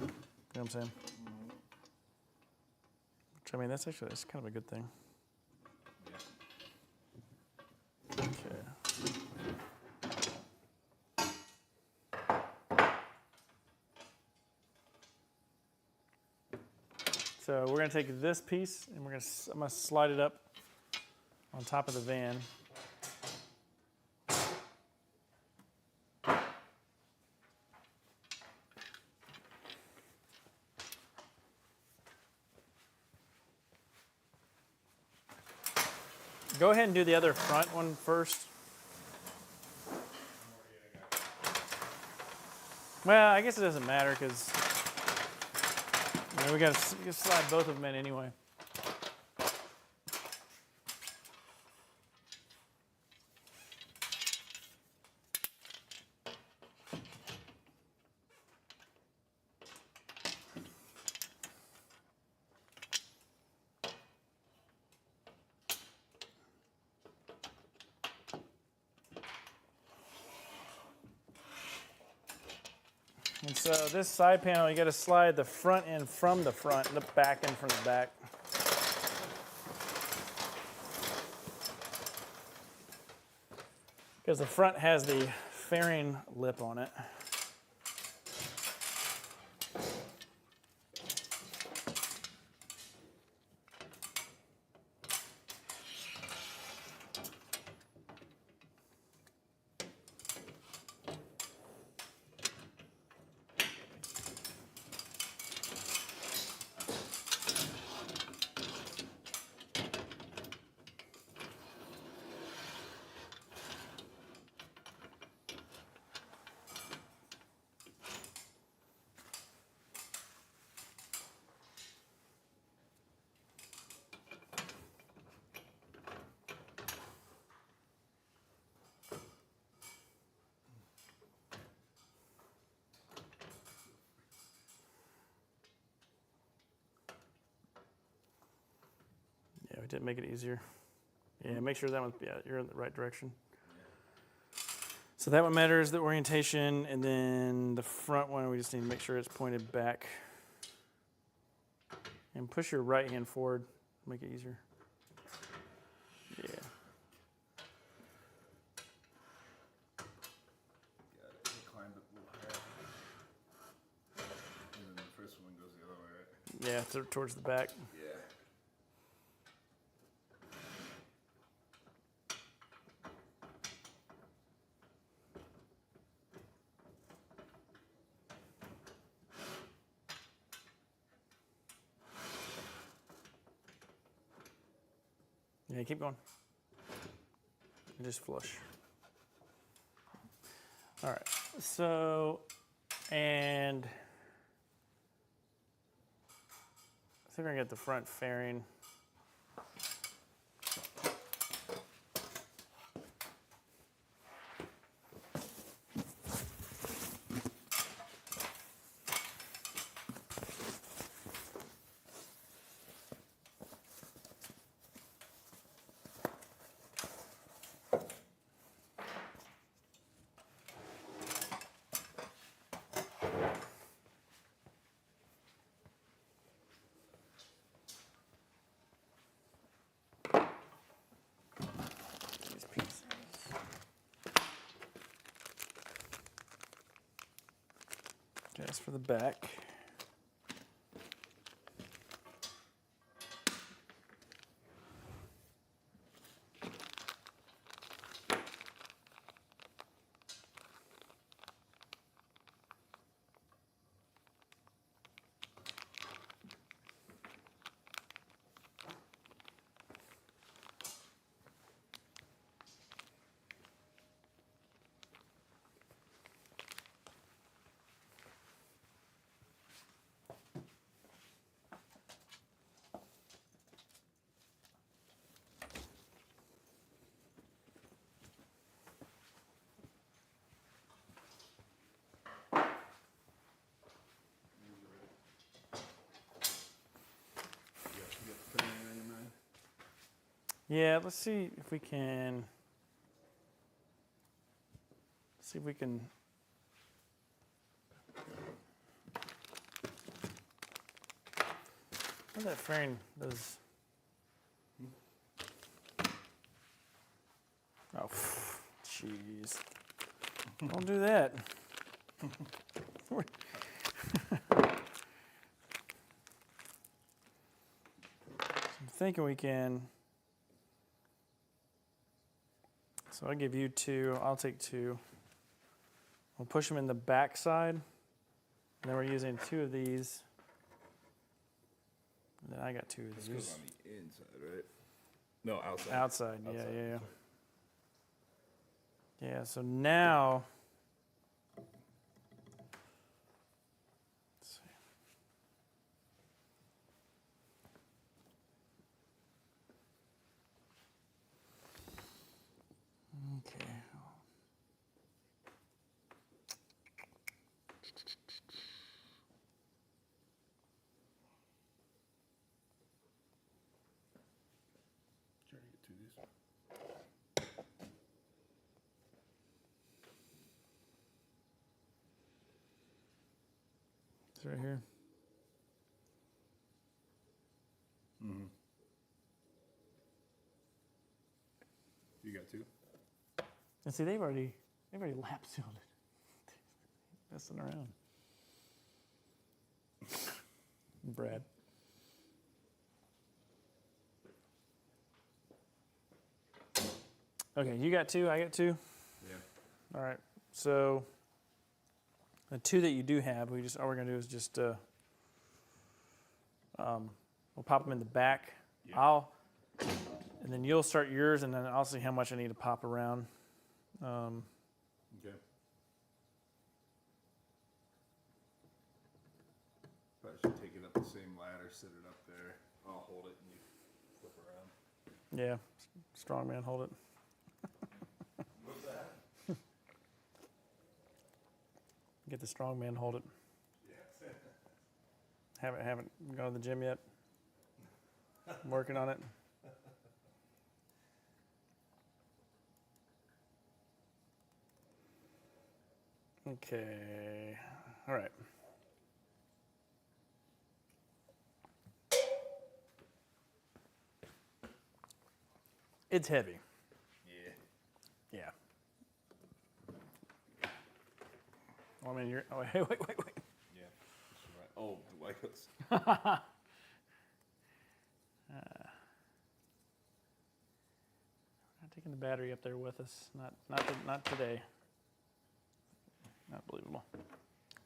A: You know what I'm saying? Which, I mean, that's kind of a good thing. Okay. So we're going to take this piece and I'm going to slide it up on top of the van. Go ahead and do the other front one first. Well, I guess it doesn't matter because we got to slide both of them in anyway. So this side panel, you got to slide the front end from the front and the back end from the back. Because the front has the fairing lip on it. Yeah, we did make it easier. Yeah, make sure that one, yeah, you're in the right direction. So that one matters, the orientation, and then the front one, we just need to make sure it's pointed back. And push your right hand forward, make it easier. Yeah.
B: Got it. You climbed it a little higher. And then the first one goes the other way, right?
A: Yeah, towards the back.
B: Yeah.
A: Yeah, keep going. Just flush. All right, so, and I think we're gonna get the front fairing. These pieces. Just for the back.
B: You got the fairing on your mind?
A: Yeah, let's see if we can. See if we can. What that fairing does. Oh, jeez. Don't do that. I'm thinking we can. So I'll give you 2. I'll take 2. We'll push them in the back side. And then we're using 2 of these. And then I got 2 of
B: This
A: these.
B: goes on the inside, right? No, outside.
A: Outside, yeah,
B: Outside,
A: yeah, yeah.
B: outside.
A: Yeah, so now. Let's see. Okay.
B: Try to get 2 of these.
A: right here.
B: Mm-hmm. You got two?
A: And see, they've already lap sealed it. Messing around. Brad. Okay, you got two, I got two.
B: Yeah.
A: All right, so the two that you do have, all we're gonna do is just we'll pop them in the back.
B: Yeah.
A: And then you'll start yours, and then I'll see how much I need to pop around.
B: Okay. Probably should take it up the same ladder, sit it up there. I'll hold it and you flip around.
A: Yeah, strong man, hold it.
B: What's that?
A: Get the strong man, hold it.
B: Yeah.
A: Haven't gone to the gym yet. I'm working on it. Okay, all right. It's heavy.
B: Yeah.
A: Yeah. Oh, I mean, you're. Oh, wait.
B: Yeah. That's right. Oh, the Legos.
A: Not taking the battery up there with us. Not today. Not believable.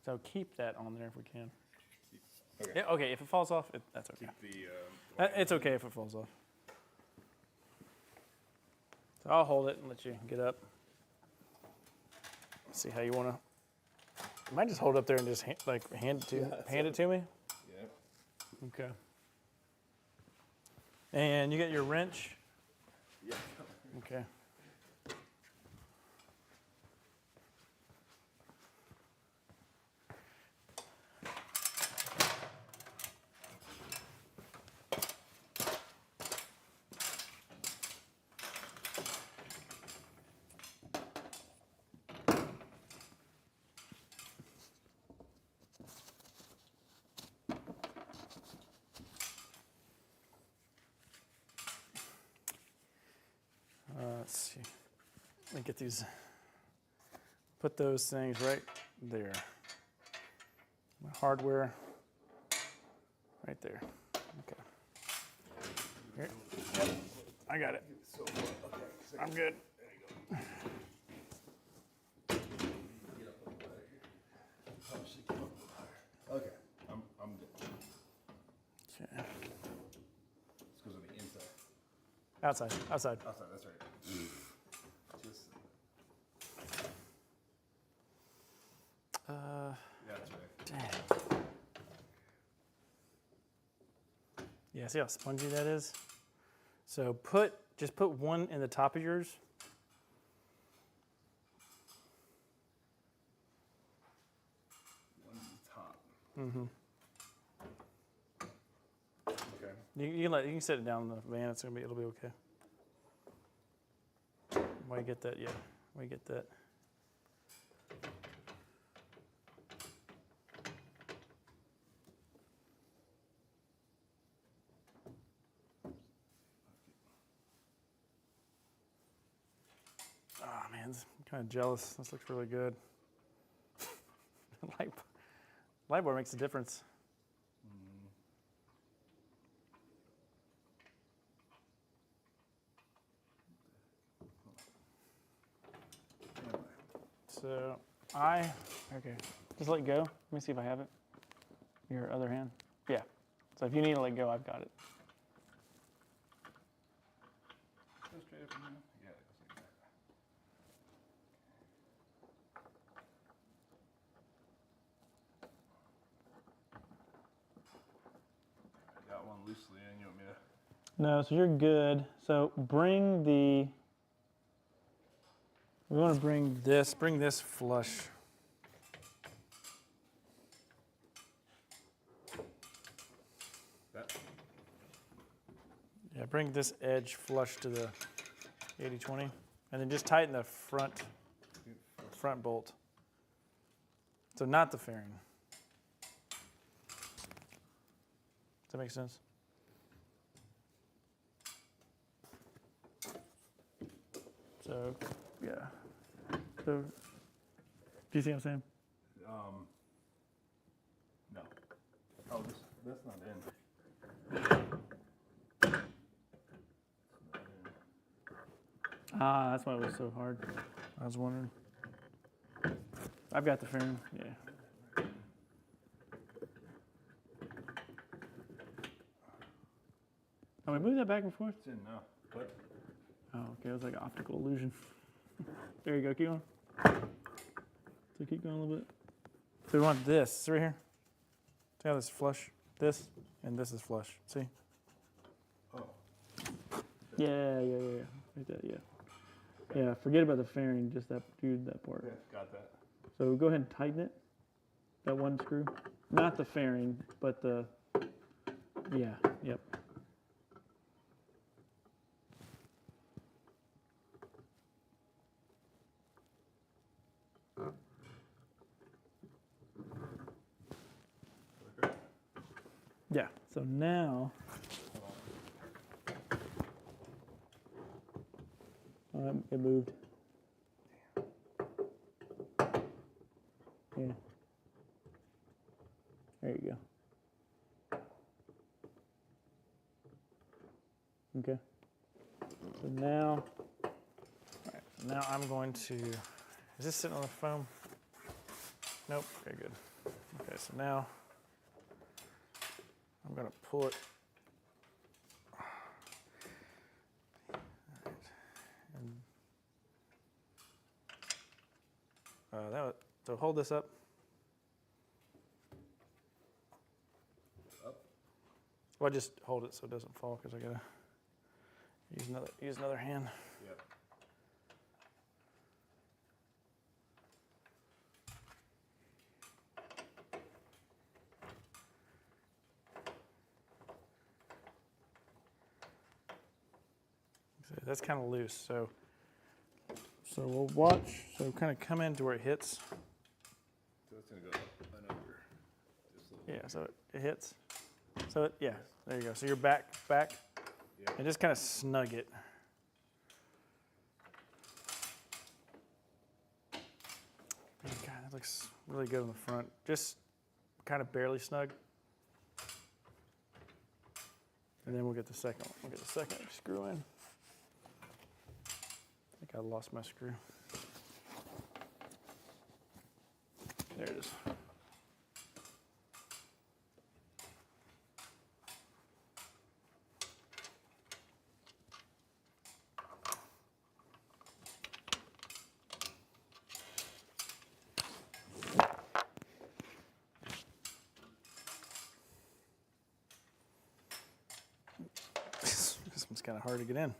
A: So keep that on there if we can.
B: Okay.
A: Yeah, okay, if it falls off, that's okay.
B: Keep the.
A: It's okay if it falls off. So I'll hold it and let you get up. See how you want to. You might just hold it up there and just hand it to me.
B: Yeah.
A: Okay. And you got your wrench.
B: Yeah.
A: Okay. Let's see. Let me get these. Put those things right there. My hardware. Right there. Okay. Here. Yep. I got it. I'm good.
B: Okay. I'm good.
A: Okay.
B: This goes on the inside.
A: Outside.
B: Outside, that's right. Just, yeah, that's right.
A: Dang. Yeah, see how spongy that is? So just put one in the top of yours.
B: One at the top.
A: Mm-hmm.
B: Okay.
A: You can set it down in the van. It'll be okay. Why you get that? Yeah. Why you get that? Oh man, I'm kind of jealous. This looks really good. Light bar makes a difference. So okay, just let go. Let me see if I have it. Your other hand. Yeah. So if you need to let go, I've got it.
B: Go straight up and down. Yeah, it goes like that. I got one loosely in. You want me to?
A: No, so you're good. So we want to bring this flush.
B: That?
A: Yeah, bring this edge flush to the 80-20, and then just tighten the front bolt. So not the fairing. that make sense? So, yeah. So, do you see what I'm saying?
B: No. Oh, that's not in.
A: Ah, that's why it was so hard. I was wondering. I've got the fairing, yeah. Can we move that back and forth?
B: It's in now. But
A: Oh, okay, it was like an optical illusion. There you go, keep going. So keep going a little bit. So we want this right here. See how this is flush? This, and this is flush. See?
B: oh,
A: Yeah. Like that, yeah. Yeah, forget about the fairing, just that part.
B: yeah, got that.
A: So go ahead and tighten it. That one screw. Not the fairing, but the, yeah, yep.
B: Okay.
A: Yeah, so now, it moved. Yeah. There you go. Okay. So now, all right, so now I'm going to, is this sitting on the foam? Nope, okay, good. Okay, so now I'm gonna pull it. So hold this up.
B: Up.
A: Well, just hold it so it doesn't fall because I gotta use another hand.
B: Yep.
A: So that's kind of loose. So we'll watch. So kind of come in to where it hits.
B: So it's gonna go up and under. Just a little.
A: Yeah. So it hits. So yeah. There you go. So you're back,
B: Yep.
A: and just kind of snug it. God, that looks really good on the front. Just kind of barely snug. And then we'll get the second one. We'll get the second screw in. I think I lost my screw. There it is. This one's kind of hard to get in.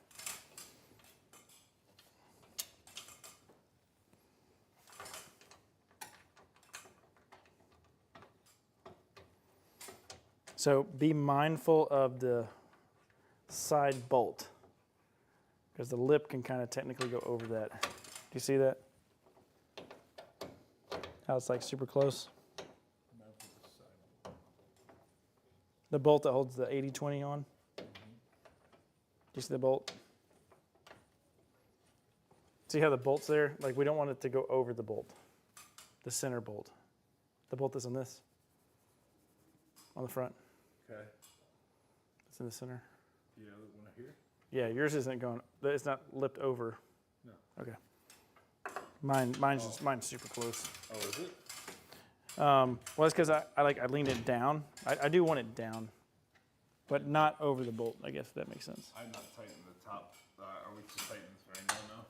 A: So be mindful of the side bolt because the lip can kind of technically go over that. Do you see that? How it's like super close? The bolt that holds the 80-20 on. Do you see the bolt? See how the bolt's there? Like we don't want it to go over the bolt, the center bolt. The bolt is on this, on the front.
B: Okay.
A: It's in the center.
B: You know the one here?
A: Yeah, yours isn't going. It's not lipped over.
B: No.
A: Okay. Mine's super close.
B: Oh, is it?
A: Well, it's because I leaned it down. I do want it down, but not over the bolt. I guess if that makes sense.
B: I'm not tightening the top. Are we just tightening this fairing down now?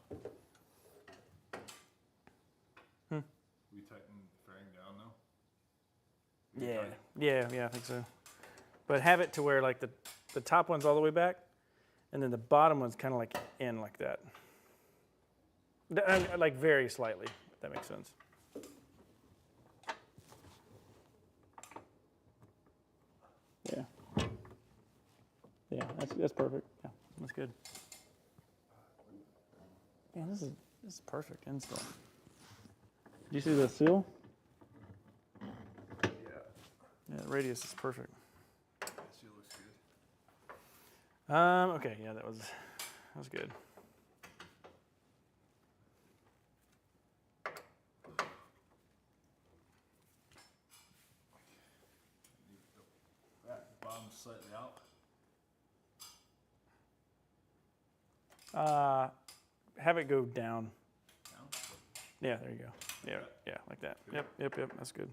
B: We tighten the fairing down now?
A: Yeah, I think so. But have it to where like the top one's all the way back, and then the bottom one's kind of like in like that. Like very slightly, if that makes sense. Yeah. Yeah, that's perfect. Yeah, that's good. Yeah, this is perfect install. Did you see the seal?
B: Yeah.
A: Yeah, the radius is perfect.
B: Yes, you
A: Okay, yeah, that was good.
B: Bottom slightly out.
A: Have it go down.
B: Down.
A: Yeah, there you go. Yeah, yeah, like that. Yep, that's good.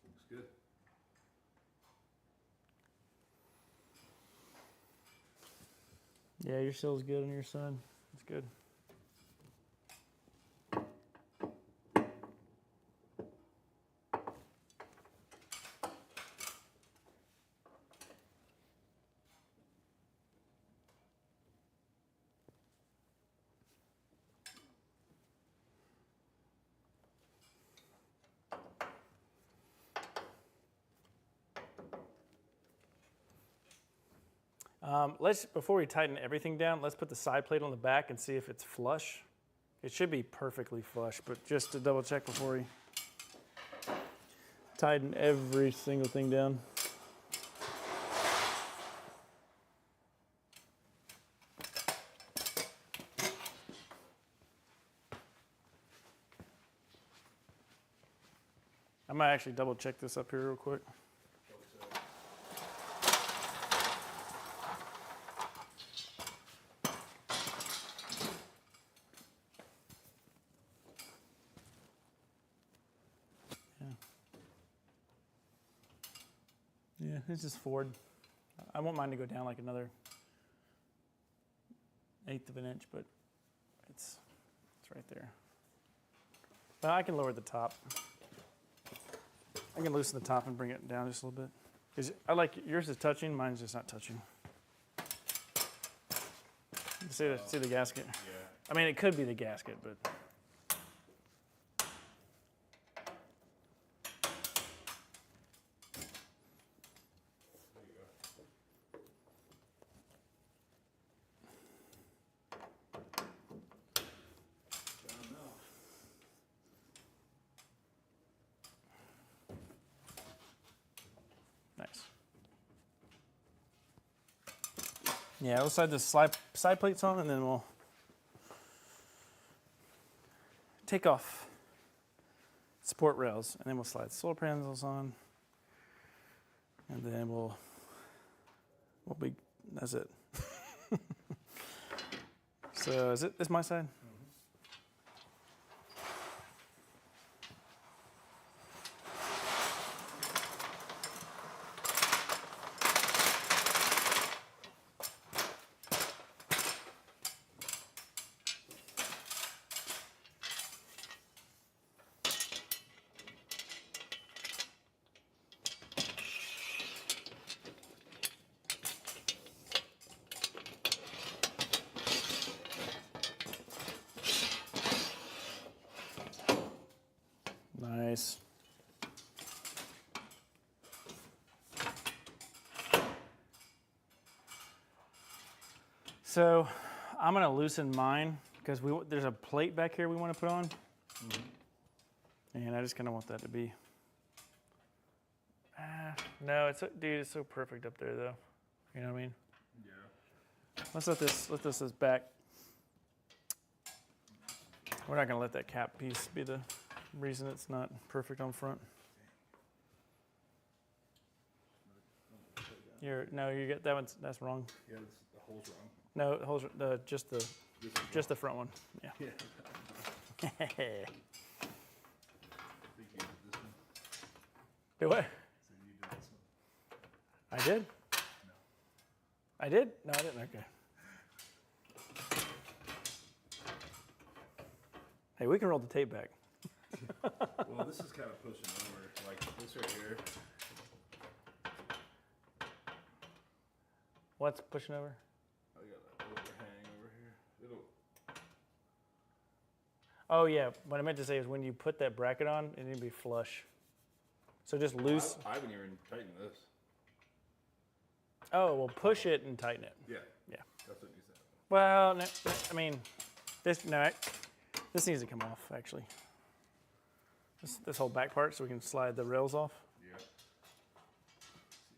B: Looks good.
A: Yeah, your sill's good on your son. It's good. Before we tighten everything down, let's put the side plate on the back and see if it's flush. It should be perfectly flush, but just to double check before we tighten every single thing down. I might actually double check this up here real quick. Yeah, it's just forward. I want mine to go down like another 1/8 of an inch, but it's right there. But I can lower the top. I can loosen the top and bring it down just a little bit. I like yours is touching, mine's just not touching. See the gasket?
B: Yeah.
A: I mean, it could be the gasket, but.
B: There you go. Down now.
A: Nice. Yeah, we'll slide the side plates on and then we'll take off support rails and then we'll slide solar panels on and then we'll be, that's it. So is this my side? Nice. So I'm gonna loosen mine because there's a plate back here we want to put on, and I just kind of want that to be. No, dude, it's so perfect up there though. You know what I mean?
B: Yeah.
A: Let's let this back. We're not gonna let that cap piece be the reason it's not perfect on front. You get that one's that's wrong.
B: Yeah, the hole's wrong.
A: No, the holes just the front one. Yeah.
B: Yeah. I think you did this one.
A: Do what?
B: So you did this one.
A: I did.
B: No.
A: I did? No, I didn't. Okay. Hey, we can roll the tape back.
B: Well, this is kind of pushing over, like this right here.
A: What's pushing over?
B: I got an overhang over here. It'll.
A: Oh yeah, what I meant to say is when you put that bracket on, it needs to be flush. So just loose.
B: I haven't even tightened this.
A: Oh, well, push it and tighten it.
B: Yeah.
A: Yeah.
B: That's what you said.
A: Well, no, I mean, this needs to come off actually. This whole back part, so we can slide the rails off.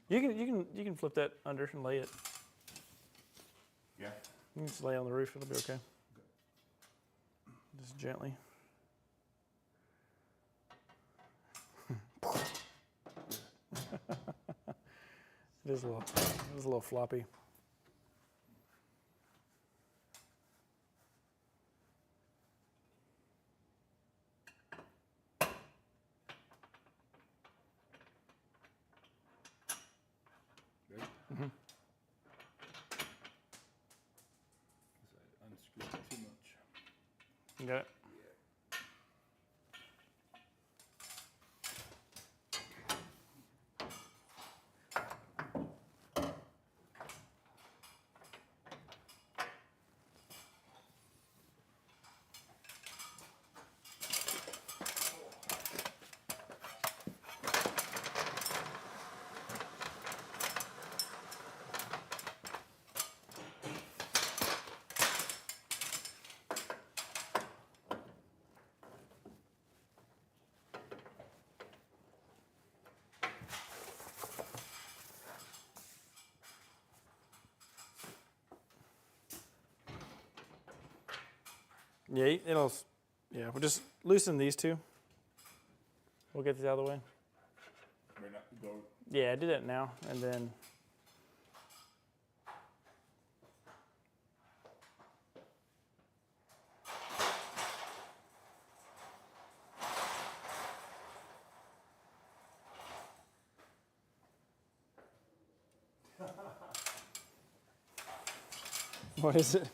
B: Yeah.
A: You can flip that under and lay it.
B: Yeah.
A: You can just lay it on the roof. It'll be okay. Just gently. It is a little floppy.
B: Ready?
A: Mm-hmm.
B: I unscrewed it too much.
A: You got it? Yeah, yeah, we'll just loosen these two. We'll get these out of the way.
B: Right now, go.
A: Yeah, do that now, and then. What is it?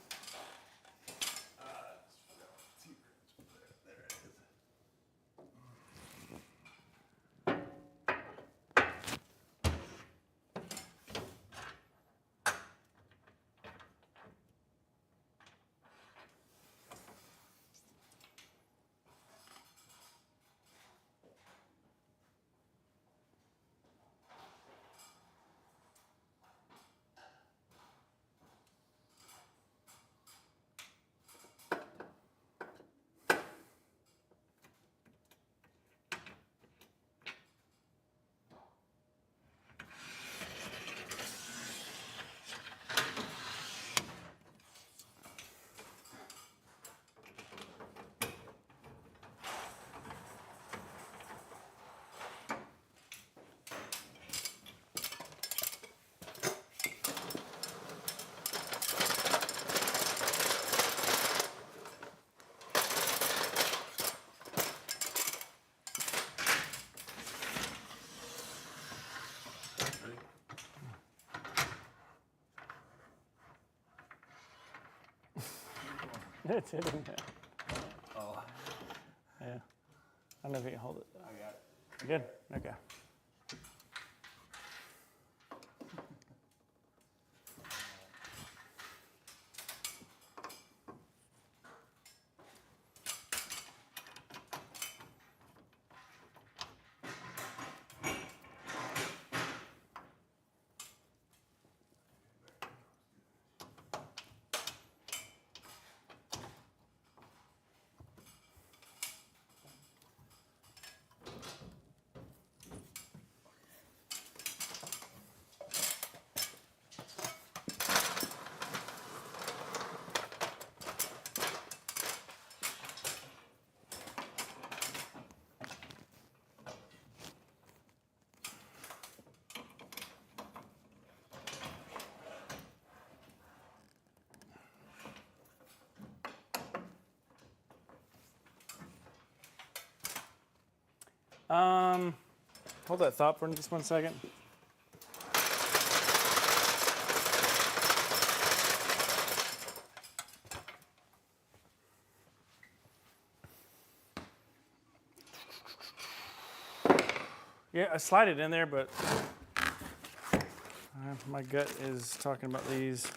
B: There it is.
A: It's hitting that.
B: Oh,
A: Yeah. I don't know if you can hold it.
B: I got it.
A: Good. Okay. Hold that thought for just 1 second. Yeah, I slide it in there, but my gut is talking about these.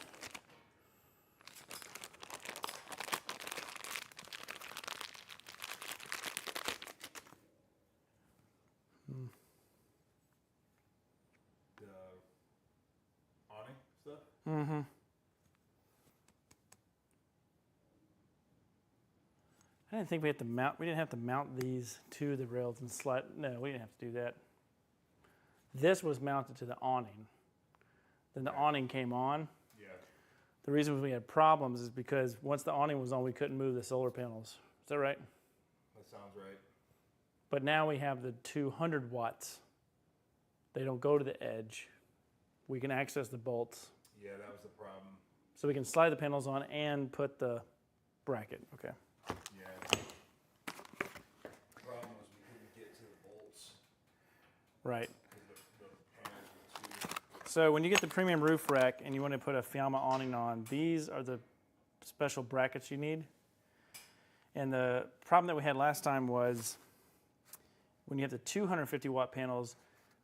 B: The awning stuff.
A: Mm-hmm. I didn't think we had to mount. We didn't have to mount these to the rails and slide. No, we didn't have to do that. This was mounted to the awning. Then the awning came on.
B: Yeah.
A: The reason we had problems is because once the awning was on, we couldn't move the solar panels. Is that right?
B: That sounds right.
A: But now we have the 200 watts. They don't go to the edge. We can access the bolts.
B: Yeah, that was the problem.
A: So we can slide the panels on and put the bracket. Okay.
B: Yeah. The problem was we couldn't get to the bolts
A: Right.
B: because the panels were too.
A: So when you get the premium roof rack and you want to put a Fiamma awning on, these are the special brackets you need. And the problem that we had last time was when you have the 250 watt panels,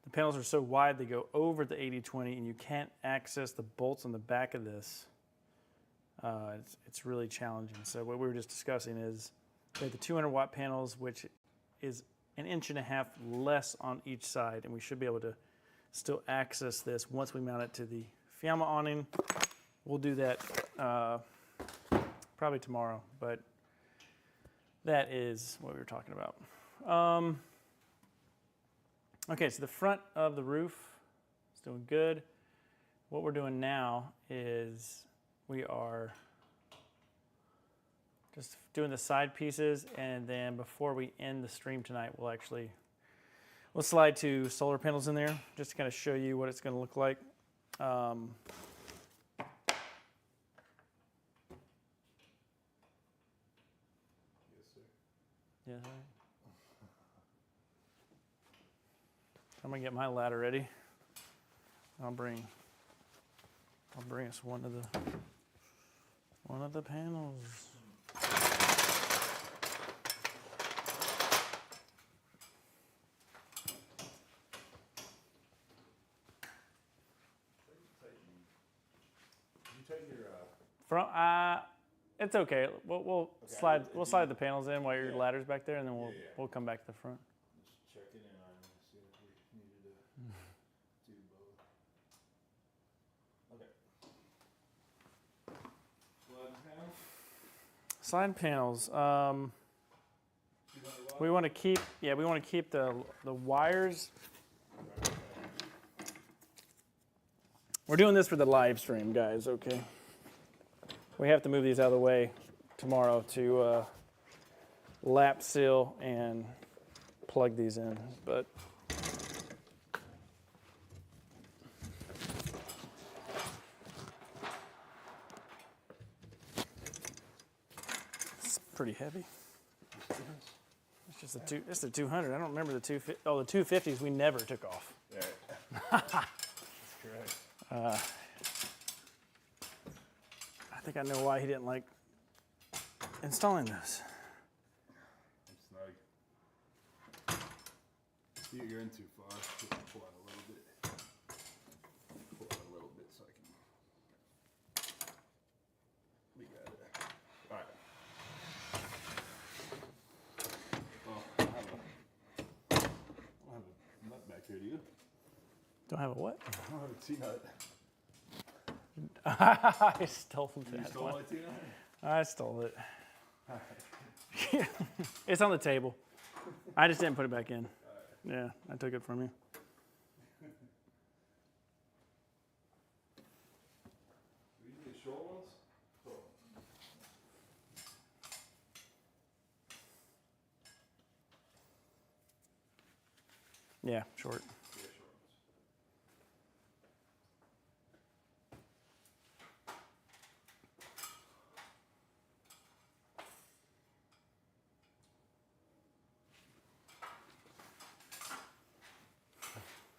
A: the panels are so wide they go over the 80/20 and you can't access the bolts on the back of this. It's really challenging. So what we were just discussing is we have the 200 watt panels, which is 1.5 inches less on each side, and we should be able to still access this once we mount it to the Fiamma awning. We'll do that probably tomorrow, but that is what we were talking about. Okay, so the front of the roof is doing good. What we're doing now is we are just doing the side pieces, and then before we end the stream tonight, we'll slide 2 solar panels in there just to kind of show you what it's going to look like.
B: Yes, sir.
A: Yeah. I'm gonna get my ladder ready. I'll bring us one of the panels.
B: You take your
A: It's okay. We'll
B: Okay,
A: slide
B: I-
A: we'll
B: do
A: slide
B: you-
A: the panels in while your
B: Yeah.
A: ladder's back there, and then we'll
B: Yeah.
A: we'll come back to the front.
B: just checking in on you, see if we needed to do both. Okay. Sliding panels.
A: Side panels.
B: 200
A: We want to keep the wires. We're doing this for the live stream, guys. Okay. We have to move these out of the way tomorrow to lap seal and plug these in, but. It's pretty heavy. It's the 200. I don't remember the 250. Oh, the 250s we never took off.
B: Yeah. That's correct.
A: I think I know why he didn't like installing those.
B: I'm snug. You're in too far. Just pull out a little bit. Pull out a little bit so I can. We got it. All right. Well, I don't have a nut back here, do you?
A: Don't have a what?
B: I don't have a T-nut.
A: I stole
B: You
A: that
B: stole
A: one.
B: my T-nut?
A: I stole it. It's on the table. I just didn't put it back in. Yeah, I took it from you.
B: We need the short ones? Oh.
A: Yeah, short.
B: Yeah, short ones.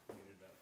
B: Needed that.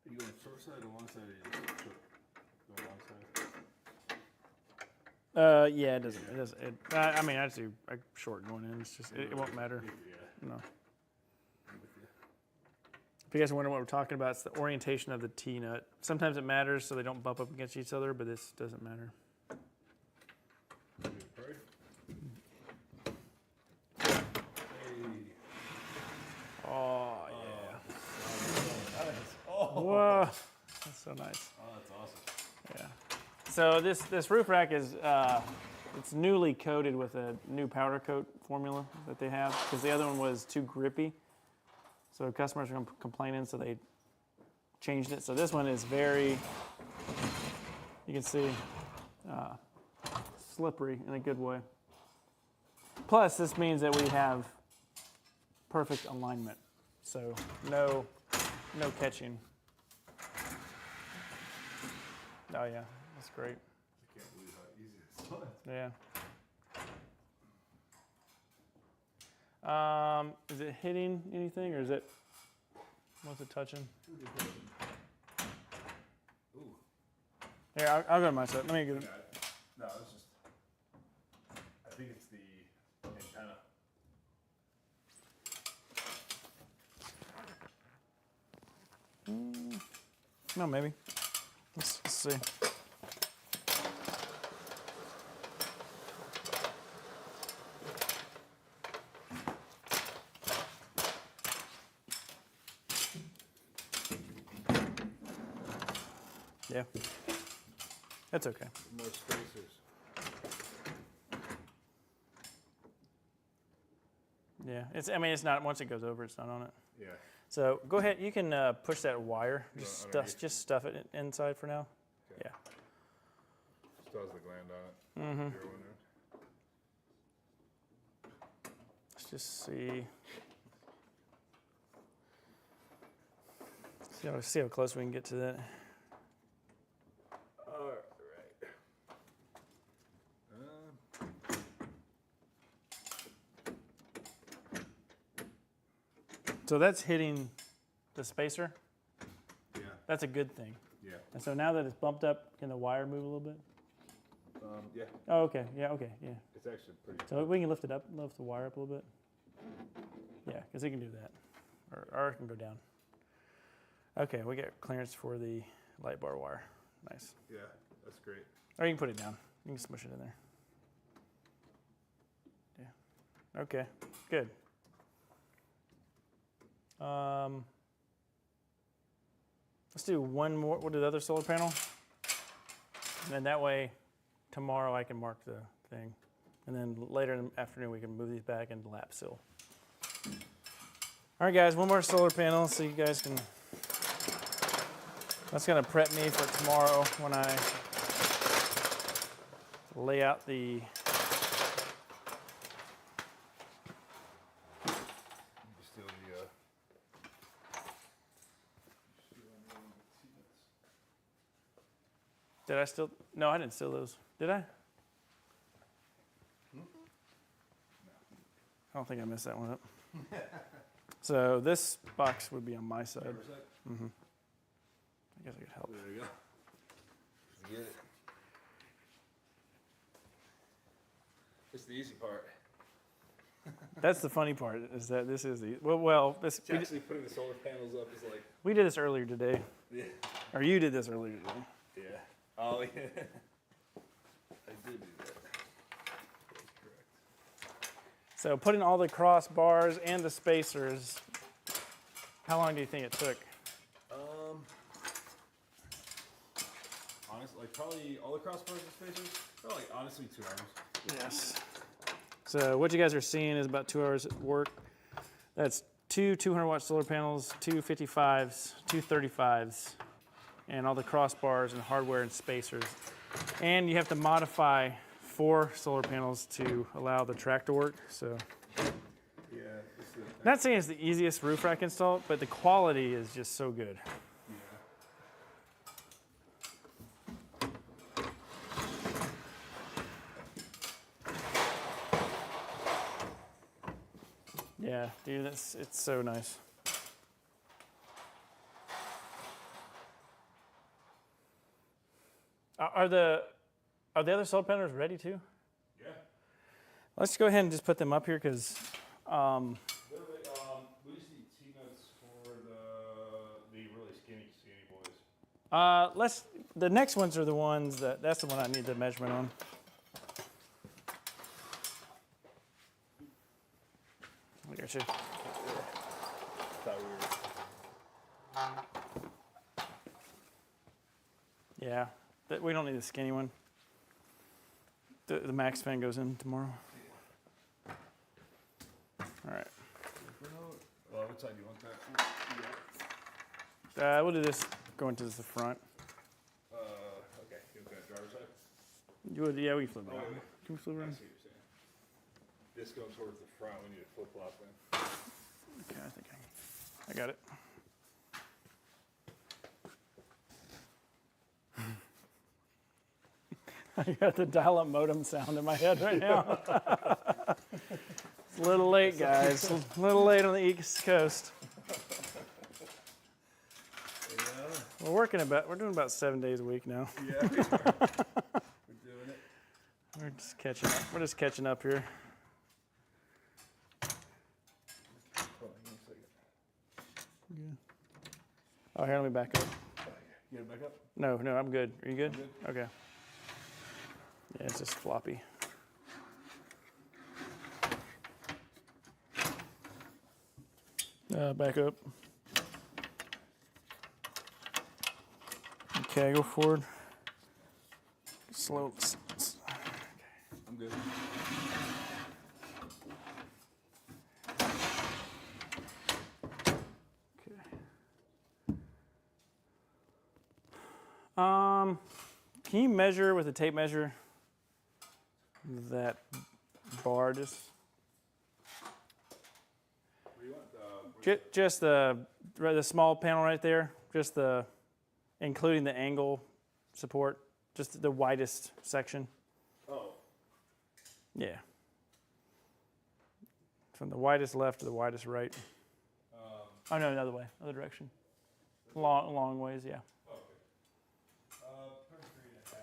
B: Are you going short side or long side or you just short?
A: Yeah, it doesn't. It doesn't. I mean, I just do a short going in. It's just it won't matter.
B: Yeah.
A: No.
B: I'm with you.
A: If you guys wonder what we're talking about, it's the orientation of the T-nut. Sometimes it matters so they don't bump up against each other, but this doesn't matter. Oh, yeah.
B: Oh,
A: Whoa. That's so nice.
B: oh, that's awesome.
A: Yeah. So this roof rack is it's newly coated with a new powder coat formula that they have because the other one was too grippy. So customers are complaining, so they changed it. So this one is very, you can see, slippery in a good way. Plus, this means that we have perfect alignment. So no catching. Oh yeah, that's great.
B: I can't believe how easy this was.
A: Yeah. Is it hitting anything, or is it? What's it touching?
B: Ooh.
A: Here, I'll go to my side. Let me get it.
B: No, it's just. I think it's the antenna.
A: No, maybe. Let's see. Yeah. That's okay.
B: More spacers.
A: Yeah. I mean, it's not, once it goes over, it's not on it.
B: Yeah.
A: So go ahead, you can push that wire.
B: Underneath?
A: Just stuff it inside for now.
B: Okay.
A: Yeah.
B: Still has the gland on it.
A: Mm-hmm.
B: If you're wondering.
A: Let's just see. See how close we can get to that.
B: All right.
A: So that's hitting the spacer.
B: Yeah.
A: That's a good thing.
B: Yeah.
A: And so now that it's bumped up, can the wire move a little bit?
B: Yeah.
A: Oh, okay. Yeah, okay. Yeah.
B: It's actually pretty.
A: So we can lift it up, lift the wire up a little bit. Yeah, because it can do that. Or it can go down. Okay, we get clearance for the light bar wire. Nice.
B: Yeah, that's great.
A: Or you can put it down. You can smush it in there. Yeah. Okay, good. Let's do one more. We'll do the other solar panel. And then that way, tomorrow I can mark the thing. And then later in the afternoon, we can move these back into lap seal. All right, guys, one more solar panel so you guys can. That's going to prep me for tomorrow when I lay out the.
B: Still the.
A: Did I still? No, I didn't steal those. Did I? I don't think I messed that one up. So this box would be on my side. Mm-hmm. I guess I could help.
B: There you go. Get it. It's the easy part.
A: That's the funny part, is that this is the well. This
B: Actually, putting the solar panels up is like.
A: we did this earlier today,
B: Yeah.
A: or you did this earlier today.
B: Yeah. Oh yeah. I did do that. That's correct.
A: So putting all the crossbars and the spacers. How long do you think it took?
B: Honestly, like probably all the crossbars and spacers. Probably like honestly 2 hours.
A: Yes. So what you guys are seeing is about 2 hours at work. That's two 200-watt solar panels, two 55s, two 35s, and all the crossbars and hardware and spacers. And you have to modify 4 solar panels to allow the track to work. So
B: Yeah.
A: not saying it's the easiest roof rack install, but the quality is just so good. Yeah, dude, it's so nice. Are the Are the other solar panels ready too?
B: Yeah.
A: Let's go ahead and just put them up here because
B: Literally, we just need T-nuts for the really skinny boys.
A: the next ones are the ones that's the one I need the measurement on. I got you.
B: Thought we were.
A: Yeah, we don't need the skinny one. The max fan goes in tomorrow. All right.
B: Well, what side do you want that?
A: We'll do this going to the front.
B: Okay. You want that driver's side?
A: You would, yeah, we can flip it
B: Oh,
A: around.
B: wait.
A: Can we flip it
B: I
A: around?
B: see what you're saying. This goes towards the front. We need a flip flop then.
A: Okay, I think I got it. I got the dial-up modem sound in my head right now. It's a little late, guys. A little late on the East Coast.
B: Yeah.
A: We're doing about 7 days a week now.
B: Yeah. We're doing it.
A: We're just catching up. We're just catching up here.
B: Hold on, give me a second.
A: Oh, here, let me back up.
B: You get it back up?
A: No, I'm good. Are you good?
B: I'm good.
A: Okay. Yeah, it's just floppy. Back up. Okay, go forward. Slow.
B: I'm good.
A: Can you measure with a tape measure that bar just?
B: What do you want?
A: Just the small panel right there, just including the angle support, just the widest section.
B: Oh.
A: Yeah. From the widest left to the widest right. Oh no, another way, other direction. Long ways, yeah.
B: Okay. Put 3.5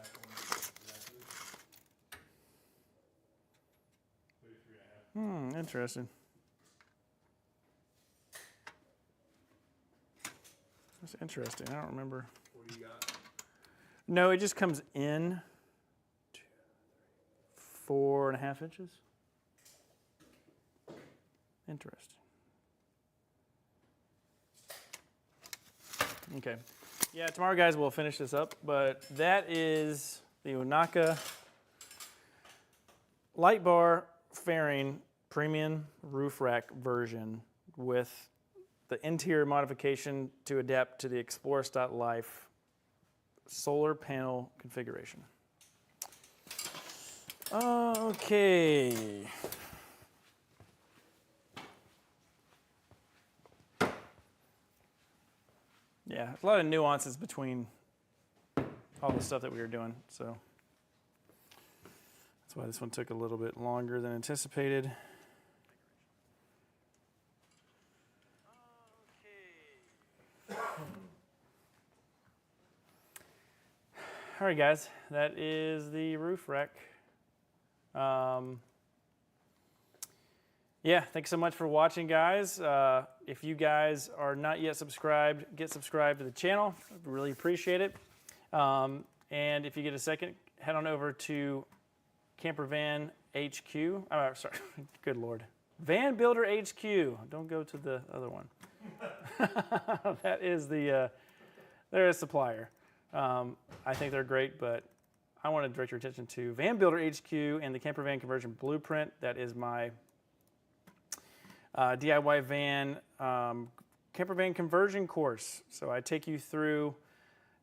B: on 33.5.
A: Interesting. That's interesting. I don't remember.
B: What do you got?
A: No, it just comes in 4.5 inches. Interesting. Okay. Yeah, tomorrow, guys, we'll finish this up. But that is the Unaka light bar fairing premium roof rack version with the interior modification to adapt to the Explorers.life solar panel configuration. Okay. Yeah, a lot of nuances between all the stuff that we were doing, so that's why this one took a little bit longer than anticipated. All right, guys, that is the roof rack. Yeah, thanks so much for watching, guys. If you guys are not yet subscribed, get subscribed to the channel. I'd really appreciate it. And if you get a second, head on over to Camper Van HQ. Oh, sorry, good Lord. Van Builder HQ. Don't go to the other one. That is they're a supplier. I think they're great, but I want to direct your attention to Van Builder HQ and the Camper Van Conversion Blueprint. That is my DIY van camper van conversion course. So I take you through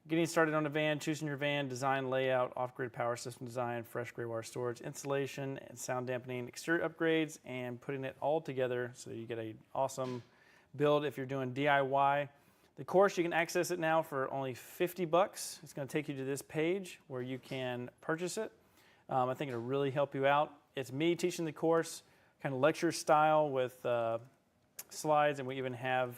A: getting started on a van, choosing your van, design, layout, off-grid power system design, fresh gray wire storage, installation, and sound dampening, exterior upgrades, and putting it all together so you get an awesome build if you're doing DIY. The course, you can access it now for only $50. It's going to take you to this page where you can purchase it. I think it'll really help you out. It's me teaching the course, kind of lecture style with slides, and we even have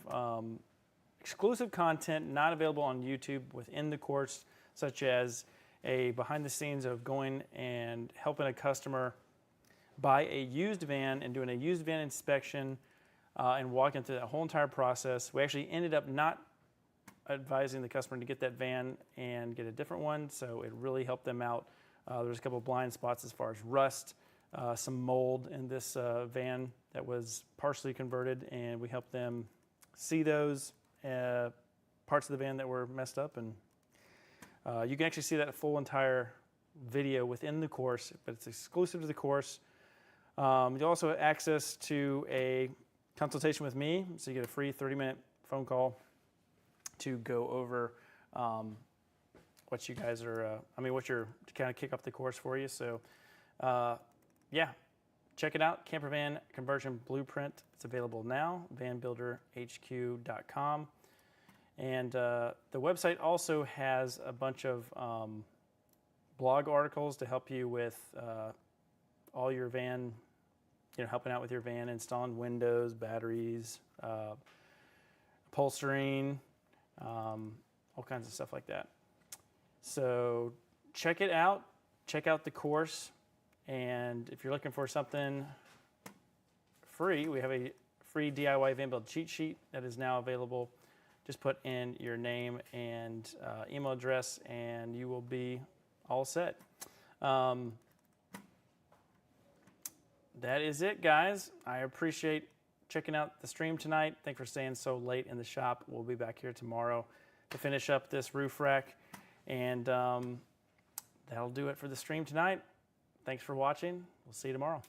A: exclusive content not available on YouTube within the course, such as a behind the scenes of going and helping a customer buy a used van and doing a used van inspection and walking through that whole entire process. We actually ended up not advising the customer to get that van and get a different one, so it really helped them out. There's a couple of blind spots as far as rust, some mold in this van that was partially converted, and we helped them see those parts of the van that were messed up. And you can actually see that full entire video within the course, but it's exclusive to the course. You also have access to a consultation with me, so you get a free 30-minute phone call to go over what you guys are, what you're to kind of kick off the course for you. So, yeah, check it out. Camper Van Conversion Blueprint. It's available now. vanbuilderhq.com. And the website also has a bunch of blog articles to help you with all your van, helping out with your van, installing windows, batteries, upholstering, all kinds of stuff like that. So check it out. Check out the course. And if you're looking for something free, we have a free DIY van build cheat sheet that is now available. Just put in your name and email address, and you will be all set. That is it, guys. I appreciate checking out the stream tonight. Thanks for staying so late in the shop. We'll be back here tomorrow to finish up this roof rack. And that'll do it for the stream tonight. Thanks for watching. We'll see you tomorrow.